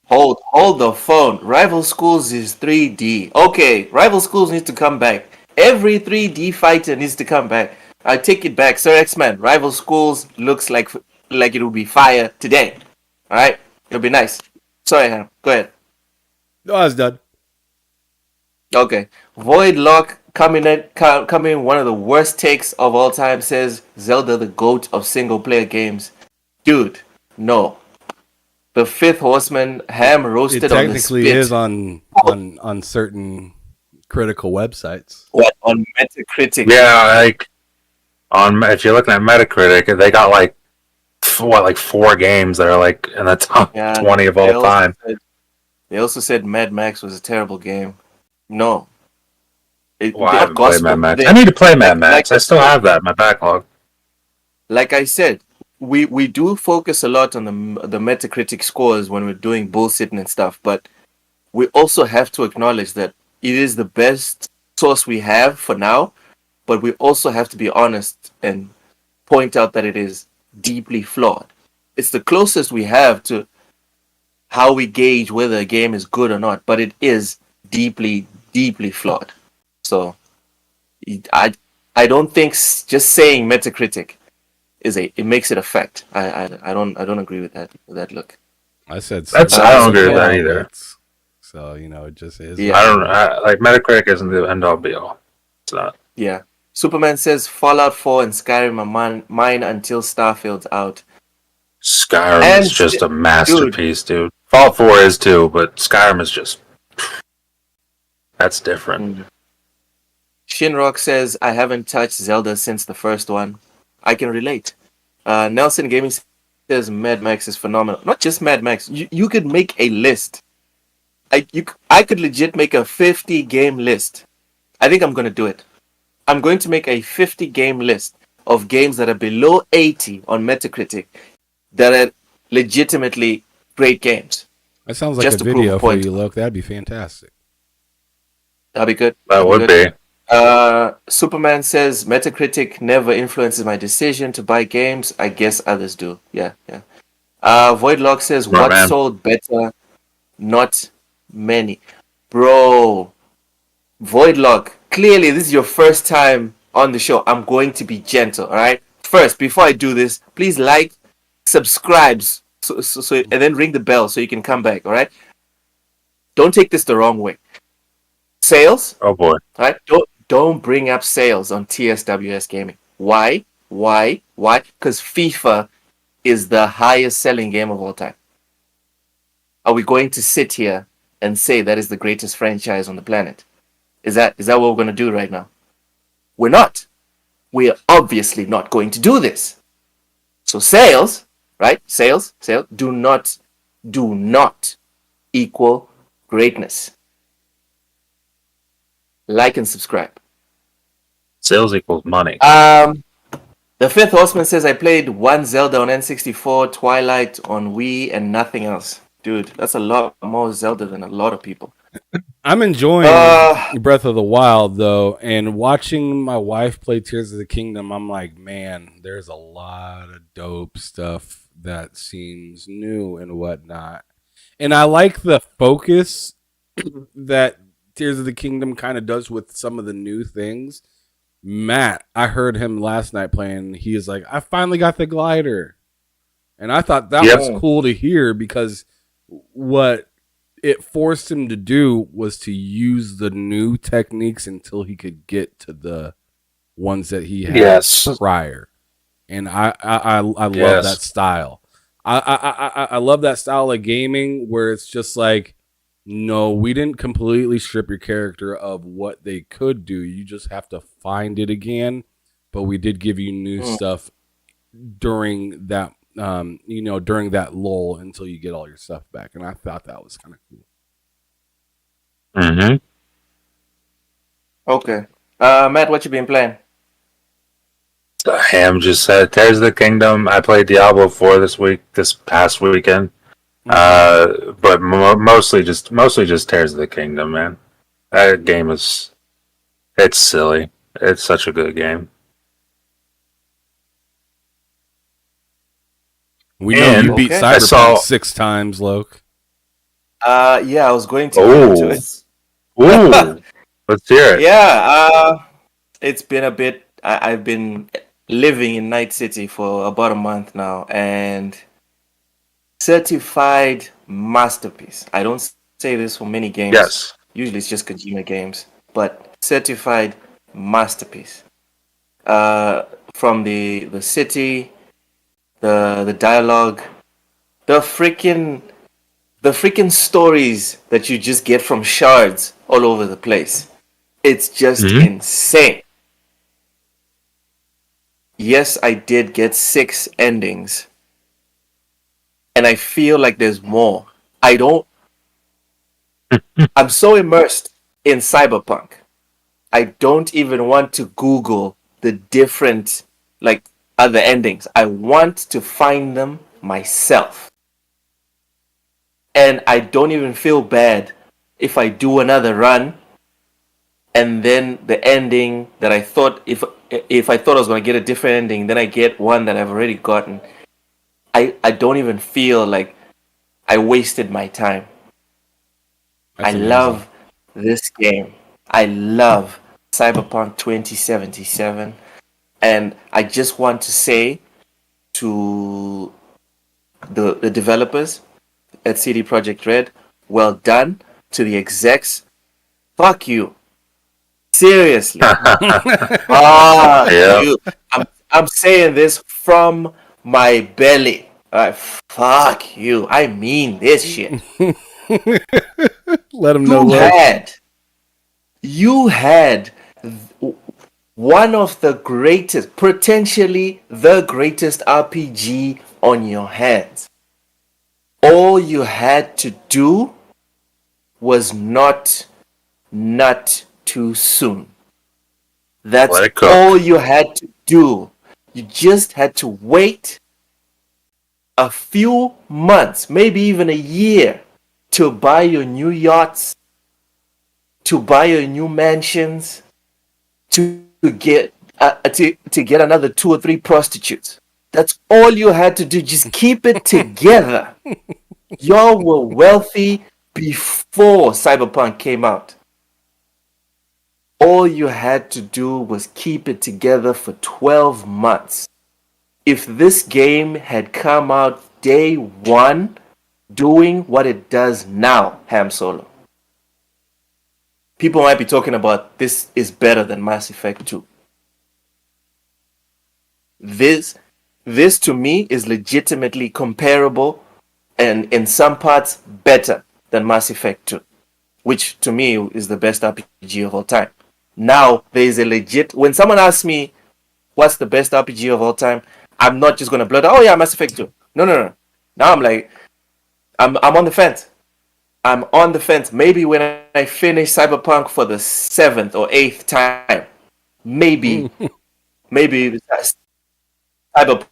Hold the phone. Rival Schools is 3D. Okay, Rival Schools needs to come back. Every 3D fighter needs to come back. I take it back, Sir X-Men. Rival Schools looks like it would be fire today. All right, it'll be nice. Sorry, Hannah. Go ahead. No, I was done. Okay, Void Lock coming in one of the worst takes of all time. Says Zelda the GOAT of single player games. Dude, no. The Fifth Horseman ham roasted on the spit. It technically is on certain critical websites. What, on Metacritic? Yeah, like if you're looking at Metacritic, they got like 4 games that are like in the top 20 of all time. They also said Mad Max was a terrible game. No. I haven't played Mad Max. I need to play Mad Max. I still have that in my backlog. Like I said, we do focus a lot on the Metacritic scores when we're doing bullshitting and stuff, but we also have to acknowledge that it is the best source we have for now, but we also have to be honest and point out that it is deeply flawed. It's the closest we have to how we gauge whether a game is good or not, but it is deeply, deeply flawed. So I don't think just saying Metacritic it makes it a fact. I don't agree with that look. I said I don't agree with that either. So it just is. Yeah. Like Metacritic isn't the end all be all. It's not. Yeah. Superman says Fallout 4 and Skyrim are mine until Starfield's out. Skyrim is just a masterpiece, dude. Fallout 4 is too, but Skyrim is just that's different. Shinrock says I haven't touched Zelda since the first one. I can relate. Nelson Gaming says Mad Max is phenomenal. Not just Mad Max. You could make a list. I could legit make a 50 game list. I think I'm going to do it. I'm going to make a 50 game list of games that are below 80 on Metacritic that are legitimately great games. That sounds like a video for you, Luke. That'd be fantastic. That'd be good. That would be. Superman says Metacritic never influences my decision to buy games. I guess others do. Yeah. Voidlock says what sold better? Not many. Bro. Voidlock, clearly this is your first time on the show. I'm going to be gentle, alright? First, before I do this, please like, subscribe, so and then ring the bell so you can come back, alright? Don't take this the wrong way. Sales, oh boy, right? don't bring up sales on TSWS Gaming. Why? Why? Why? Because FIFA is the highest selling game of all time. Are we going to sit here and say that is the greatest franchise on the planet? Is that what we're going to do right now? We're not. We're obviously not going to do this. So sales, right? Sales, do not equal greatness. Like and subscribe. Sales equals money. The Fifth Horseman says I played one Zelda on N64, Twilight on Wii, and nothing else. Dude, that's a lot more Zelda than a lot of people. I'm enjoying Breath of the Wild, though, and watching my wife play Tears of the Kingdom, I'm like, man, there's a lot of dope stuff that seems new and whatnot. And I like the focus that Tears of the Kingdom kind of does with some of the new things. Matt, I heard him last night playing. He is like, I finally got the glider. And I thought that was cool to hear because what it forced him to do was to use the new techniques until he could get to the ones that he had prior. And I love that style. I love that style of gaming where it's just like, no, we didn't completely strip your character of what they could do. You just have to find it again. But we did give you new stuff during that during that lull until you get all your stuff back. And I thought that was kind of cool. Mm-hmm. Okay. Matt, what you been playing? Ham just said Tears of the Kingdom. I played Diablo 4 this past weekend. But mostly just Tears of the Kingdom, man. That game it's silly. It's such a good game. We know you beat Cyberpunk 6 times, Loke. Yeah, I was going to get into it. Ooh, let's hear it. Yeah, it's been a bit. I've been living in Night City for about a month now, and certified masterpiece. I don't say this for many games. Yes. Usually it's just Kojima games, but certified masterpiece. From the city, the dialogue, the freaking stories that you just get from shards all over the place. It's just insane. Yes, I did get 6 endings. And I feel like there's more. I'm so immersed in Cyberpunk. I don't even want to Google the different, other endings. I want to find them myself. And I don't even feel bad if I do another run and then the ending that I thought, if I thought I was going to get a different ending, then I get one that I've already gotten. I don't even feel like I wasted my time. I love this game. I love Cyberpunk 2077. And I just want to say to the developers at CD Projekt Red, well done. To the execs, fuck you. Seriously. You. I'm saying this from my belly. Fuck you. I mean this shit. Let them know. You had one of the greatest, potentially the greatest RPG on your hands. All you had to do was not too soon. That's all you had to do. You just had to wait a few months, maybe even a year, to buy your new yachts, to buy your new mansions, to get another 2 or 3 prostitutes. That's all you had to do. Just keep it together. Y'all were wealthy before Cyberpunk came out. All you had to do was keep it together for 12 months. If this game had come out day one, doing what it does now, Ham Solo, people might be talking about this is better than Mass Effect 2. This to me is legitimately comparable and in some parts better than Mass Effect 2, which to me is the best RPG of all time. Now there is a legit when someone asks me what's the best RPG of all time, I'm not just gonna blurt, oh yeah, Mass Effect 2. No. Now I'm like I'm on the fence. I'm on the fence. Maybe when I finish Cyberpunk for the 7th or 8th time, maybe Cyberpunk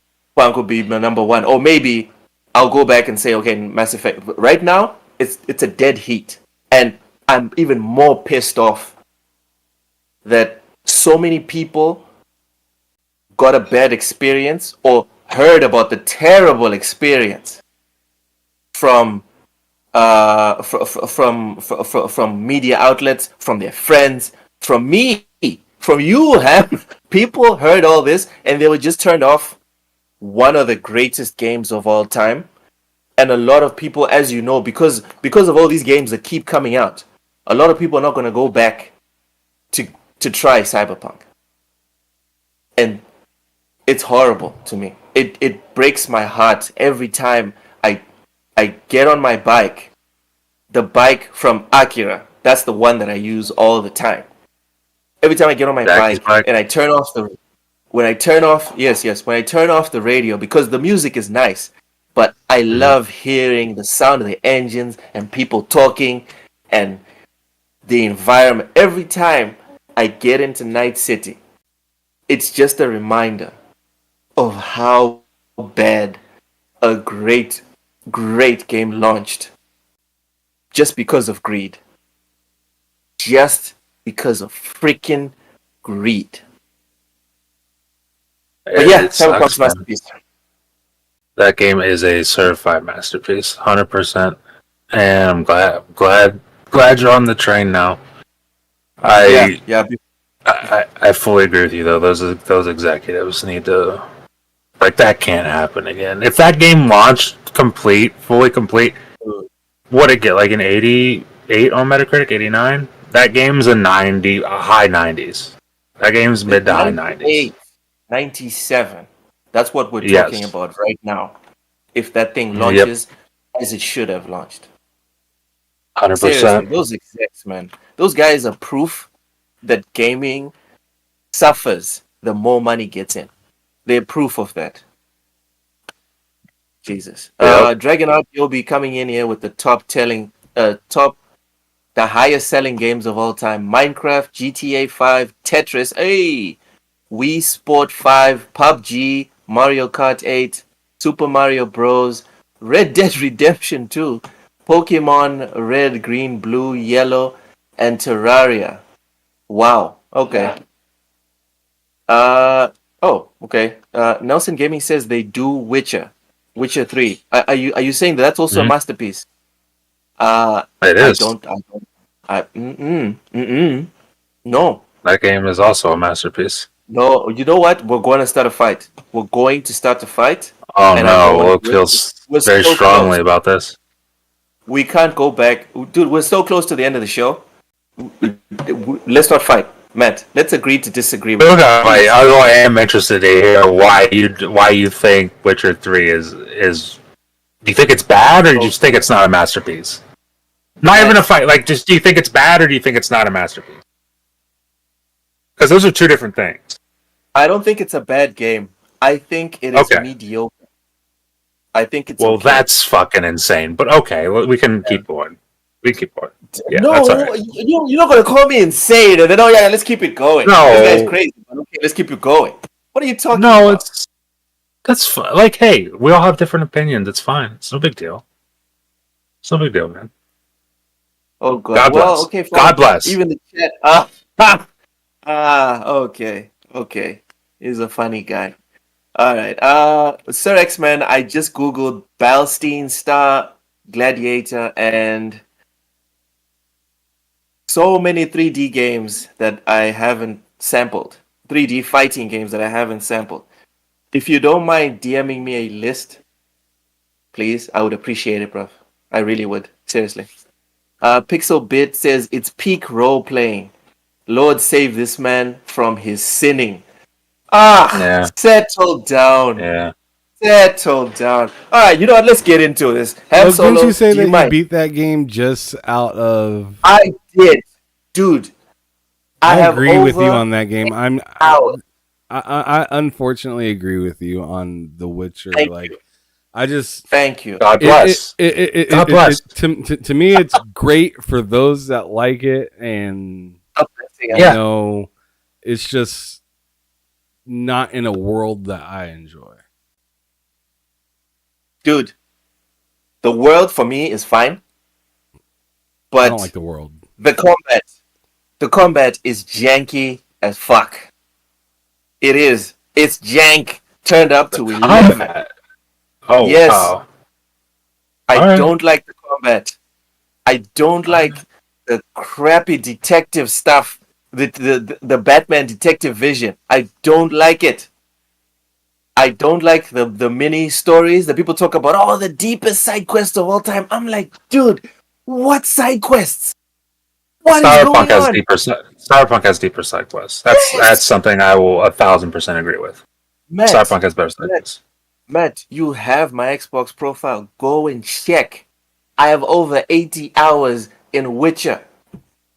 will be my number one, or maybe I'll go back and say, okay, Mass Effect. But right now, it's a dead heat, and I'm even more pissed off that so many people got a bad experience or heard about the terrible experience from from media outlets, from their friends, from me, from you, Ham. People heard all this and they were just turned off one of the greatest games of all time. And a lot of people, as you know, because of all these games that keep coming out, a lot of people are not going to go back to try Cyberpunk. And it's horrible to me. It breaks my heart every time I get on my bike. The bike from Akira, that's the one that I use all the time. Every time I get on my bike and I turn off the when I turn off when I turn off the radio, because the music is nice, but I love hearing the sound of the engines and people talking and the environment. Every time I get into Night City, it's just a reminder of how bad a great game launched just because of greed. Just because of freaking greed. But yeah, Cyberpunk's masterpiece. That game is a certified masterpiece, 100%. And I'm glad you're on the train now. I fully agree with you though. Those executives need to, like, that can't happen again. If that game launched fully complete, would it get like an 88 on Metacritic, 89? That game's a high 90s. That game's mid to high 90s. 97. That's what we're talking about right now. If that thing launches as it should have launched. 100%. Seriously, those execs, man. Those guys are proof that gaming suffers the more money gets in. They're proof of that. Jesus. Dragon Out will be coming in here with the the highest selling games of all time. Minecraft, GTA 5, Tetris, Wii Sport 5, PUBG, Mario Kart 8, Super Mario Bros, Red Dead Redemption 2, Pokemon Red, Green, Blue, Yellow, and Terraria. Wow. Okay. Okay. Nelson Gaming says they do Witcher 3. Are you saying that's also a masterpiece? It is. No. That game is also a masterpiece. No, you know what? We're going to start a fight. We're going to start a fight. Oh no, Luke feels very strongly about this. We can't go back. Dude, we're so close to the end of the show. Let's not fight. Matt, let's agree to disagree. I am interested to hear why you think Witcher 3 is. Do you think it's bad, or do you just think it's not a masterpiece? Not even a fight. Like, just do you think it's bad, or do you think it's not a masterpiece? Because those are two different things. I don't think it's a bad game. I think it is mediocre. I think it's okay. That's fucking insane. But okay, we can keep going. We keep going. Yeah, no, that's all right. You're not gonna call me insane and then let's keep it going. No, this guy's crazy. But okay, let's keep it going. What are you talking about? No, that's fine. Like, hey, we all have different opinions. It's fine. It's no big deal. It's no big deal, man. Oh God. Well, okay. Fine. God bless. Even the chat. Okay. He's a funny guy. All right. Sir X-Man, I just googled Balstein Star Gladiator and so many 3D games that I haven't sampled. 3D fighting games that I haven't sampled. If you don't mind DMing me a list, please, I would appreciate it, bro. I really would. Seriously. Pixel Bit says it's peak role playing. Lord save this man from his sinning. Yeah. Settle down. Yeah. Settle down. All right, you know what? Let's get into this. Look, didn't Solo, you say do you that mind? you beat that game just out of? I did, dude. I have agree with you over on that game. hours. I unfortunately agree with you on The Witcher. Thank like, you. I just Thank you. God bless. God bless. To me, it's great for those that like it, and Yeah. you know, it's just not in a world that I enjoy. Dude, the world for me is fine, I but don't like the world. the combat is janky as fuck. It is. It's jank turned up to 11. Combat. Oh, Yes. wow. I All right. don't like the combat. I don't like the crappy detective stuff. The Batman detective vision. I don't like it. I don't like the mini stories that people talk about. Oh, the deepest side quest of all time. I'm like, dude, what side quests? What is Cyberpunk going has on? Cyberpunk has deeper side quests. That's something I will 1,000% agree with. Cyberpunk has better side quests. Matt, you have my Xbox profile. Go and check. I have over 80 hours in Witcher.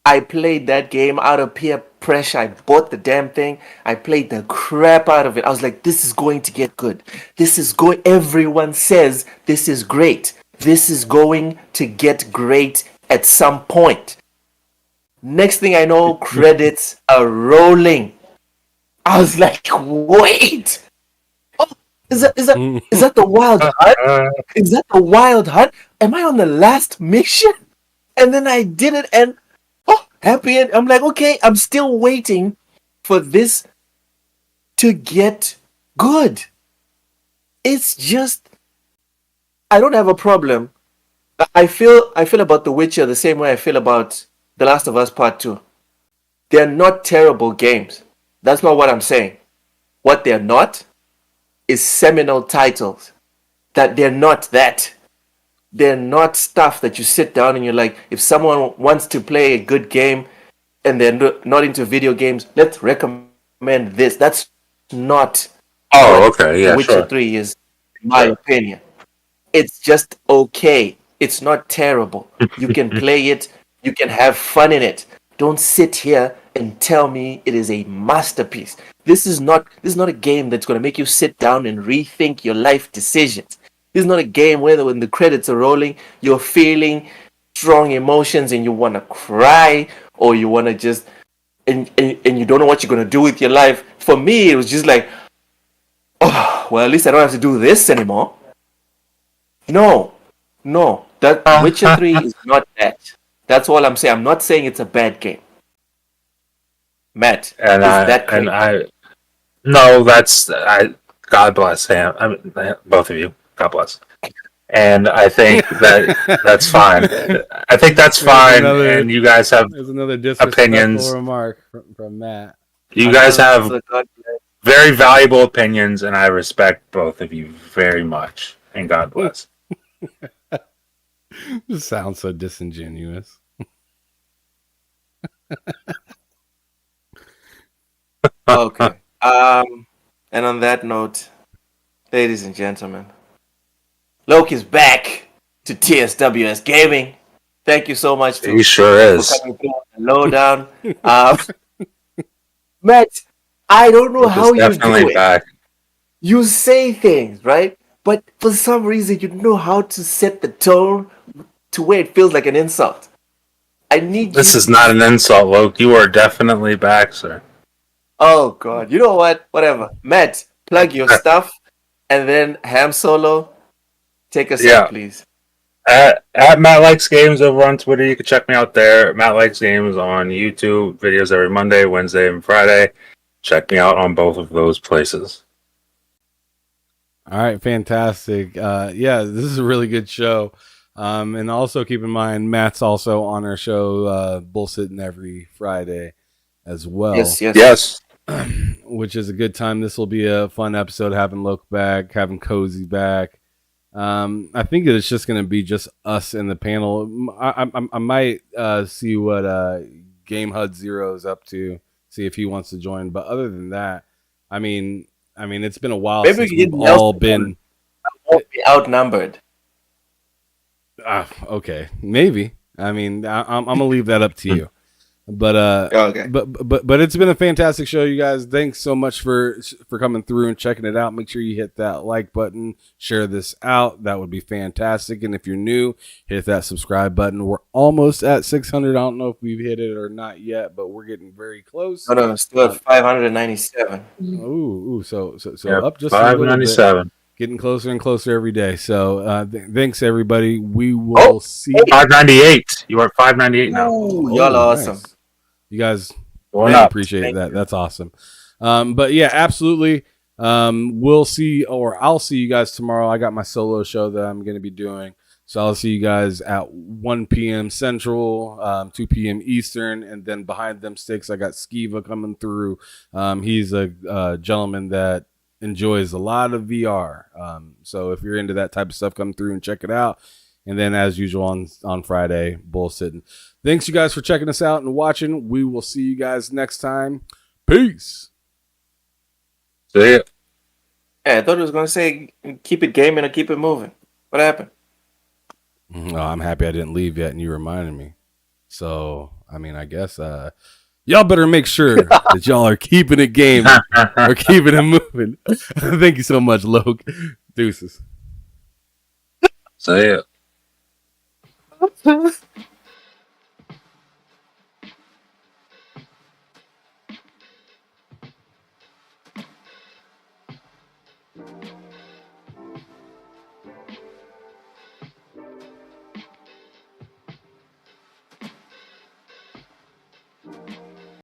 I played that game out of peer pressure. I bought the damn thing. I played the crap out of it. I was like, this is going to get good. Everyone says this is great. This is going to get great at some point. Next thing I know, credits are rolling. I was like, wait. Oh, is that the Wild Hunt? Is that the Wild Hunt? Am I on the last mission? And then I did it, and happy end. I'm like, okay, I'm still waiting for this to get good. It's just, I don't have a problem. I feel about The Witcher the same way I feel about The Last of Us Part 2. They're not terrible games. That's not what I'm saying. What they're not is seminal titles. That they're not that. They're not stuff that you sit down and you're like, if someone wants to play a good game and they're not into video games, let's recommend this. That's not what Okay. Yeah, Witcher sure. 3 is, in my opinion. It's just okay. It's not terrible. You can play it. You can have fun in it. Don't sit here and tell me it is a masterpiece. This is not a game that's going to make you sit down and rethink your life decisions. This is not a game where when the credits are rolling, you're feeling strong emotions and you want to cry or you want to just and you don't know what you're going to do with your life. For me, it was just like, oh, well, at least I don't have to do this anymore. No. That Witcher 3 is not that. That's all I'm saying. I'm not saying it's a bad game. Matt, no, God bless Sam. I mean, both of you. God bless. And I think that's fine. I think that's fine. And you guys have another disrespectful opinions. remark from Matt. You guys have very valuable opinions, and I respect both of you very much. And God bless. This sounds so disingenuous. Okay. And on that note, ladies and gentlemen, Loki's back to TSWS Gaming. Thank you so much. He sure is. For coming through on the lowdown. Matt, I don't know how you do it. Back. You say things, right? But for some reason, you know how to set the tone to where it feels like an insult. This is not an insult, Loke. You are definitely back, sir. Oh, God. You know what? Whatever. Matt, plug your stuff. And then Ham Solo, take us out, please. At Matt Likes Games over on Twitter. You can check me out there. Matt Likes Games on YouTube. Videos every Monday, Wednesday, and Friday. Check me out on both of those places. All right, fantastic. Yeah, this is a really good show. And also keep in mind, Matt's also on our show, Bullsitting every Friday as well. Yes. Which is a good time. This will be a fun episode, having Loke back, having Cozy back. I think it's just going to be just us in the panel. I might see what Game HUD Zero is up to, see if he wants to join. But other than that, I mean, it's been a while Maybe since we can we've get all Nelson been. won't be outnumbered. Okay, maybe. I'm gonna leave that up to you. But Okay. but it's been a fantastic show, you guys. Thanks so much for coming through and checking it out. Make sure you hit that like button, share this out. That would be fantastic. And if you're new, hit that subscribe button. We're almost at 600. I don't know if we've hit it or not yet, but we're getting very close. No, still at 597. Ooh, so Yeah, up just a little bit. 597. Getting closer and closer every day. So thanks everybody. We will see. 598. You are 598 now. Ooh, y'all are nice. awesome. You guys Going really up. appreciate that. That's awesome. But yeah, absolutely. We'll see, or I'll see you guys tomorrow. I got my solo show that I'm going to be doing. So I'll see you guys at 1 p.m. Central, 2 p.m. Eastern. And then behind them sticks, I got Skiva coming through. He's a gentleman that enjoys a lot of VR. So if you're into that type of stuff, come through and check it out. And then, as usual, on Friday, bull sitting. Thanks, you guys, for checking us out and watching. We will see you guys next time. Peace. See ya. Yeah, I thought it was going to say keep it gaming or keep it moving. What happened? Oh, I'm happy I didn't leave yet, and you reminded me. So, I guess y'all better make sure that y'all are keeping it gaming or keeping it moving. Thank you so much, Loke. Deuces. See ya.